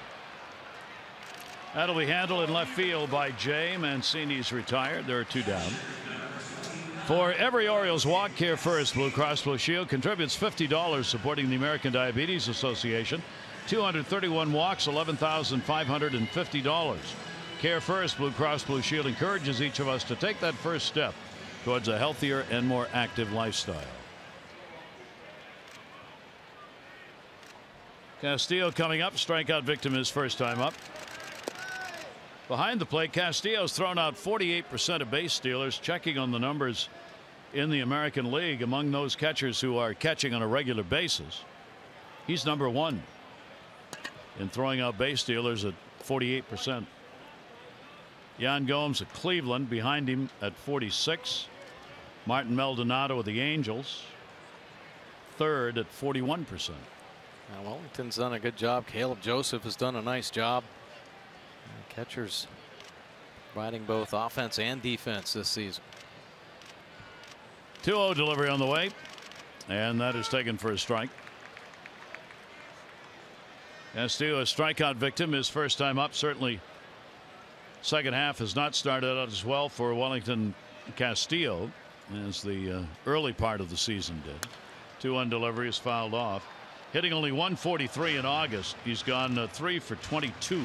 That'll be handled in left field by Jay. Mancini's retired. There are 2 down. For every Orioles walk, KRIS Blue Cross Blue Shield contributes $50 supporting the American Diabetes Association. 231 walks, $11,550. KRIS Blue Cross Blue Shield encourages each of us to take that first step towards a healthier and more active lifestyle. Castillo coming up. Strikeout victim his first time up. Behind the plate, Castillo's thrown out 48% of base stealers. Checking on the numbers in the American League among those catchers who are catching on a regular basis, he's #1 in throwing out base stealers at 48%. Yan Gomes of Cleveland behind him at 46. Martin Maldonado of the Angels third at 41%. Now, Wellington's done a good job. Caleb Joseph has done a nice job. And catchers providing both offense and defense this season. 2-0 delivery on the way, and that is taken for a strike. Castillo, a strikeout victim, his first time up. Certainly second half has not started out as well for Wellington Castillo as the early part of the season did. 2-1 deliveries fouled off. Hitting only 143 in August. He's gone 3 for 22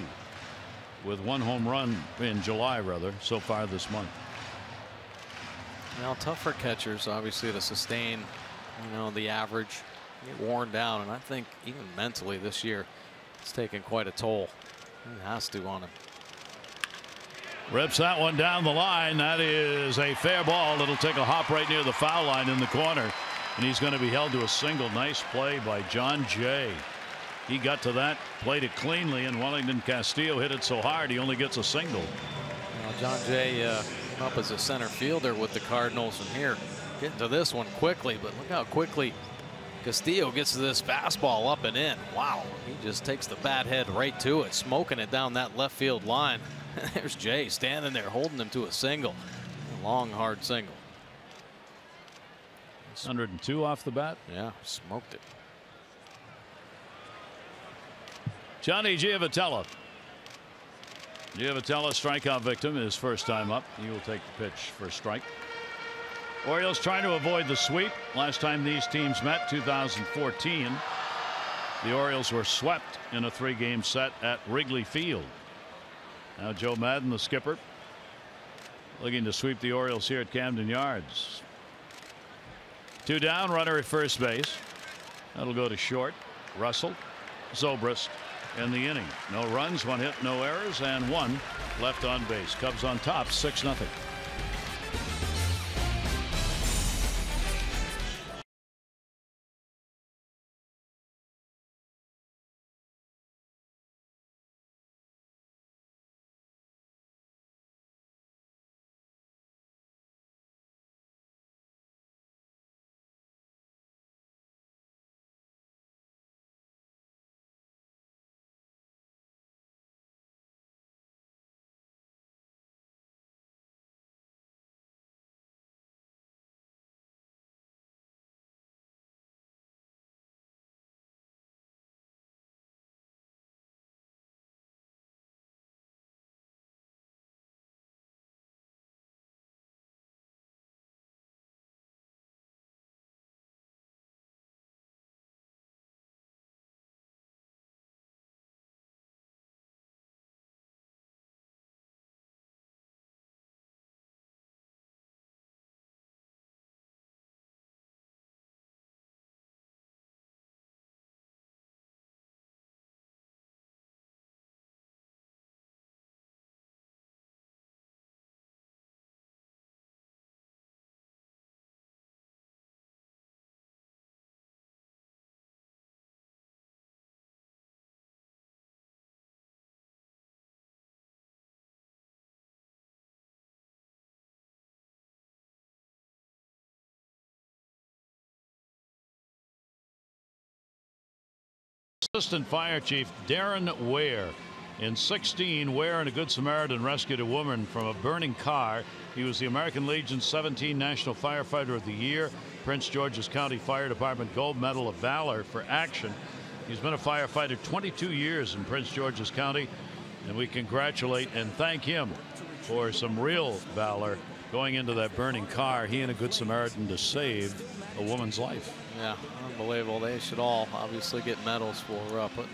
with 1 home run in July, rather, so far this month. Now, tough for catchers, obviously, to sustain, the average, get worn down, and I think even mentally this year, it's taken quite a toll. It has to on him. Rips that one down the line. That is a fair ball. It'll take a hop right near the foul line in the corner, and he's going to be held to a single. Nice play by John Jay. He got to that, played it cleanly, and Wellington Castillo hit it so hard he only gets a single. Well, John Jay came up as a center fielder with the Cardinals, and here getting to this one quickly, but look how quickly Castillo gets to this fastball up and in. Wow, he just takes the bat head right to it, smoking it down that left field line. There's Jay standing there holding him to a single. A long, hard single. 102 off the bat. Yeah, smoked it. Johnny Giavotella. Giavotella, strikeout victim, his first time up. He will take the pitch for a strike. Orioles trying to avoid the sweep. Last time these teams met, 2014. The Orioles were swept in a 3-game set at Wrigley Field. Now Joe Madden, the skipper, looking to sweep the Orioles here at Camden Yards. 2 down, runner at first base. That'll go to short. Russell, Zobrist in the inning. No runs, 1 hit, no errors, and 1 left on base. Cubs on top, 6-0. Assistant Fire Chief Darren Ware. In 16, Ware and a Good Samaritan rescued a woman from a burning car. He was the American Legion's 17 National Firefighter of the Year, Prince George's County Fire Department Gold Medal of Valor for action. He's been a firefighter 22 years in Prince George's County, and we congratulate and thank him for some real valor going into that burning car. He and a Good Samaritan to save a woman's life. Yeah, unbelievable. They should all obviously get medals for putting,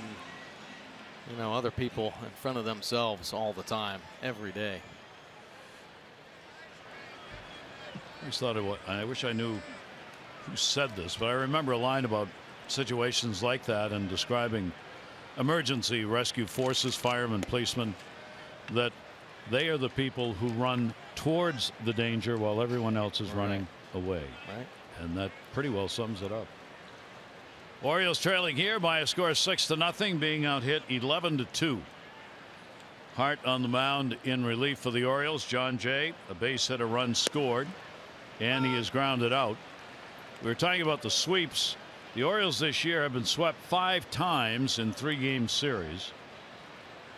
other people in front of themselves all the time, every day. I just thought of what I wish I knew who said this, but I remember a line about situations like that and describing emergency rescue forces, firemen, policemen, that they are the people who run towards the danger while everyone else is running away. Right. And that pretty well sums it up. Orioles trailing here by a score of 6-0, being out hit 11-2. Hart on the mound in relief for the Orioles. John Jay, a base hit, a run scored, and he is grounded out. We were talking about the sweeps. The Orioles this year have been swept 5 times in 3-game series.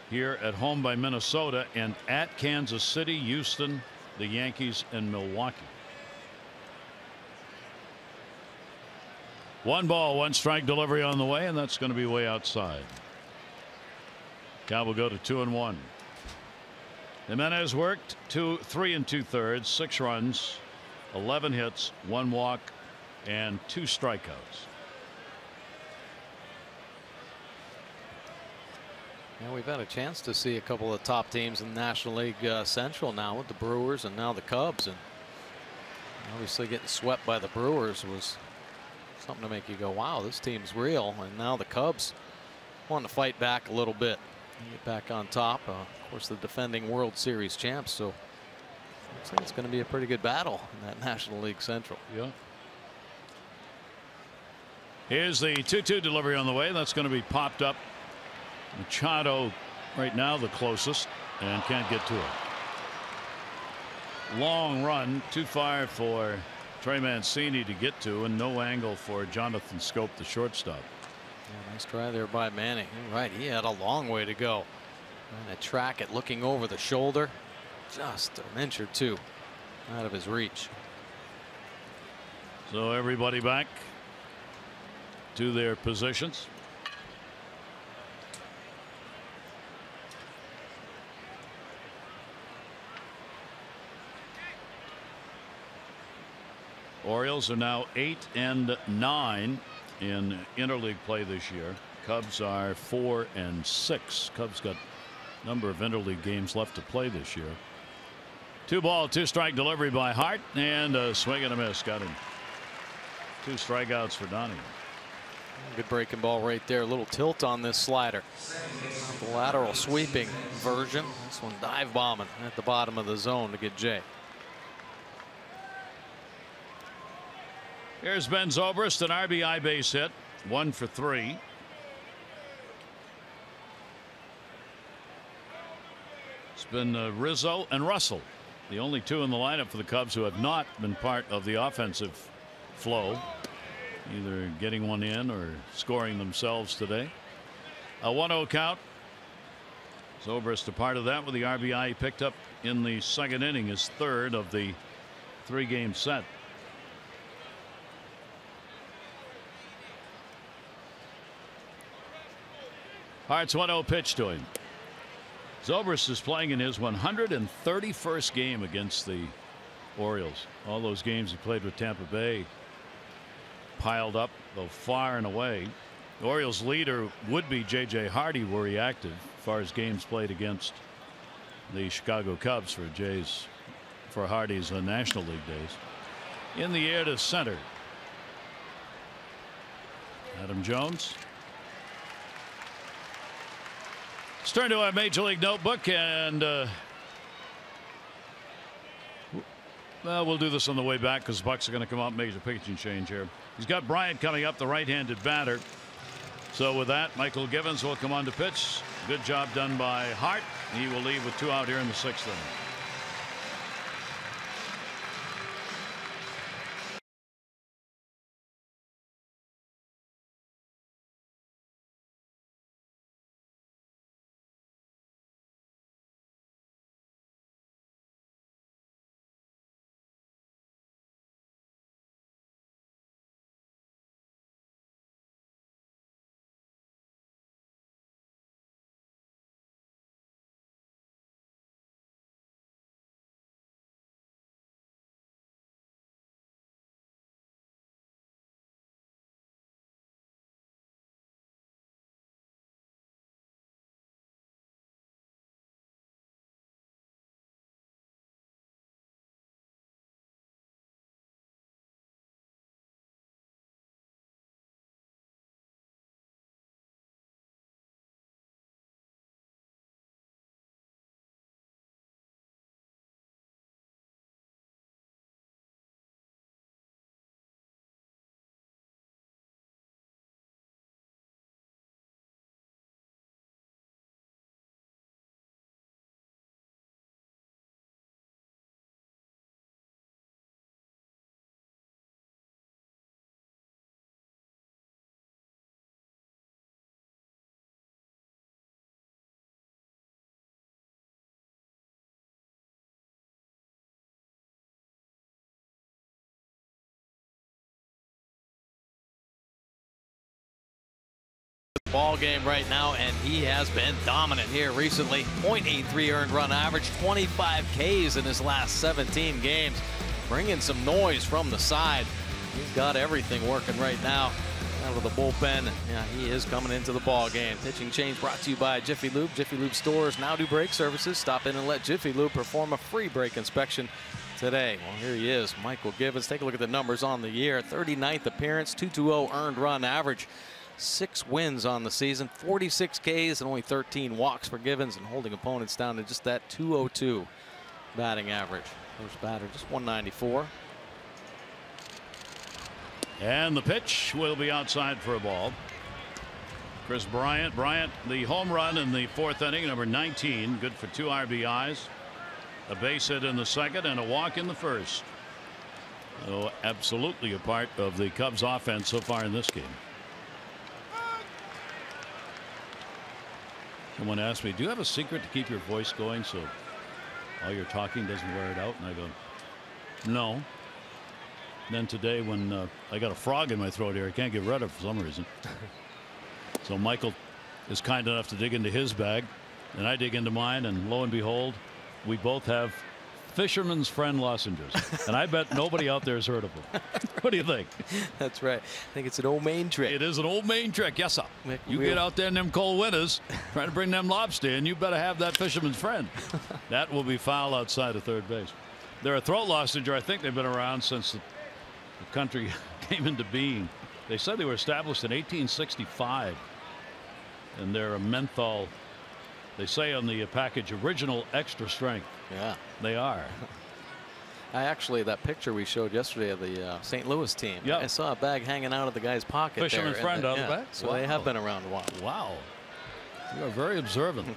Here at home by Minnesota and at Kansas City, Houston, the Yankees, and Milwaukee. 1 ball, 1 strike delivery on the way, and that's going to be way outside. Cal will go to 2-1. Jimenez worked 3 2/3, 6 runs, 11 hits, 1 walk, and 2 strikeouts. Yeah, we've had a chance to see a couple of top teams in the National League Central now with the Brewers and now the Cubs, and obviously getting swept by the Brewers was something to make you go, wow, this team's real. And now the Cubs want to fight back a little bit, get back on top. Of course, the defending World Series champs, so looks like it's going to be a pretty good battle in that National League Central. Yeah. Here's the 2-2 delivery on the way. That's going to be popped up. Machado right now the closest and can't get to it. Long run too far for Trey Mancini to get to, and no angle for Jonathan Schoop, the shortstop. Yeah, nice try there by Manning. You're right, he had a long way to go. Trying to track it, looking over the shoulder, just an inch or 2 out of his reach. So everybody back to their positions. Orioles are now 8-9 in interleague play this year. Cubs are 4-6. Cubs got a number of interleague games left to play this year. 2 ball, 2 strike delivery by Hart, and a swing and a miss. Got him. 2 strikeouts for Donnie. Good breaking ball right there. A little tilt on this slider. The lateral sweeping version. This one dive bombing at the bottom of the zone to get Jay. Here's Ben Zobrist, an RBI base hit, 1 for 3. It's been Rizzo and Russell, the only 2 in the lineup for the Cubs who have not been part of the offensive flow, either getting one in or scoring themselves today. A 1-0 count. Zobrist a part of that with the RBI he picked up in the 2nd inning, his 3rd of the 3-game set. Hart's 1-0 pitch to him. Zobrist is playing in his 131st game against the Orioles. All those games he played with Tampa Bay piled up, though far and away. The Orioles leader would be J.J. Hardy were he active as far as games played against the Chicago Cubs for Hardy's National League days. In the air to center. Adam Jones. Let's turn to our Major League notebook, and we'll do this on the way back because the Bucks are going to come out and make a pitching change here. He's got Bryant coming up, the right-handed batter. So with that, Michael Givens will come on to pitch. Good job done by Hart. He will leave with 2 out here in the 6th inning. ball game right now, and he has been dominant here recently. .83 earned run average, 25 Ks in his last 17 games, bringing some noise from the side. He's got everything working right now out of the bullpen. Yeah, he is coming into the ball game. Pitching change brought to you by Jiffy Lube. Jiffy Lube stores now do brake services. Stop in and let Jiffy Lube perform a free brake inspection today. Well, here he is, Michael Givens. Take a look at the numbers on the year. 39th appearance, .220 earned run average, 6 wins on the season, 46 Ks and only 13 walks for Givens, and holding opponents down to just that .202 batting average. First batter just .194. And the pitch will be outside for a ball. Kris Bryant. Bryant, the home run in the 4th inning, number 19, good for 2 RBIs, a base hit in the 2nd, and a walk in the 1st. So absolutely a part of the Cubs offense so far in this game. Someone asked me, do you have a secret to keep your voice going so all your talking doesn't wear it out? And I go, no. And then today, when I got a frog in my throat here, I can't get rid of it for some reason. So Michael is kind enough to dig into his bag, and I dig into mine, and lo and behold, we both have Fisherman's Friend lozenges. And I bet nobody out there has heard of them. What do you think? That's right. I think it's an old Maine trick. It is an old Maine trick, yes sir. You get out there in them cold winters trying to bring them lobster in, you better have that Fisherman's Friend. That will be foul outside of third base. They're a throat lozenge. I think they've been around since the country came into being. They said they were established in 1865, and they're a menthol, they say on the package, original extra strength. Yeah, they are. I actually, that picture we showed yesterday of the St. Louis team, yep. I saw a bag hanging out of the guy's pocket. Fisherman's Friend out of the back. So wow. They have been around a while. Wow, you are very observant.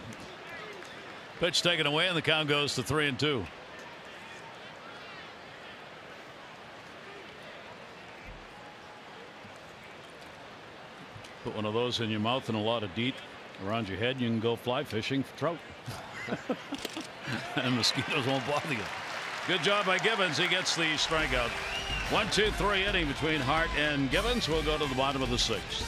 Pitch taken away, and the count goes to 3-2. Put one of those in your mouth and a lot of DEET around your head, you can go fly fishing for trout. And mosquitoes won't bother you. Good job by Givens. He gets the strikeout. 1-2-3 inning between Hart and Givens. We'll go to the bottom of the 6th.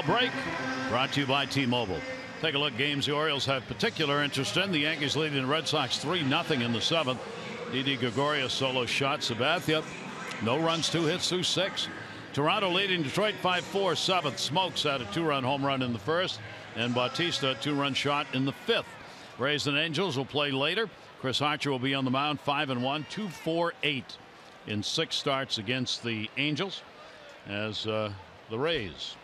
Break brought to you by T-Mobile. Take a look. Games the Orioles have particular interest in. The Yankees leading the Red Sox 3-0 in the 7th. Didi Gregorius solo shot. Sabathia, no runs, 2 hits through 6. Toronto leading Detroit 5-4 7th. Smokes had a 2-run home run in the 1st, and Bautista a 2-run shot in the 5th. Rays and Angels will play later. Chris Archer will be on the mound. 5-1, 2-4-8 in 6 starts against the Angels, as the Rays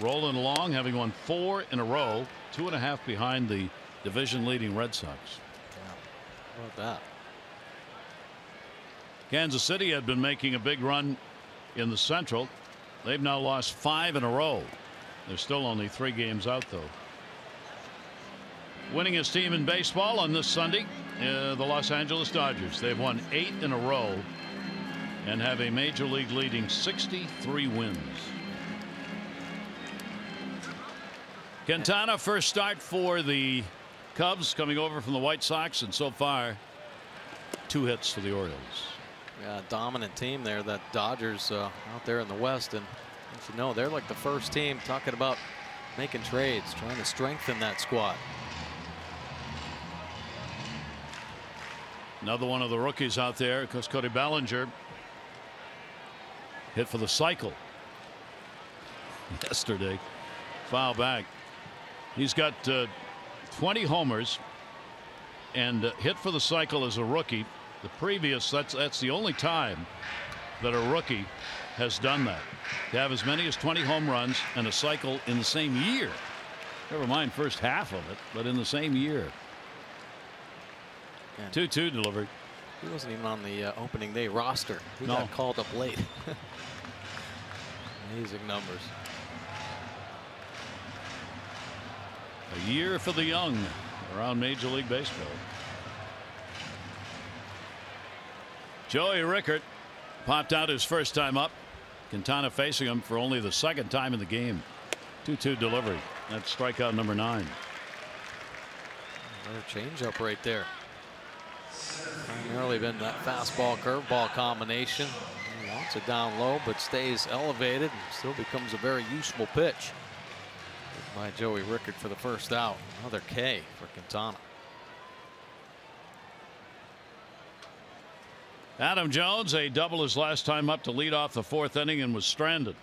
rolling along, having won 4 in a row, 2.5 behind the division leading Red Sox. Yeah. How about that? Kansas City had been making a big run in the Central. They've now lost 5 in a row. They're still only 3 games out, though. Winningest team in baseball on this Sunday, the Los Angeles Dodgers. They've won 8 in a row and have a major league leading 63 wins. Quintana, first start for the Cubs, coming over from the White Sox, and so far 2 hits for the Orioles. Yeah, dominant team there, that Dodgers out there in the West, and as you know, they're like the first team talking about making trades, trying to strengthen that squad. Another one of the rookies out there, because Cody Bellinger hit for the cycle yesterday. Foul back. He's got 20 homers and hit for the cycle as a rookie. The previous, that's the only time that a rookie has done that, to have as many as 20 home runs and a cycle in the same year. Never mind first half of it, but in the same year. 2-2 delivered. He wasn't even on the opening day roster. He got called up late. Amazing numbers. A year for the young around Major League Baseball. Joey Rickert popped out his first time up. Quintana facing him for only the second time in the game. 2-2 delivery. That's strikeout number 9. Another changeup right there. Primarily been that fastball curveball combination. He wants it down low, but stays elevated and still becomes a very useful pitch by Joey Rickert for the first out. Another K for Quintana. Adam Jones, a double his last time up to lead off the 4th inning and was stranded.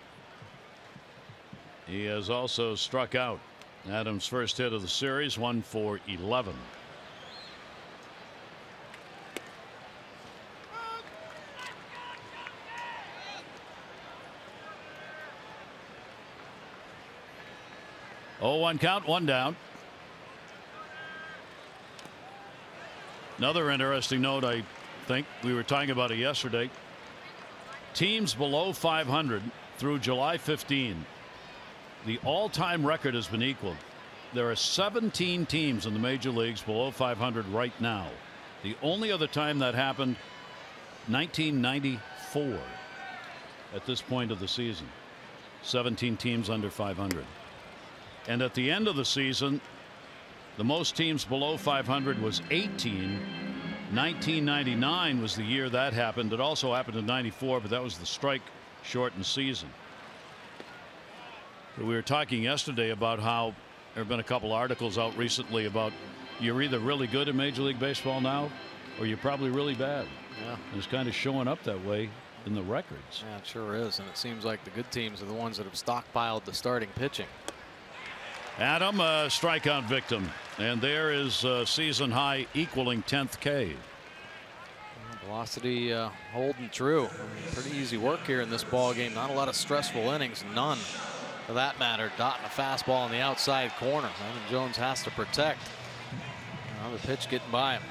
He has also struck out. Adams' first hit of the series, 1 for 11. Oh, 1 count, 1 down. Another interesting note, I think we were talking about it yesterday. Teams below 500 through July 15. The all-time record has been equaled. There are 17 teams in the major leagues below 500 right now. The only other time that happened, 1994, at this point of the season. 17 teams under 500. And at the end of the season, the most teams below 500 was 18. 1999 was the year that happened. It also happened in 94, but that was the strike shortened season. We were talking yesterday about how there have been a couple articles out recently about you're either really good in Major League Baseball now or you're probably really bad. Yeah. And it's kind of showing up that way in the records. Yeah, it sure is. And it seems like the good teams are the ones that have stockpiled the starting pitching. Adam, a strikeout victim, and there is season high equaling 10th K. Velocity holding true. Pretty easy work here in this ball game. Not a lot of stressful innings, none for that matter. Dotting a fastball on the outside corner. Adam Jones has to protect. Another pitch getting by him.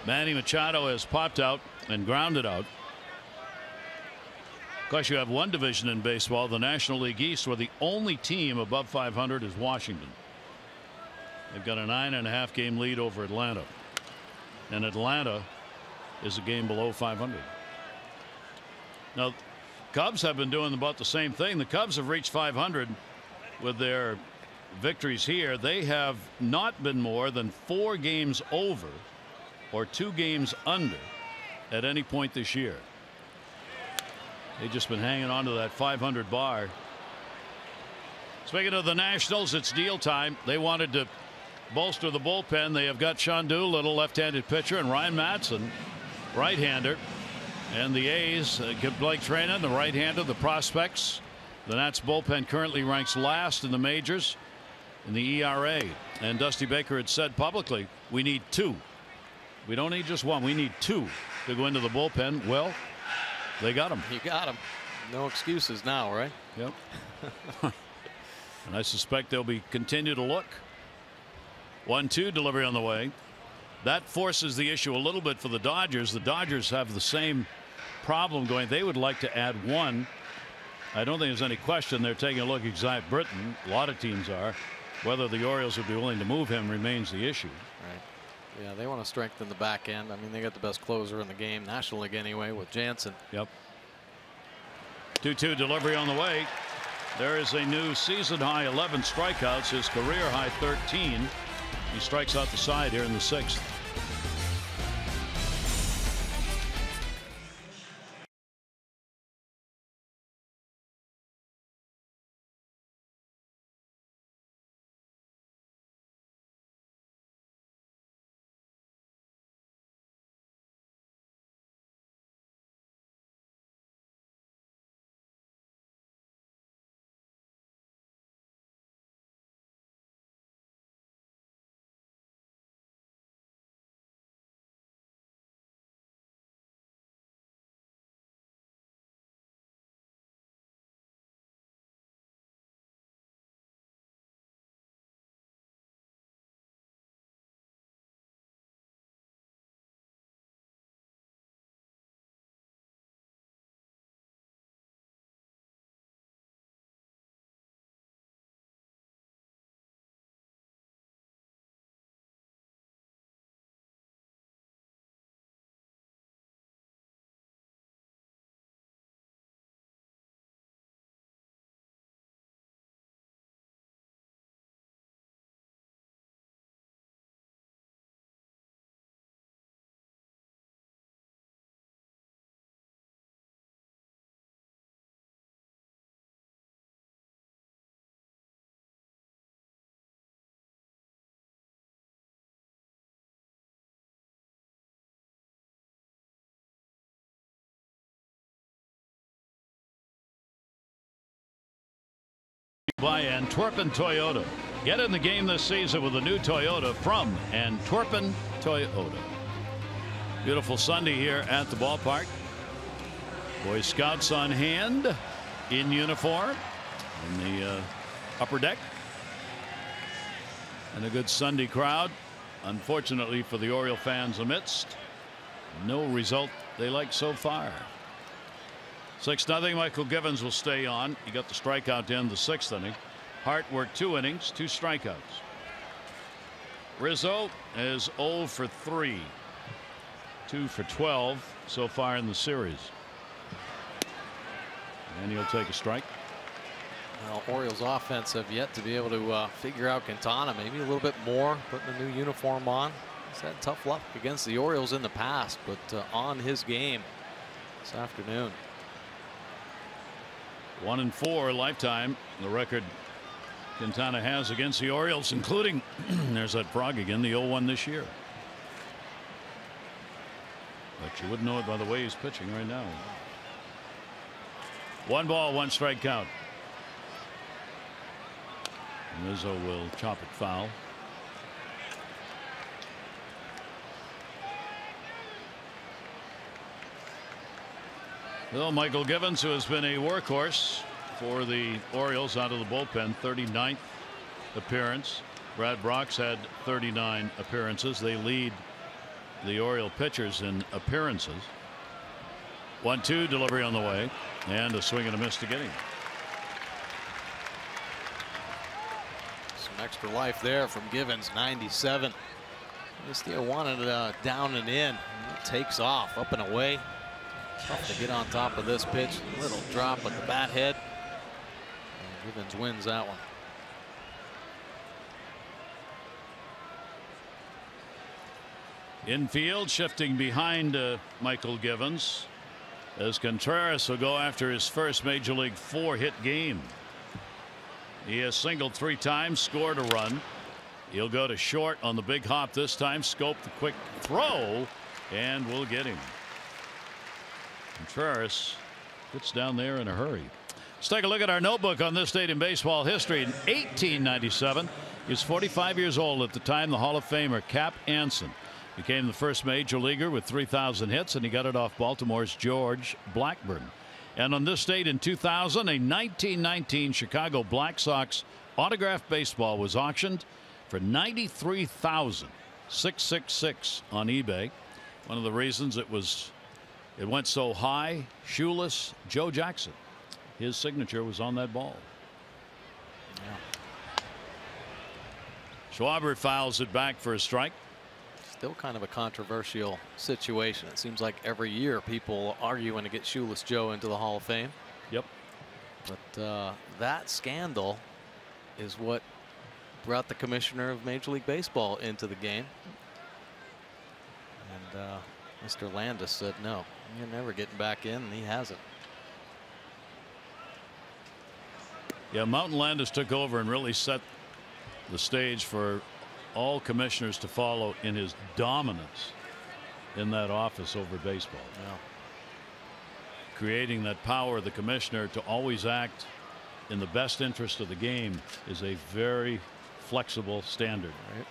Manny Machado has popped out and grounded out. Of course, you have one division in baseball, the National League East, where the only team above 500 is Washington. They've got a 9.5 game lead over Atlanta, and Atlanta is a game below 500. Now, Cubs have been doing about the same thing. The Cubs have reached 500 with their victories here. They have not been more than 4 games over or 2 games under at any point this year. They've just been hanging on to that 500 bar. Speaking of the Nationals, it's deal time. They wanted to bolster the bullpen. They have got Sean Doolittle, left-handed pitcher, and Ryan Madson, right-hander. And the A's get Blake Treinen, the right-hander, the prospects. The Nats bullpen currently ranks last in the majors in the ERA. And Dusty Baker had said publicly, we need 2. We don't need just 1. We need 2 to go into the bullpen. Well, they got him. You got him. No excuses now, right? Yep. And I suspect they'll be continue to look. 1-2 delivery on the way. That forces the issue a little bit for the Dodgers. The Dodgers have the same problem going. They would like to add 1. I don't think there's any question they're taking a look at Zach Britton. A lot of teams are. Whether the Orioles would be willing to move him remains the issue. Right. Yeah, they want to strengthen the back end. I mean, they got the best closer in the game, National League anyway, with Jansen. Yep. 2-2 delivery on the way. There is a new season high 11 strikeouts, his career high 13. He strikes out the side here in the 6th. By Antwerpen Toyota. Get in the game this season with a new Toyota from Antwerpen Toyota. Beautiful Sunday here at the ballpark. Boy Scouts on hand in uniform in the upper deck. And a good Sunday crowd. Unfortunately for the Oriole fans amidst, no result they like so far. 6-0. Michael Givens will stay on. He got the strikeout to end the 6th inning. Hart worked 2 innings, 2 strikeouts. Rizzo is 0 for 3. 2 for 12 so far in the series. And he'll take a strike. Well, Orioles offense have yet to be able to figure out Quintana. Maybe a little bit more, putting a new uniform on. He's had tough luck against the Orioles in the past, but on his game this afternoon. 1-4 lifetime, the record Quintana has against the Orioles, including there's that frog again, the 0-1 this year. But you wouldn't know it by the way he's pitching right now. 1 ball, 1 strike count. Rizzo will chop it foul. Well, Michael Givens, who has been a workhorse for the Orioles out of the bullpen, 39th appearance. Brad Brock's had 39 appearances. They lead the Oriole pitchers in appearances. 1-2 delivery on the way, and a swing and a miss to get him. Some extra life there from Givens, 97. Still wanted it down and in. It takes off up and away. Tough to get on top of this pitch. Little drop at the bat head. And Givens wins that one. Infield shifting behind Michael Givens as Contreras will go after his first Major League 4-hit game. He has singled 3 times, scored a run. He'll go to short on the big hop this time. Scope the quick throw, and we'll get him. Contreras gets down there in a hurry. Let's take a look at our notebook on this date in baseball history. In 1897, he was 45 years old at the time. The Hall of Famer Cap Anson became the first major leaguer with 3,000 hits, and he got it off Baltimore's George Blackburn. And on this date in 2000, a 1919 Chicago Black Sox autographed baseball was auctioned for $93,666 on eBay. One of the reasons it went so high, shoeless Joe Jackson. His signature was on that ball. Yeah. Schwarber fouls it back for a strike. Still kind of a controversial situation. It seems like every year people arguing to get Shoeless Joe into the Hall of Fame. Yep. But that scandal is what brought the commissioner of Major League Baseball into the game. And Mr. Landis said, no, you're never getting back in, and he hasn't. Yeah, Mountain Landis took over and really set the stage for all commissioners to follow in his dominance in that office over baseball. Yeah. Creating that power of the commissioner to always act in the best interest of the game is a very flexible standard. Right.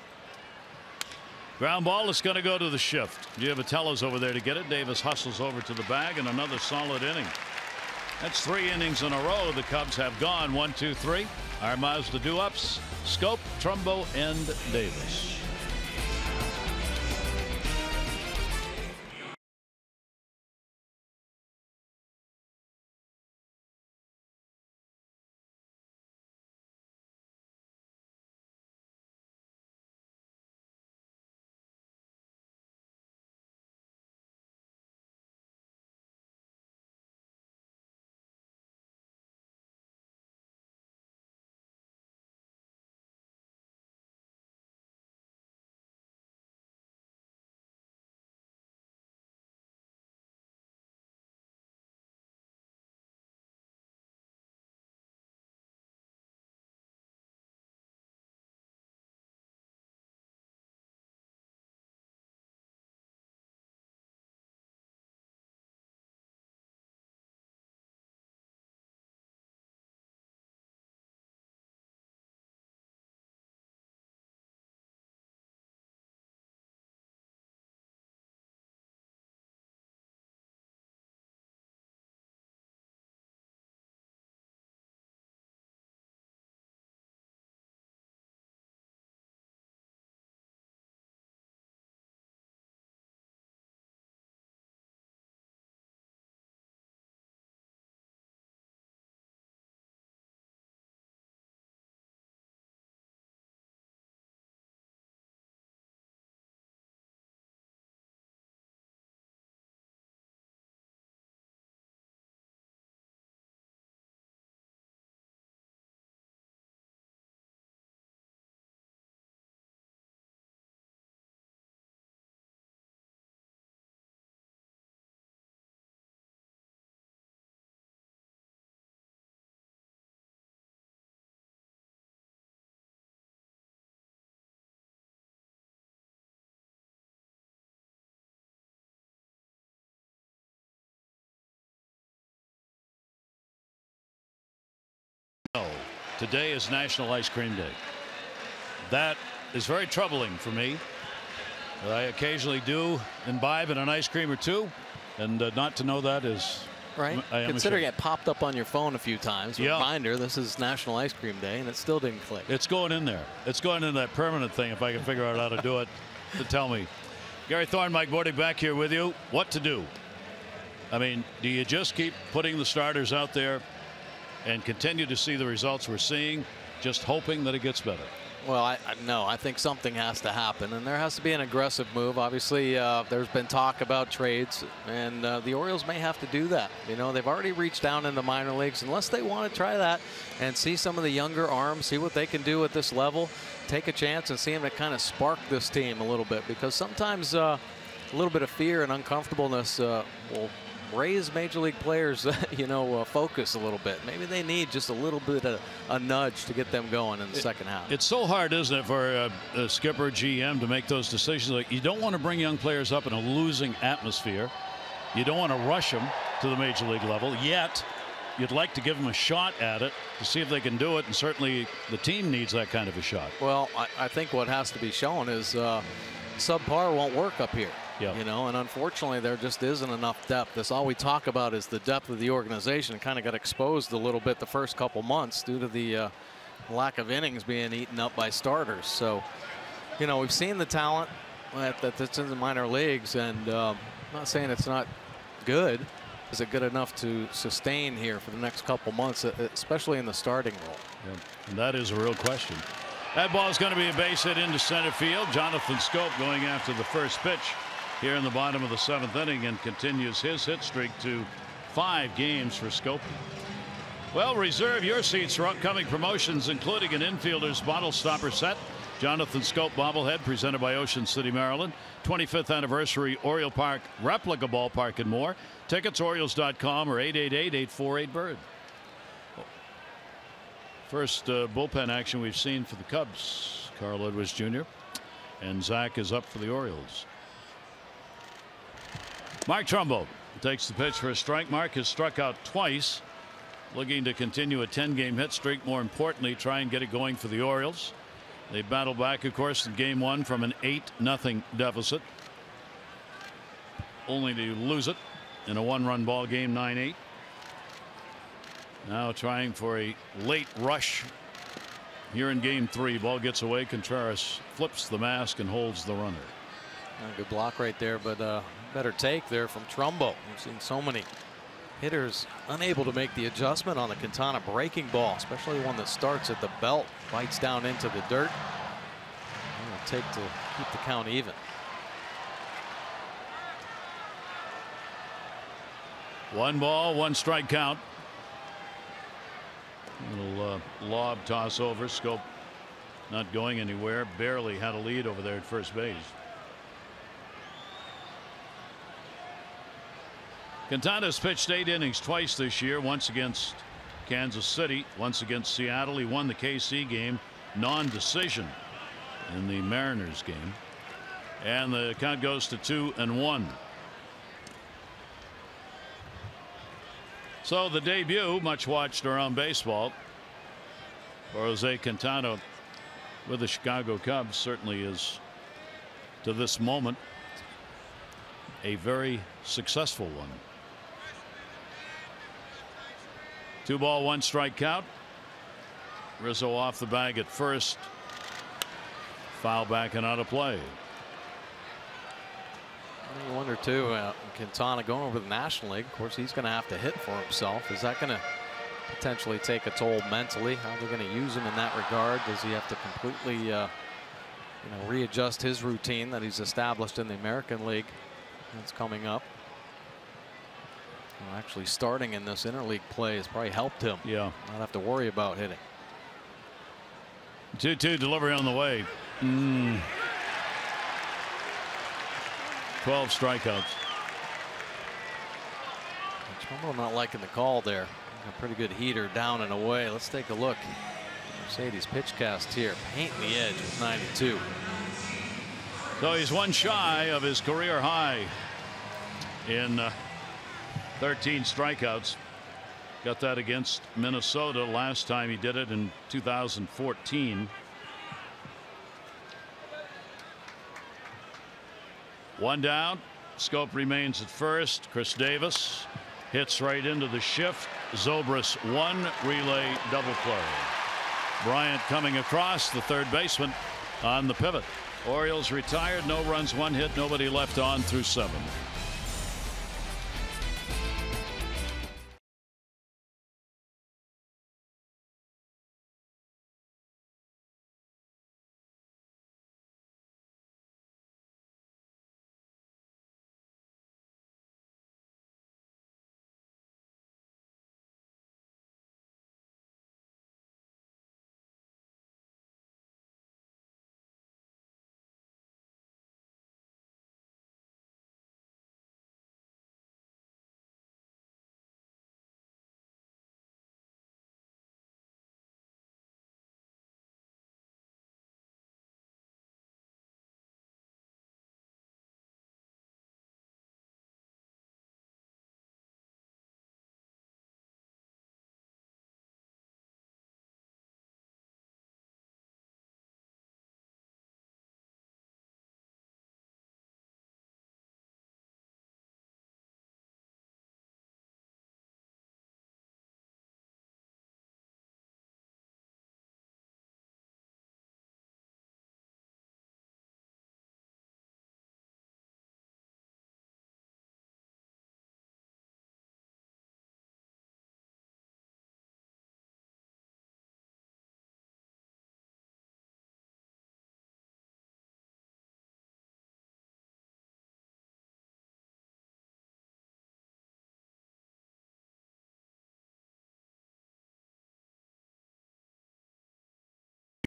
Ground ball is going to go to the shift. Giovatello's over there to get it. Davis hustles over to the bag, and another solid inning. That's 3 innings in a row the Cubs have gone. 1, 2, 3. Our Mazda do-ups: Schoop, Trumbo, and Davis. Today is National Ice Cream Day. That is very troubling for me. I occasionally do imbibe in an ice cream or two, and not to know that is right. Considering it popped up on your phone a few times. Yeah. Reminder: this is National Ice Cream Day, and it still didn't click. It's going in there. It's going in that permanent thing. If I can figure out how to do it, to tell me. Gary Thorne, Mike Bordy back here with you. What to do? I mean, do you just keep putting the starters out there and continue to see the results we're seeing, just hoping that it gets better? Well, no, I think something has to happen, and there has to be an aggressive move. Obviously, there's been talk about trades, and the Orioles may have to do that. You know, they've already reached down in the minor leagues. Unless they want to try that and see some of the younger arms, see what they can do at this level, take a chance and see them to kind of spark this team a little bit, because sometimes a little bit of fear and uncomfortableness will raise major league players, focus a little bit. Maybe they need just a little bit of a nudge to get them going in the second half. It's so hard, isn't it, for a skipper, GM to make those decisions. Like, you don't want to bring young players up in a losing atmosphere. You don't want to rush them to the major league level, yet you'd like to give them a shot at it to see if they can do it, and certainly the team needs that kind of a shot. Well, I think what has to be shown is subpar won't work up here. Yep. You know, and unfortunately there just isn't enough depth. That's all we talk about is the depth of the organization. It kind of got exposed a little bit the first couple months due to the lack of innings being eaten up by starters. So, you know, we've seen the talent that's in the minor leagues, and I'm not saying it's not good. Is it good enough to sustain here for the next couple months, especially in the starting role? Yeah. And that is a real question. That ball is going to be a base hit into center field. Jonathan Schoop going after the first pitch here in the bottom of the 7th inning and continues his hit streak to 5 games for Schoop. Well, reserve your seats for upcoming promotions, including an infielder's bottle stopper set, Jonathan Schoop bobblehead presented by Ocean City, Maryland, 25th anniversary Oriole Park replica ballpark, and more. Tickets Orioles.com or 888-848-BIRD. First bullpen action we've seen for the Cubs. Carl Edwards Jr. and Zach is up for the Orioles. Mark Trumbo takes the pitch for a strike. Mark has struck out twice, looking to continue a 10-game hit streak. More importantly, try and get it going for the Orioles. They battled back, of course, in game 1 from an 8-0 deficit, only to lose it in a 1-run ball game, 9-8. Now trying for a late rush here in game 3. Ball gets away. Contreras flips the mask and holds the runner. Good block right there, but better take there from Trumbo. We've seen so many hitters unable to make the adjustment on the Quintana breaking ball, especially one that starts at the belt, bites down into the dirt. It'll take to keep the count even. One ball, 1 strike count. Little lob toss over. Schoop not going anywhere. Barely had a lead over there at first base. Quintana's pitched 8 innings twice this year, once against Kansas City, once against Seattle. He won the KC game, non-decision in the Mariners game, and the count goes to 2-1. So the debut, much watched around baseball for Jose Quintana with the Chicago Cubs, certainly is, to this moment, a very successful one. 2 ball, 1 strike count. Rizzo off the bag at first. Foul back and out of play. I wonder too, Quintana going over the National League. Of course, he's going to have to hit for himself. Is that going to potentially take a toll mentally? How are they going to use him in that regard? Does he have to completely readjust his routine that he's established in the American League that's coming up? Well, actually starting in this interleague play has probably helped him. Yeah. Not have to worry about hitting. 2-2 delivery on the way. 12 strikeouts. Trumbo not liking the call there. A pretty good heater down and away. Let's take a look. Mercedes pitch cast here. Painting the edge with 92. So he's 1 shy of his career high in 13 strikeouts. Got that against Minnesota last time he did it in 2014. 1 down. Schoop remains at first. Chris Davis hits right into the shift. Zobrist 1 relay double play. Bryant coming across, the third baseman on the pivot. Orioles retired. No runs, 1 hit, nobody left on through 7.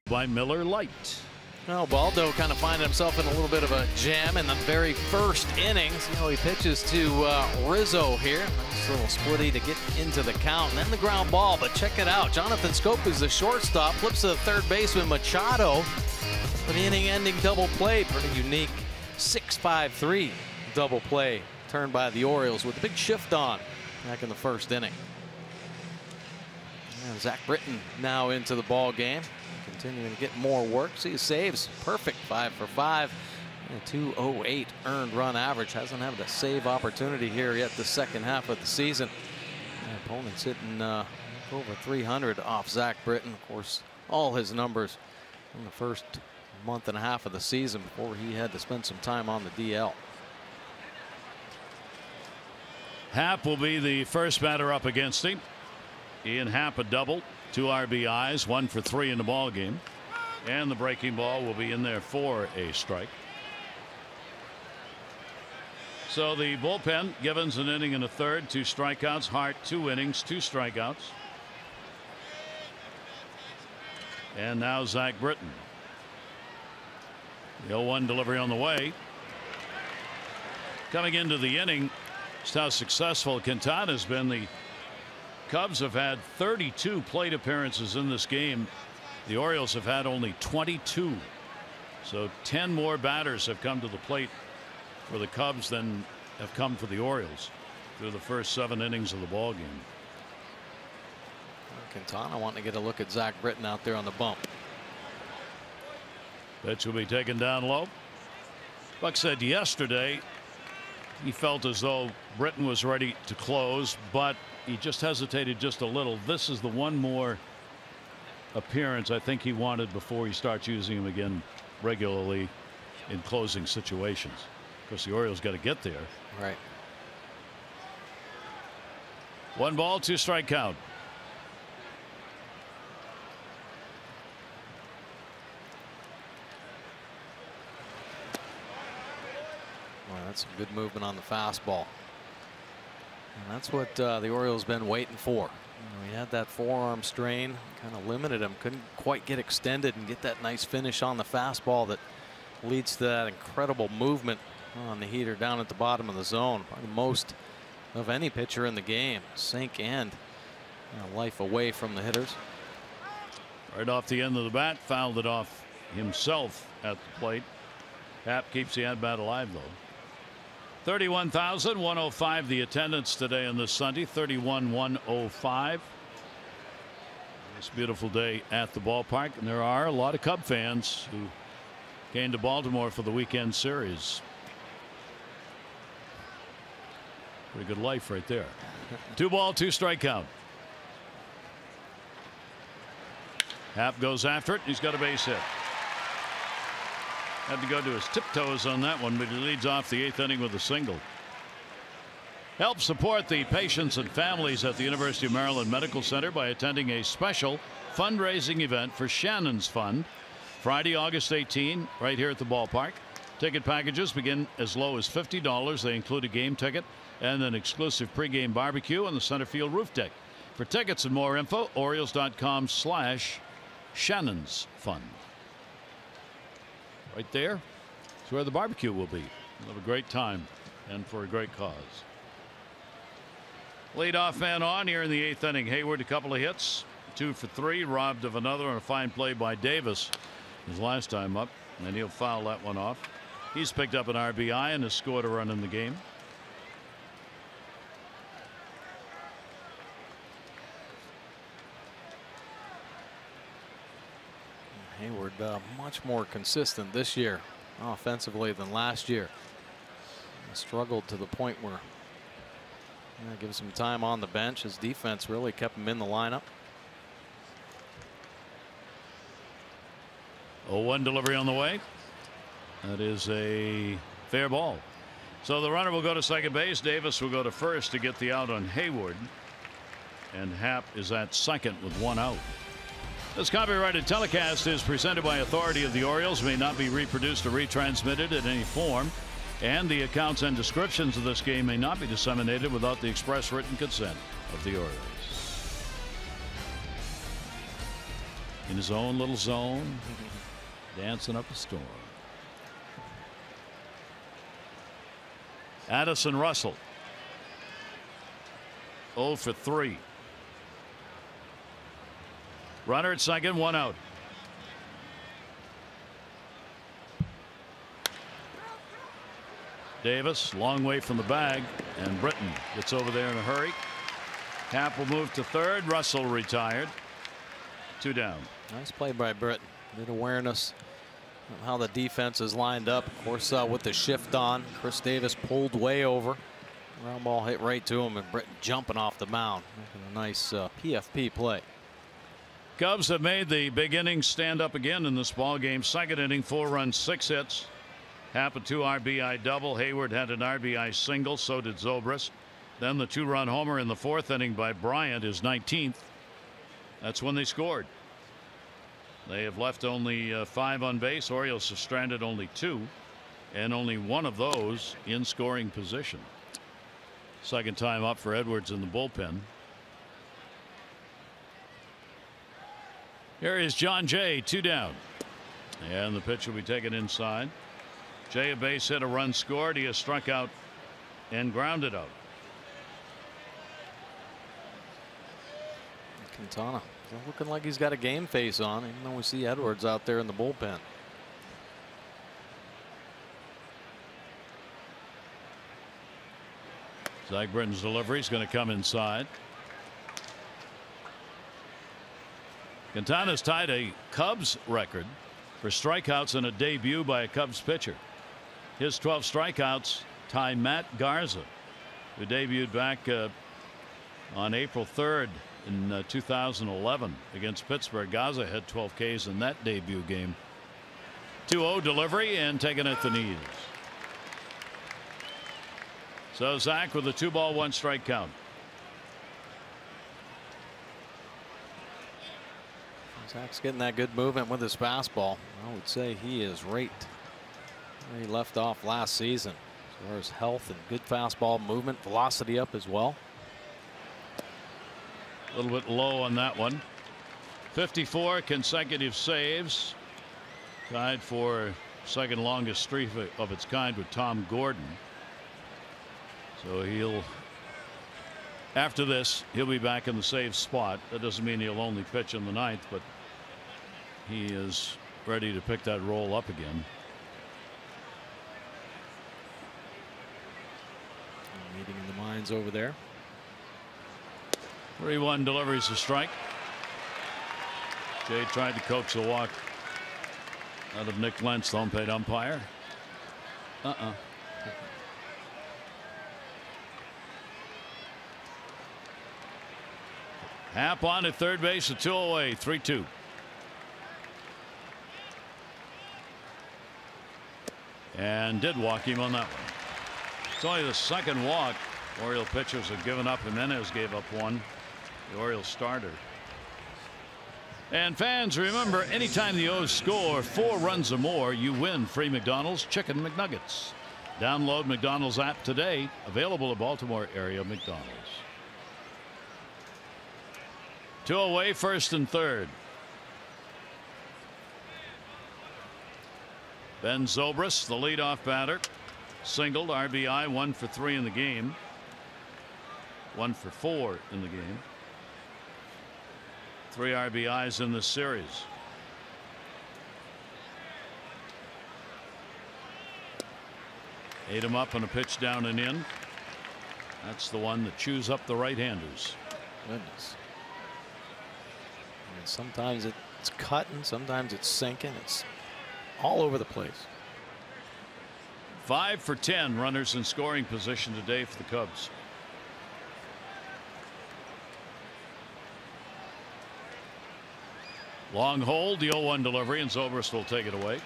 By Miller Lite. Well, Baldo kind of finding himself in a little bit of a jam in the very first innings. You know, he pitches to Rizzo here. Nice little splitty to get into the count. And then the ground ball, but check it out. Jonathan Schoop is the shortstop. Flips to the third baseman, Machado. For the inning-ending double play. Pretty unique 6-5-3 double play turned by the Orioles with a big shift on back in the first inning. And Zach Britton now into the ball game. Continuing to get more work. See his saves. Perfect. 5 for 5. And 208 earned run average. Hasn't had a save opportunity here yet the second half of the season. And opponent's hitting over 300 off Zach Britton. Of course, all his numbers in the first month and a half of the season before he had to spend some time on the DL. Happ will be the first batter up against him. Ian Happ a double. 2 RBIs, 1 for 3 in the ball game, and the breaking ball will be in there for a strike. So the bullpen, Givens an inning and a third, 2 strikeouts. Hart 2 innings, 2 strikeouts. And now Zach Britton. The 0-1 delivery on the way. Coming into the inning, just how successful Quintana has been. The Cubs have had 32 plate appearances in this game. The Orioles have had only 22. So 10 more batters have come to the plate for the Cubs than have come for the Orioles through the first 7 innings of the ball game. Quintana wanting to get a look at Zach Britton out there on the bump. Pitch will be taken down low. Buck said yesterday he felt as though Britton was ready to close, but he just hesitated just a little. This is the one more appearance I think he wanted before he starts using him again regularly in closing situations. Because the Orioles got to get there. Right. 1 ball, 2 strike count. Well, that's some good movement on the fastball. And that's what the Orioles been waiting for. You know, he had that forearm strain, kind of limited him, couldn't quite get extended and get that nice finish on the fastball that leads to that incredible movement on the heater down at the bottom of the zone. Probably most of any pitcher in the game. Sink and life away from the hitters. Right off the end of the bat, fouled it off himself at the plate. Happ keeps the at bat alive though. 31,105 the attendance today on this Sunday. 31,105. This beautiful day at the ballpark, and there are a lot of Cub fans who came to Baltimore for the weekend series. Pretty good life right there. 2 ball, 2 strike count. Happ goes after it. He's got a base hit. Had to go to his tiptoes on that one, but he leads off the 8th inning with a single. Help support the patients and families at the University of Maryland Medical Center by attending a special fundraising event for Shannon's Fund Friday, August 18, right here at the ballpark. Ticket packages begin as low as $50. They include a game ticket and an exclusive pregame barbecue on the center field roof deck. For tickets and more info, Orioles.com/Shannon's Fund. Right there is where the barbecue will be. We'll have a great time and for a great cause. Leadoff man on here in the 8th inning. Hayward a couple of hits, 2 for 3, robbed of another on a fine play by Davis his last time up, and he'll foul that one off. He's picked up an RBI and has scored a run in the game. Hayward much more consistent this year offensively than last year. Struggled to the point where gives him time on the bench. His defense really kept him in the lineup. 0-1 delivery on the way. That is a fair ball. So the runner will go to second base. Davis will go to first to get the out on Hayward. And Happ is at second with 1 out. This copyrighted telecast is presented by authority of the Orioles, may not be reproduced or retransmitted in any form, and the accounts and descriptions of this game may not be disseminated without the express written consent of the Orioles. in his own little zone, dancing up a storm. Addison Russell 0 for 3. Runner at second, 1 out. Davis, long way from the bag, and Britton gets over there in a hurry. Happ will move to third. Russell retired. 2 down. Nice play by Britton. Good awareness of how the defense is lined up. Of course, with the shift on, Chris Davis pulled way over. Ground ball hit right to him, and Britton jumping off the mound, making a nice PFP play. Cubs have made the big inning stand up again in this ball game. Second inning, 4 runs, 6 hits. Happ a 2 RBI double. Hayward had an RBI single. So did Zobrist. Then the 2-run homer in the 4th inning by Bryant, his 19th. That's when they scored. They have left only 5 on base. Orioles have stranded only 2, and only 1 of those in scoring position. Second time up for Edwards in the bullpen. Here is John Jay, 2 down. And the pitch will be taken inside. Jay, a base hit, a run scored. He has struck out and grounded out. Quintana looking like he's got a game face on, even though we see Edwards out there in the bullpen. Zach Britton's delivery is going to come inside. Quintana's tied a Cubs record for strikeouts in a debut by a Cubs pitcher. His 12 strikeouts tie Matt Garza, who debuted back on April 3rd in 2011 against Pittsburgh. Garza had 12 Ks in that debut game. 2-0 delivery and taken at the knees. So Zach with a 2-ball 1-strike count. Zach's getting that good movement with his fastball. I would say he is right where he left off last season as far as health and good fastball movement, velocity up as well. A little bit low on that one. 54 consecutive saves, tied for second longest streak of its kind with Tom Gordon. So he'll, after this, he'll be back in the save spot. That doesn't mean he'll only pitch in the 9th, but he is ready to pick that role up again. Meeting in the minds over there. 3-1 delivers a strike. Jay tried to coax a walk out of Nick Lentz, the home plate umpire. Happ on at third base, a 2 away, 3-2. And did walk him on that one. It's only the second walk Oriole pitchers have given up. Jimenez gave up one, the Orioles starter. And fans, remember, anytime the O's score 4 runs or more, you win free McDonald's Chicken McNuggets. Download McDonald's app today, available at Baltimore area McDonald's. 2 away, first and third. Ben Zobrist, the leadoff batter, singled, RBI, 1 for 3 in the game. 1 for 4 in the game. 3 RBIs in this series. Ate him up on a pitch down and in. That's the one that chews up the right-handers. Goodness. And sometimes it's cutting, sometimes it's sinking. It's all over the place. 5 for 10 runners in scoring position today for the Cubs. Long hold, the 0-1 delivery, and Zobrist will take it away.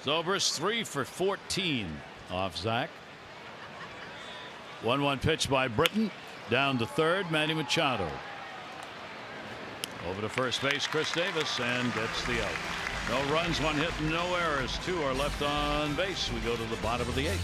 Zobrist 3 for 14 off Zach. 1-1 pitch by Britton. Down to third, Manny Machado. Over to first base, Chris Davis, and gets the out. No runs, 1 hit, no errors. 2 are left on base. We go to the bottom of the 8th.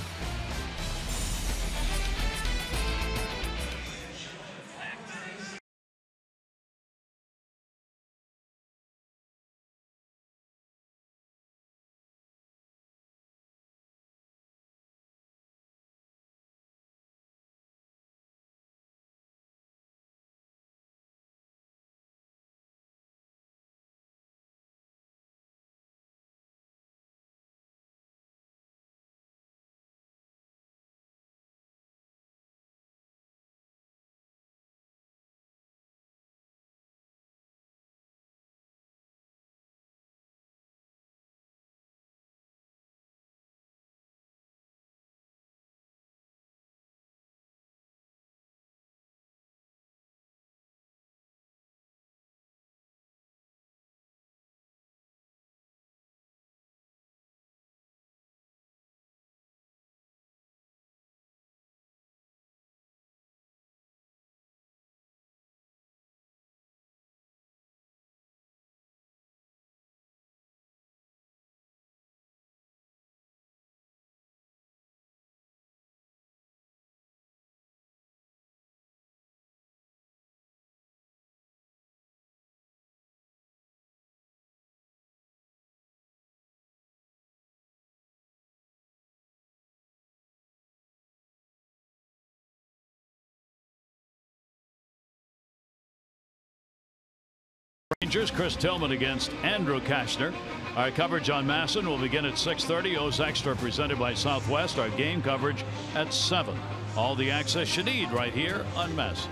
Rangers, Chris Tillman against Andrew Kashner. Our coverage on MASN will begin at 6:30. O's Extra presented by Southwest. Our game coverage at 7. All the access you need right here on MASN.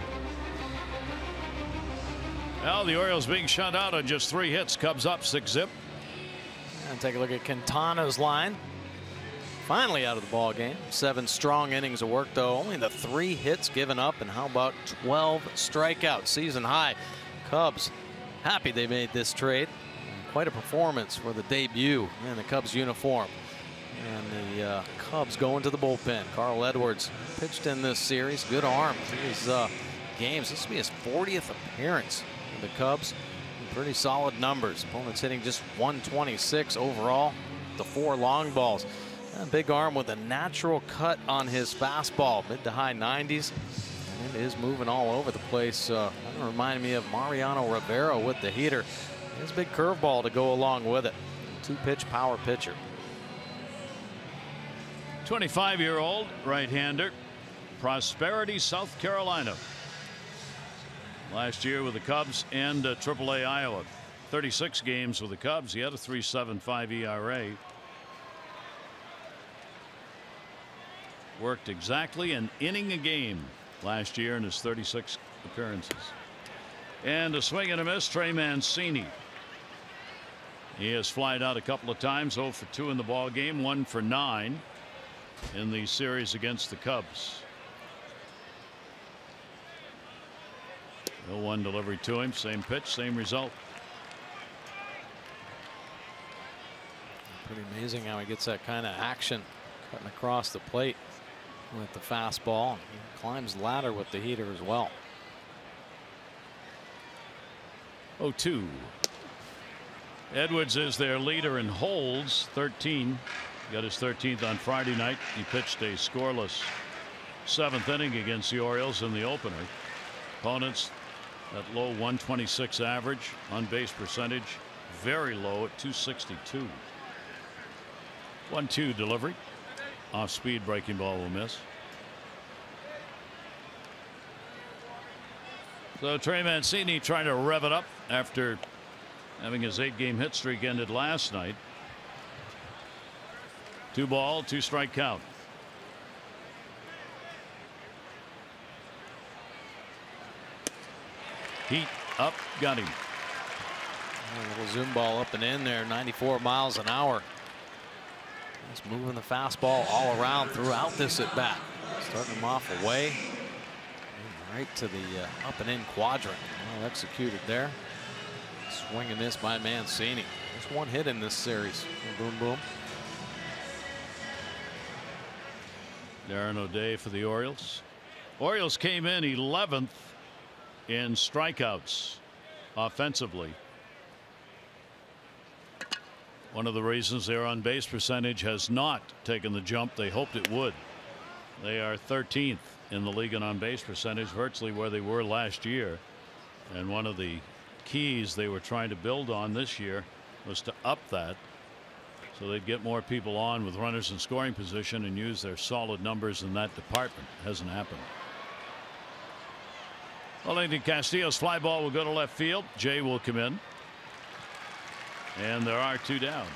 Well, the Orioles being shut out on just 3 hits. Cubs up 6-zip. And take a look at Quintana's line. Finally out of the ball game. 7 strong innings of work, though. Only the 3 hits given up, and how about 12 strikeouts? Season high. Cubs happy they made this trade. Quite a performance for the debut in the Cubs uniform. And the Cubs go into the bullpen. Carl Edwards pitched in this series. Good arm through his games. This will be his 40th appearance for the Cubs. Pretty solid numbers. Opponents hitting just 126 overall. The 4 long balls. A big arm with a natural cut on his fastball. Mid to high 90s. And is moving all over the place. Reminded me of Mariano Rivera with the heater. There's a big curveball to go along with it. 2-pitch power pitcher. 25-year-old right-hander, Prosperity, South Carolina. Last year with the Cubs and AAA Iowa. 36 games with the Cubs. He had a 3.75 ERA. Worked exactly an inning a game last year in his 36 appearances. And a swing and a miss, Trey Mancini. He has flied out a couple of times. 0 for 2 in the ball game, 1 for 9 in the series against the Cubs. 0-1 delivery to him. Same pitch, same result. Pretty amazing how he gets that kind of action cutting across the plate with the fastball. He climbs the ladder with the heater as well. 0-2. Edwards is their leader in holds, 13. Got his 13th on Friday night. He pitched a scoreless 7th inning against the Orioles in the opener. Opponents that low 126 average. On base percentage very low at 262. 1-2 delivery. Off speed breaking ball will miss. So Trey Mancini trying to rev it up after having his 8-game hit streak ended last night. 2 ball, 2 strike count. Heat up, got him. A little zoom ball up and in there, 94 miles an hour. He's moving the fastball all around throughout this at bat. Starting him off away. And right to the up and in quadrant. Well executed there. Swing and miss by Mancini. Just 1 hit in this series. Boom, boom. Darren O'Day for the Orioles. Orioles came in 11th in strikeouts. offensively. One of the reasons their on base percentage has not taken the jump they hoped it would. They are 13th in the league in on base percentage, virtually where they were last year. And one of the keys they were trying to build on this year was to up that, so they'd get more people on with runners in scoring position and use their solid numbers in that department. Hasn't happened. Wellington Castillo's fly ball will go to left field. Jay will come in. And there are 2 down.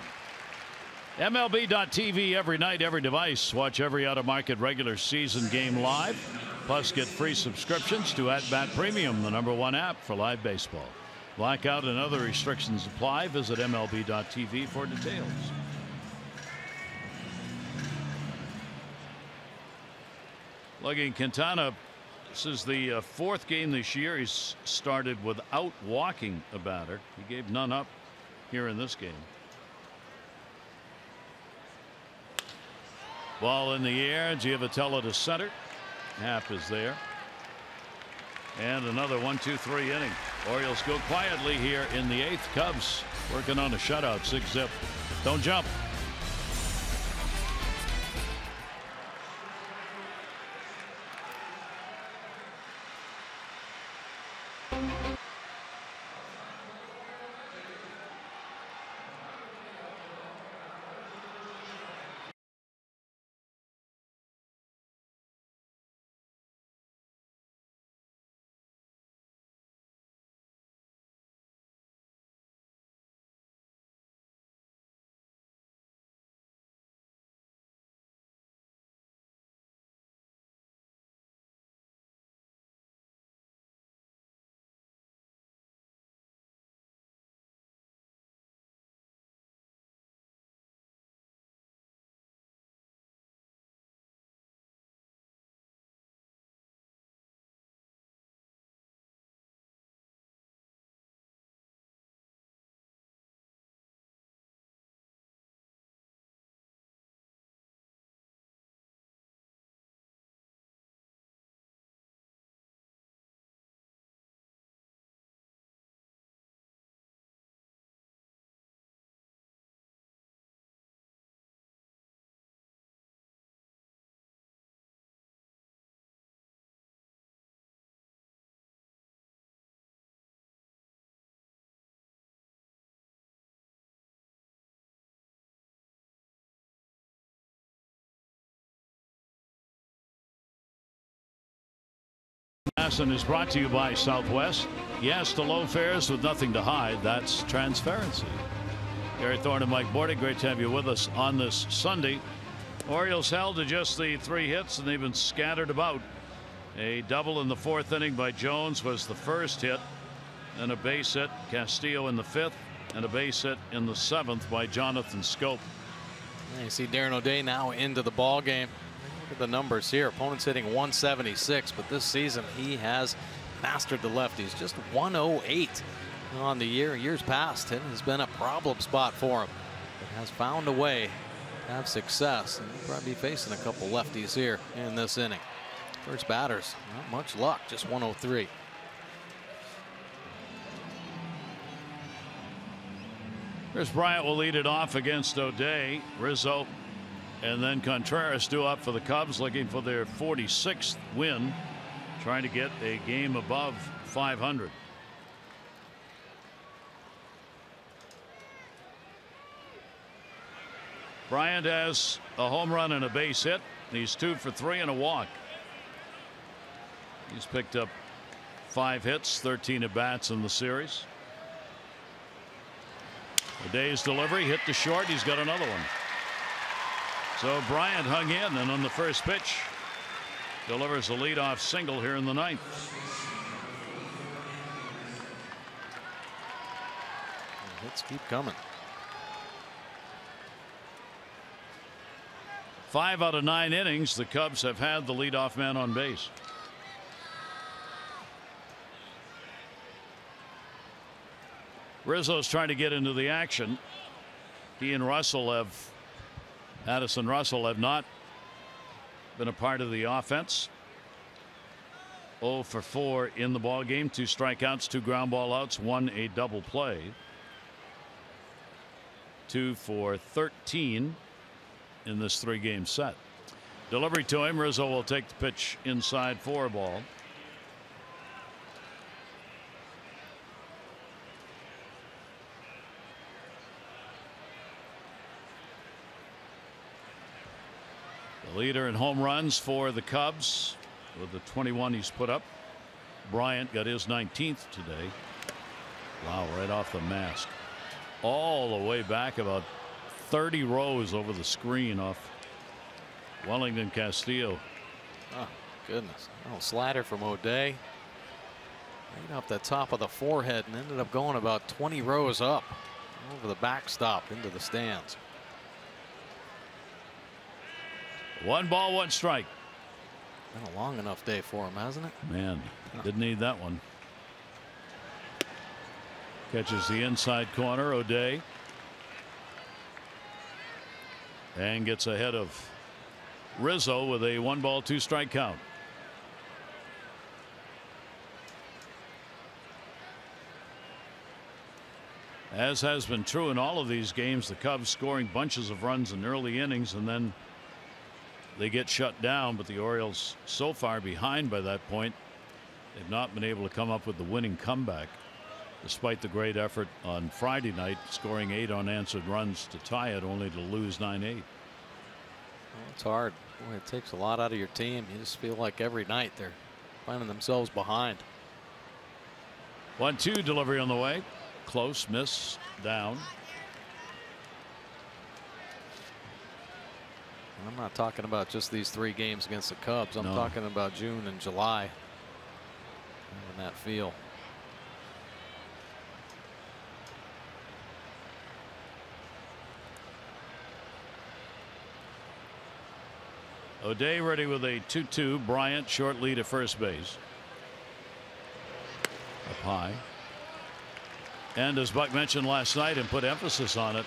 MLB.tv every night, every device. Watch every out-of-market regular season game live. Plus, get free subscriptions to At Bat Premium, the #1 app for live baseball. Blackout and other restrictions apply. Visit MLB.tv for details. Lugging Quintana. This is the 4th game this year. He's started without walking a batter. He gave none up here in this game. Ball in the air. Giavotella to center. Happ is there. And another 1-2-3 inning. Orioles go quietly here in the 8th. Cubs working on a shutout. 6-zip. Don't jump. Madison is brought to you by Southwest. Yes to low fares with nothing to hide. That's transparency. Gary Thorne and Mike Bordy, great to have you with us on this Sunday. Orioles held to just the 3 hits, and they've been scattered about. A double in the 4th inning by Jones was the first hit, and a base hit. Castillo in the 5th, and a base hit in the 7th by Jonathan Schoop. You see Darren O'Day now into the ball game. Look at the numbers here. Opponents hitting 176, but this season he has mastered the lefties. Just 108 on the year. Years past, it has been a problem spot for him, but has found a way to have success, and he'll probably be facing a couple lefties here in this inning. First batters, not much luck, just 103. Kris Bryant will lead it off against O'Day. Rizzo and then Contreras due up for the Cubs, looking for their 46th win, trying to get a game above 500. Bryant has a home run and a base hit. He's 2 for 3 and a walk. He's picked up 5 hits, 13 at bats in the series. O'Day's delivery hit to short. He's got another one. So Bryant hung in, and on the first pitch delivers a leadoff single here in the 9th. Hits keep coming. 5 out of 9 innings the Cubs have had the leadoff man on base. Rizzo's trying to get into the action. He and Addison Russell have not been a part of the offense. 0 for 4 in the ball game. 2 strikeouts, 2 ground ball outs, 1 a double play. 2 for 13 in this 3-game set. Delivery to him. Rizzo will take the pitch inside for a ball. The leader in home runs for the Cubs with the 21 he's put up. Bryant got his 19th today. Wow, right off the mask. All the way back about 30 rows over the screen off Wellington Castillo. Oh, goodness. Oh, slider from O'Day. Right off the top of the forehead and ended up going about 20 rows up over the backstop into the stands. 1 ball, 1 strike. Been a long enough day for him, hasn't it? Man, didn't need that one. Catches the inside corner. O'Day. And gets ahead of Rizzo with a 1 ball, 2 strike count. As has been true in all of these games, the Cubs scoring bunches of runs in early innings and then they get shut down. But the Orioles, so far behind by that point, they've not been able to come up with the winning comeback, despite the great effort on Friday night, scoring 8 unanswered runs to tie it, only to lose 9-8. Well, it's hard. Boy, it takes a lot out of your team. You just feel like every night they're finding themselves behind. 1-2 delivery on the way. Close, miss, down. And I'm not talking about just these 3 games against the Cubs. I'm talking about June and July. Having that feel. O'Day ready with a 2-2. Bryant short lead at first base. Up high. And as Buck mentioned last night and put emphasis on it,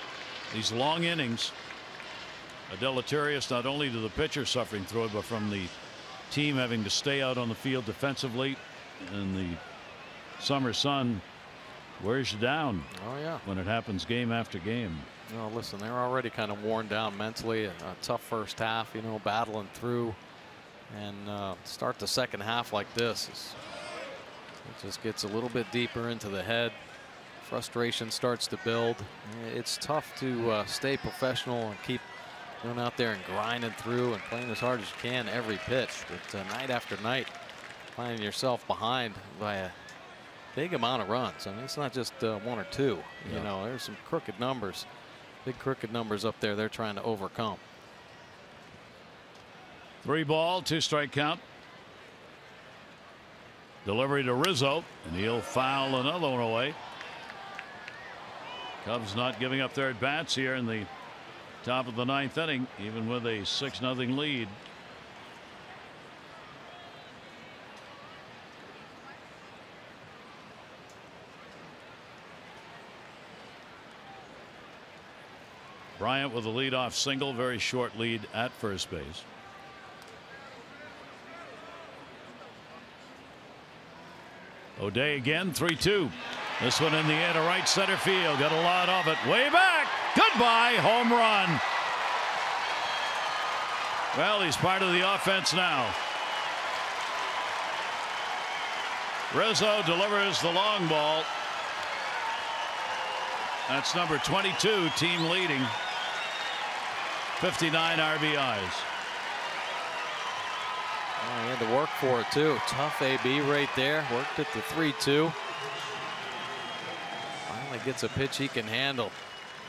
these long innings are deleterious not only to the pitcher suffering through it, but from the team having to stay out on the field defensively. And the summer sun wears you down. Oh, yeah. When it happens game after game. No, listen, they're already kind of worn down mentally. A tough first half, you know, battling through, and start the second half like this. It just gets a little bit deeper into the head. Frustration starts to build. It's tough to stay professional and keep going out there and grinding through and playing as hard as you can every pitch. But night after night, finding yourself behind by a big amount of runs. I mean, it's not just 1 or 2. You know, there's some crooked numbers. Big crooked numbers up there they're trying to overcome. 3 ball, 2 strike count. Delivery to Rizzo, and he'll foul another one away. Cubs not giving up their at bats here in the top of the 9th inning, even with a 6-0 lead. Bryant with a leadoff single, very short lead at first base. O'Day again, 3-2. This one in the air to right center field. Got a lot of it. Way back. Goodbye. Home run. Well, he's part of the offense now. Rizzo delivers the long ball. That's number 22, team leading. 59 RBIs. Oh, he had to work for it too. Tough AB right there. Worked at the 3-2. Finally gets a pitch he can handle.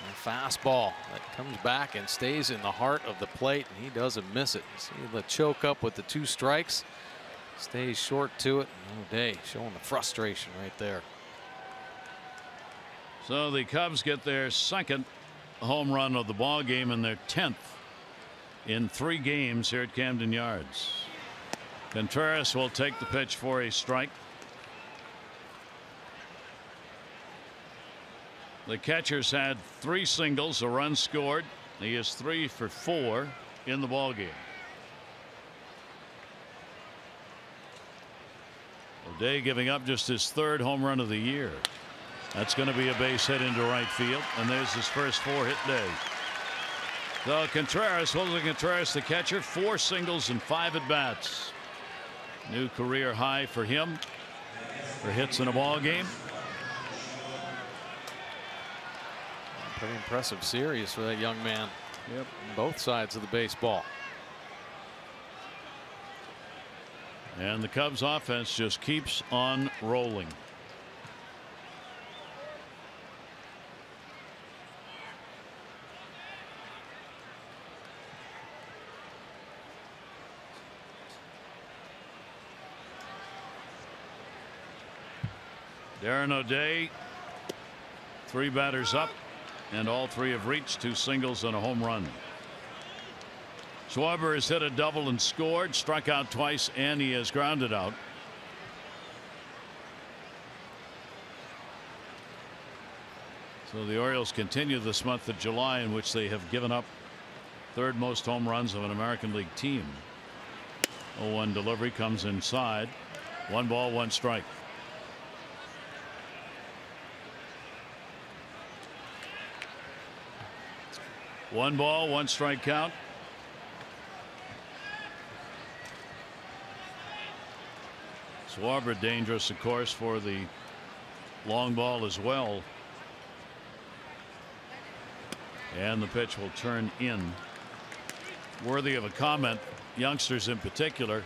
A fastball that comes back and stays in the heart of the plate, and he doesn't miss it. See the choke up with the 2 strikes. Stays short to it. O'Day showing the frustration right there. So the Cubs get their 2nd home run of the ball game and their 10th in 3 games here at Camden Yards. Contreras will take the pitch for a strike. The catcher's had 3 singles, a run scored. He is 3 for 4 in the ball game. O'Day giving up just his 3rd home run of the year. That's going to be a base hit into right field, and there's his first 4-hit day. So Contreras, Jose Contreras, the catcher, 4 singles and 5 at bats. New career high for him for hits in a ball game. Pretty impressive series for that young man. Yep. On both sides of the baseball. And the Cubs offense just keeps on rolling. Darren O'Day, 3 batters up, and all 3 have reached 2 singles and a home run. Schwarber has hit a double and scored, struck out twice, and he has grounded out. So the Orioles continue this month of July, in which they have given up 3rd most home runs of an American League team. 0-1 delivery comes inside. 1 ball, 1 strike. One ball, 1 strike count. Schwarber dangerous, of course, for the long ball as well. And the pitch will turn in. Worthy of a comment, youngsters in particular,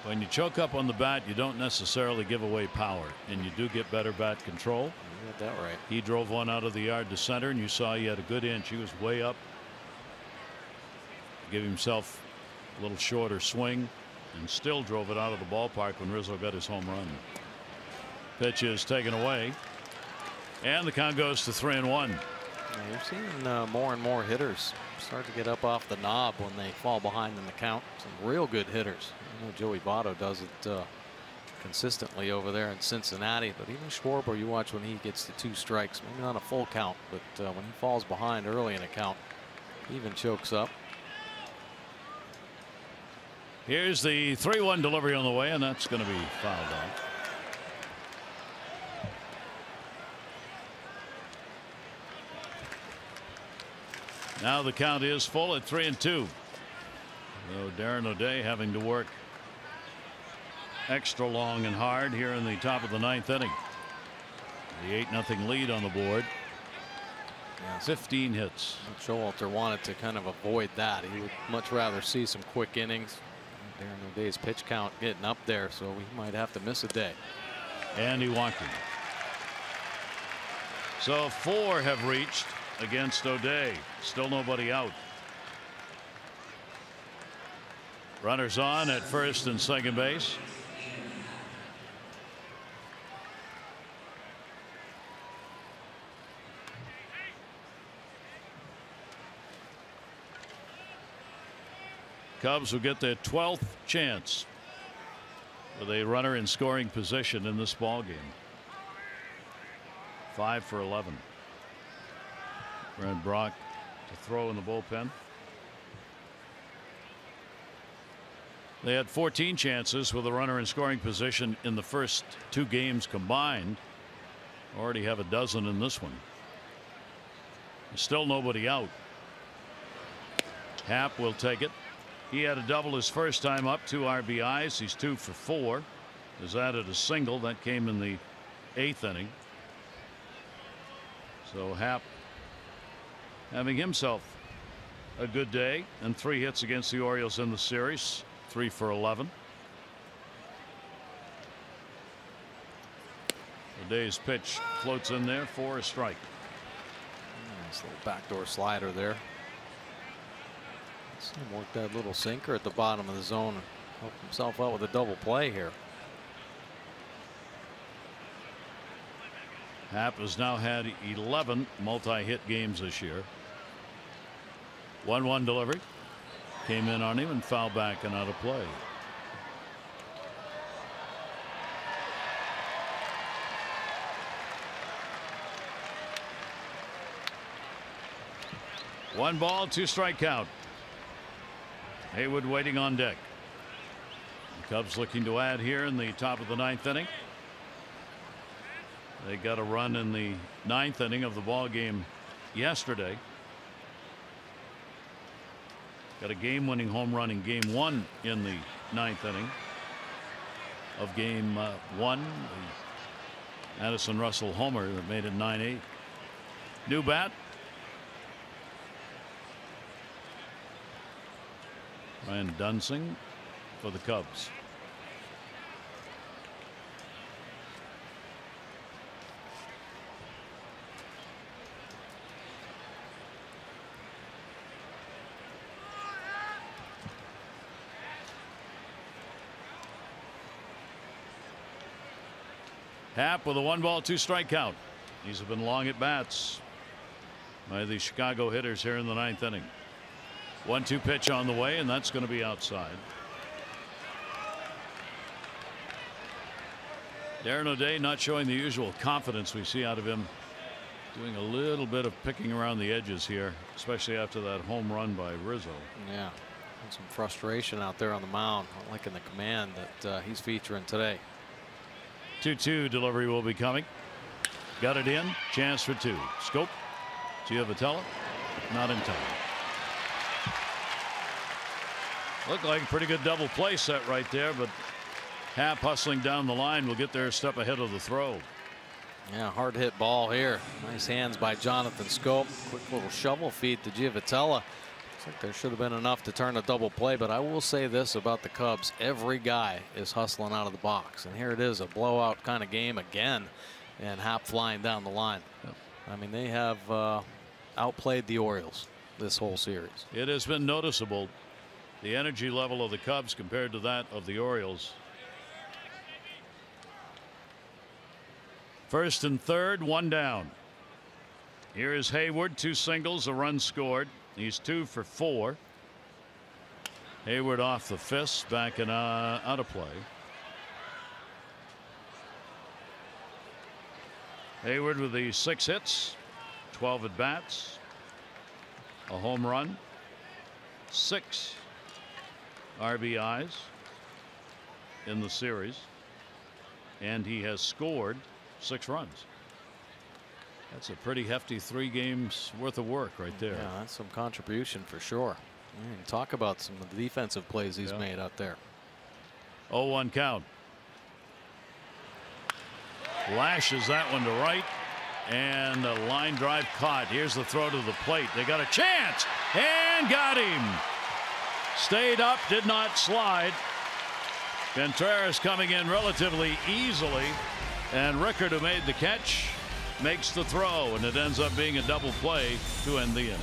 when you choke up on the bat, you don't necessarily give away power, and you do get better bat control. You got that right. He drove one out of the yard to center, and you saw he had a good inch. He was way up. Give himself a little shorter swing, and still drove it out of the ballpark when Rizzo got his home run. Pitch is taken away, and the count goes to 3-1. You're seeing more and more hitters start to get up off the knob when they fall behind in the count. Some real good hitters. I know Joey Votto does it consistently over there in Cincinnati, but even Schwarber, you watch when he gets to 2 strikes, maybe not a full count, but when he falls behind early in a count, he even chokes up. Here's the 3-1 delivery on the way, and that's going to be fouled out. Now the count is full at 3-2. So Darren O'Day having to work extra long and hard here in the top of the 9th inning. The 8-0 lead on the board. Yeah, 15 hits. Showalter wanted to kind of avoid that. He would much rather see some quick innings. Darren O'Day's pitch count getting up there, so we might have to miss a day. And he walked him. So 4 have reached against O'Day. Still nobody out. Runners on at first and second base. Cubs will get their 12th chance with a runner in scoring position in this ball game. 5 for 11. Brent Brock to throw in the bullpen. They had 14 chances with a runner in scoring position in the first 2 games combined. Already have a dozen in this one. There's still nobody out. Happ will take it. He had a double his first time up, 2 RBIs. He's 2 for 4. Has added a single that came in the 8th inning. So Happ having himself a good day, and 3 hits against the Orioles in the series. 3 for 11. O'Day's pitch floats in there for a strike. Nice little backdoor slider there. See him work that little sinker at the bottom of the zone and help himself out with a double play here. Happ has now had 11 multi-hit games this year. 1-1 delivery came in on him and fouled back and out of play. One ball, 2 strike count. Haywood waiting on deck. The Cubs looking to add here in the top of the 9th inning. They got a run in the 9th inning of the ball game yesterday. Got a game-winning home run in Game 1 in the 9th inning of Game 1. The Addison Russell homer that made it 9-8. New bat. Ryan Dunsing for the Cubs. Happ with a 1-ball 2-strike count. These have been long at bats by the Chicago hitters here in the 9th inning. 1-2 pitch on the way, and that's going to be outside. Darren O'Day not showing the usual confidence we see out of him. Doing a little bit of picking around the edges here, especially after that home run by Rizzo. Yeah, and some frustration out there on the mound, not liking the command that he's featuring today. 2-2 delivery will be coming. Got it in. Chance for 2. Scope. Giovitella. Not in time. Looked like a pretty good double play set right there, but Happ hustling down the line will get there a step ahead of the throw. Yeah, hard hit ball here. Nice hands by Jonathan Scope. Quick little shovel feed to Giovitella. Looks like there should have been enough to turn a double play, but I will say this about the Cubs. Every guy is hustling out of the box, and here it is, a blowout kind of game again, and Happ flying down the line. Yep. I mean, they have outplayed the Orioles this whole series. It has been noticeable, the energy level of the Cubs compared to that of the Orioles. First and third, 1 down. Here is Hayward, 2 singles, a run scored. He's 2 for 4. Hayward off the fist, back and out of play. Hayward with the 6 hits, 12 at bats, a home run, 6 RBIs in the series, and he has scored 6 runs. That's a pretty hefty 3 games worth of work right there. Yeah, that's some contribution for sure. Talk about some of the defensive plays he's made out there. 0-1 count. Lashes that one to right, and a line drive caught. Here's the throw to the plate. They got a chance and got him. Stayed up, did not slide. Contreras coming in relatively easily, and Rickard, who made the catch, makes the throw, and it ends up being a double play to end the inning.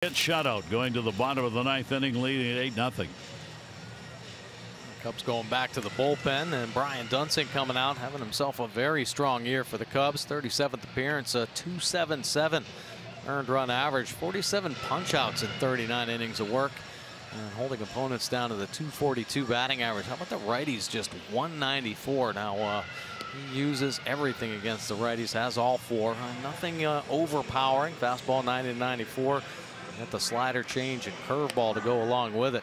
Shutout going to the bottom of the 9th inning, leading at 8-0. Cubs going back to the bullpen, and Brian Dunsing coming out, having himself a very strong year for the Cubs. 37th appearance, a 2.77 earned run average, 47 punch-outs in 39 innings of work, and holding opponents down to the 242 batting average. How about the righties? Just 194. Now he uses everything against the righties, has all four. Nothing overpowering. Fastball 90 to 94. Got the slider change and curveball to go along with it.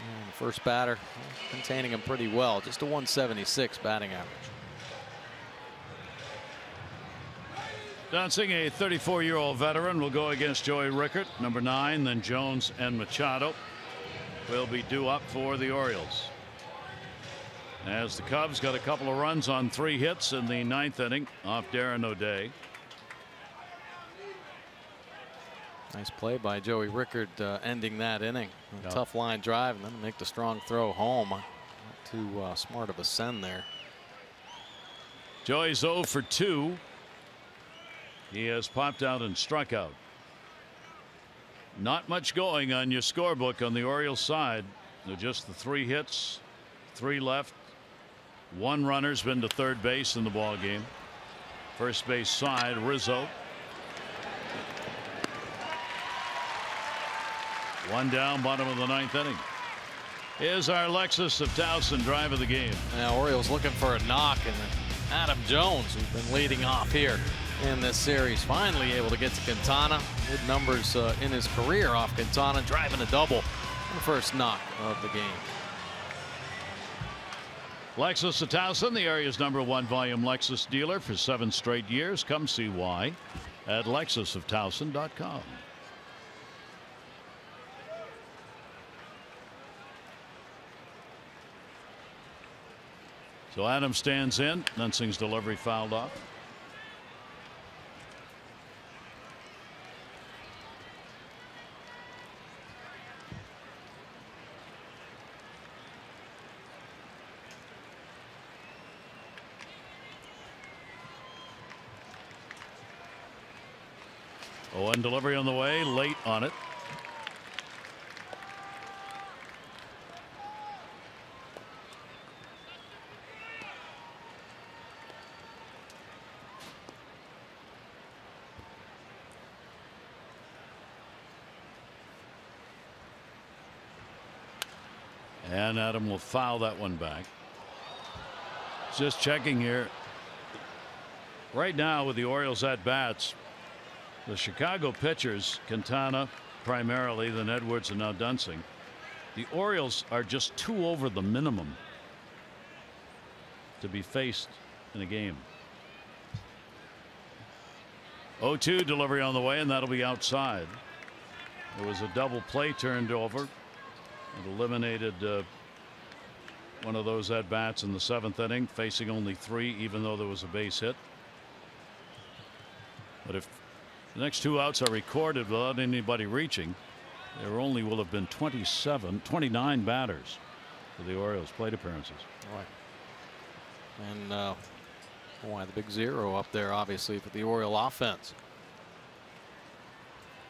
And the first batter containing him pretty well. Just a 176 batting average. Dunsing, a 34-year-old veteran, will go against Joey Rickert, number 9. Then Jones and Machado will be due up for the Orioles. As the Cubs got a couple of runs on 3 hits in the 9th inning off Darren O'Day. Nice play by Joey Rickert ending that inning. Tough line drive and then make the strong throw home. Not too smart of a send there. Joey's 0 for 2. He has popped out and struck out. Not much going on your scorebook on the Orioles side. They're just the 3 hits, 3 left. 1 runner's been to third base in the ball game. First base side, Rizzo. 1 down, bottom of the 9th inning. Here's our Lexus of Towson drive of the game. Now Orioles looking for a knock, and Adam Jones, who's been leading off here in this series, finally able to get to Quintana. Good numbers in his career off Quintana, driving a double on the first knock of the game. Lexus of Towson, the area's #1 volume Lexus dealer for 7 straight years. Come see why at lexusoftowson.com. So Adams stands in. Dunsing's delivery fouled off. One delivery on the way, late on it. And Adam will foul that one back. Just checking here. Right now with the Orioles at bats, the Chicago pitchers, Quintana primarily, then Edwards, and now Dunsing. The Orioles are just 2 over the minimum to be faced in a game. 0-2 delivery on the way, and that'll be outside. There was a double play turned over. It eliminated one of those at bats in the 7th inning, facing only 3, even though there was a base hit. But if the next 2 outs are recorded without anybody reaching, there only will have been 29 batters for the Orioles plate appearances. Right. And why the big 0 up there, obviously, for the Oriole offense.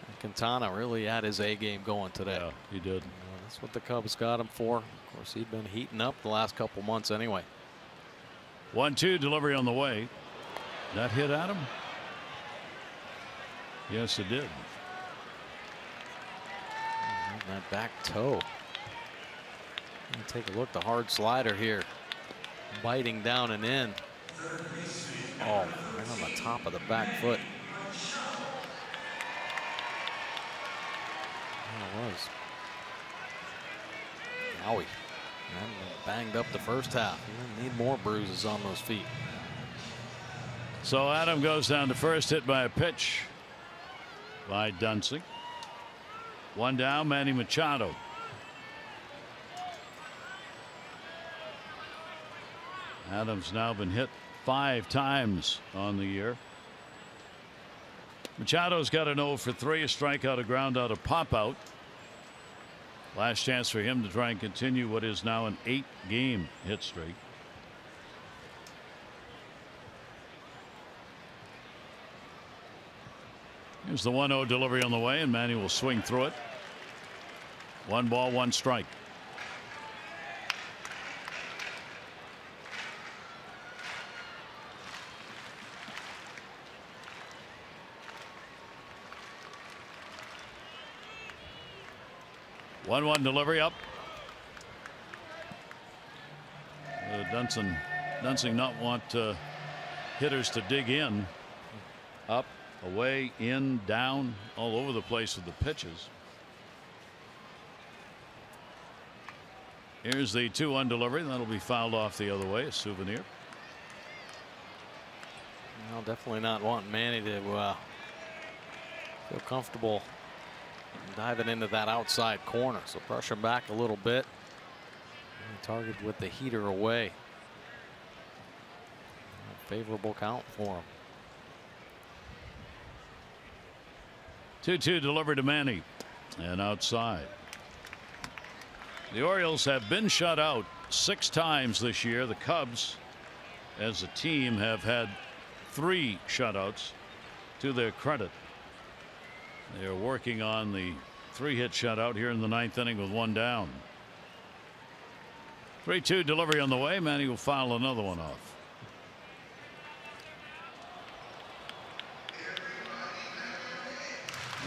And Quintana really had his A game going today. Yeah, he did. That's what the Cubs got him for. Of course, he'd been heating up the last couple months anyway. 1-2 delivery on the way. That hit Adam? Yes, it did. That back toe. Take a look. The hard slider here, biting down and in. Oh, right on the top of the back foot. There it was. Owie. Banged up the first half. You need more bruises on those feet. So Adam goes down to first, hit by a pitch by Dunsing. 1 down, Manny Machado. Adams now been hit 5 times on the year. Machado's got an 0 for 3, a strikeout, a ground out, a pop out. Last chance for him to try and continue what is now an 8-game hit streak. Here's the 1-0 delivery on the way, and Manny will swing through it. 1 ball, 1 strike. 1-1 delivery up. Dunsing not want hitters to dig in. Up, away, in, down, all over the place with the pitches. Here's the 2-1 delivery. That'll be fouled off the other way. A souvenir. Well, definitely not wanting Manny to feel comfortable diving into that outside corner. So brush him back a little bit. And target with the heater away. A favorable count for him. 2-2 delivery to Manny. And outside. The Orioles have been shut out 6 times this year. The Cubs, as a team, have had 3 shutouts to their credit. They are working on the 3-hit shutout here in the 9th inning with 1 down. 3-2 delivery on the way. Manny will foul another one off.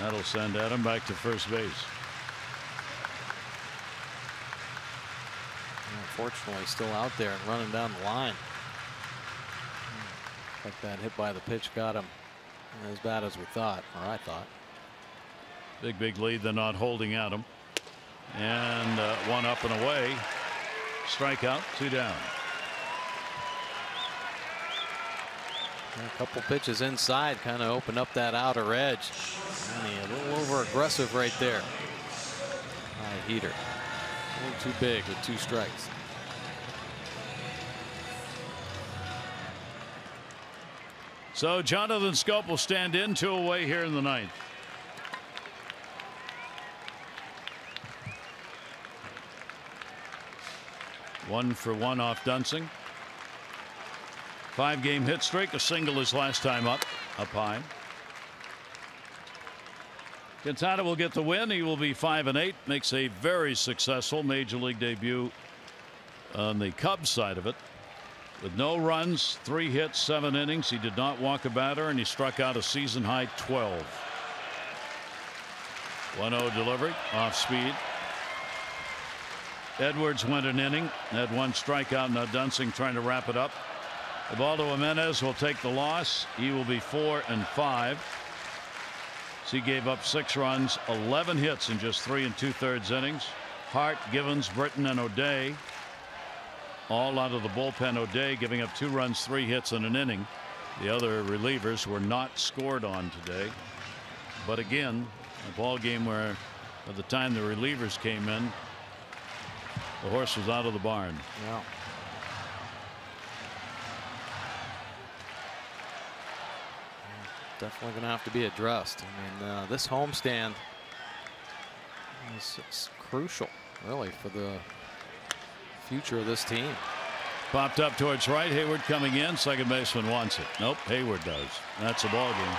That'll send Adam back to first base. Unfortunately, still out there and running down the line. Like that hit by the pitch got him as bad as we thought, or I thought. Big lead. They're not holding at him. And 1 up and away. Strikeout, 2 down. A couple pitches inside kind of opened up that outer edge. Manny a little over aggressive right there. High heater. A little too big with 2 strikes. So Jonathan Schoop will stand in, 2 away here in the 9th. One for 1 off Dunsing. 5-game hit streak, a single his last time up high. Quintana will get the win. He will be 5-8. Makes a very successful major league debut on the Cubs side of it. With no runs, 3 hits, 7 innings. He did not walk a batter, and he struck out a season high 12. 1-0 delivery off speed. Edwards went an inning, had 1 strikeout. Now Dunsing trying to wrap it up. Ubaldo Jimenez will take the loss. He will be 4-5. He gave up 6 runs, 11 hits in just 3 2/3 innings. Hart, Givens, Britton, and O'Day all out of the bullpen. O'Day giving up 2 runs, 3 hits in an inning. The other relievers were not scored on today. But again, a ball game where by the time the relievers came in, the horse was out of the barn. Yeah. Definitely going to have to be addressed. I mean, this homestand is crucial, really, for the future of this team. Popped up towards right. Hayward coming in. Second baseman wants it. Nope, Hayward does. That's a ball game.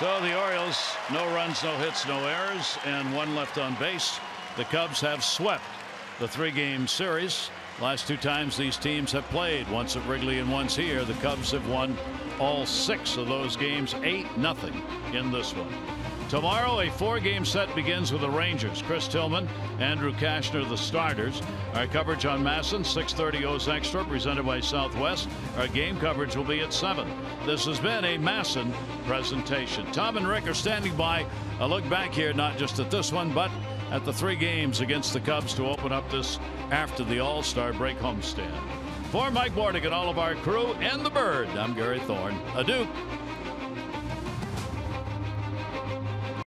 So the Orioles, no runs, no hits, no errors, and 1 left on base. The Cubs have swept the 3-game series. Last 2 times these teams have played, once at Wrigley and once here. The Cubs have won all 6 of those games, 8-0 in this one. Tomorrow, a 4-game set begins with the Rangers. Chris Tillman, Andrew Kashner, the starters. Our coverage on MASN, 6:30 O's Extra, presented by Southwest. Our game coverage will be at 7. This has been a MASN presentation. Tom and Rick are standing by. A look back here, not just at this one, but at the 3 games against the Cubs to open up this after the All-Star break homestand. For Mike Bordick and all of our crew and the Bird, I'm Gary Thorne. Adieu.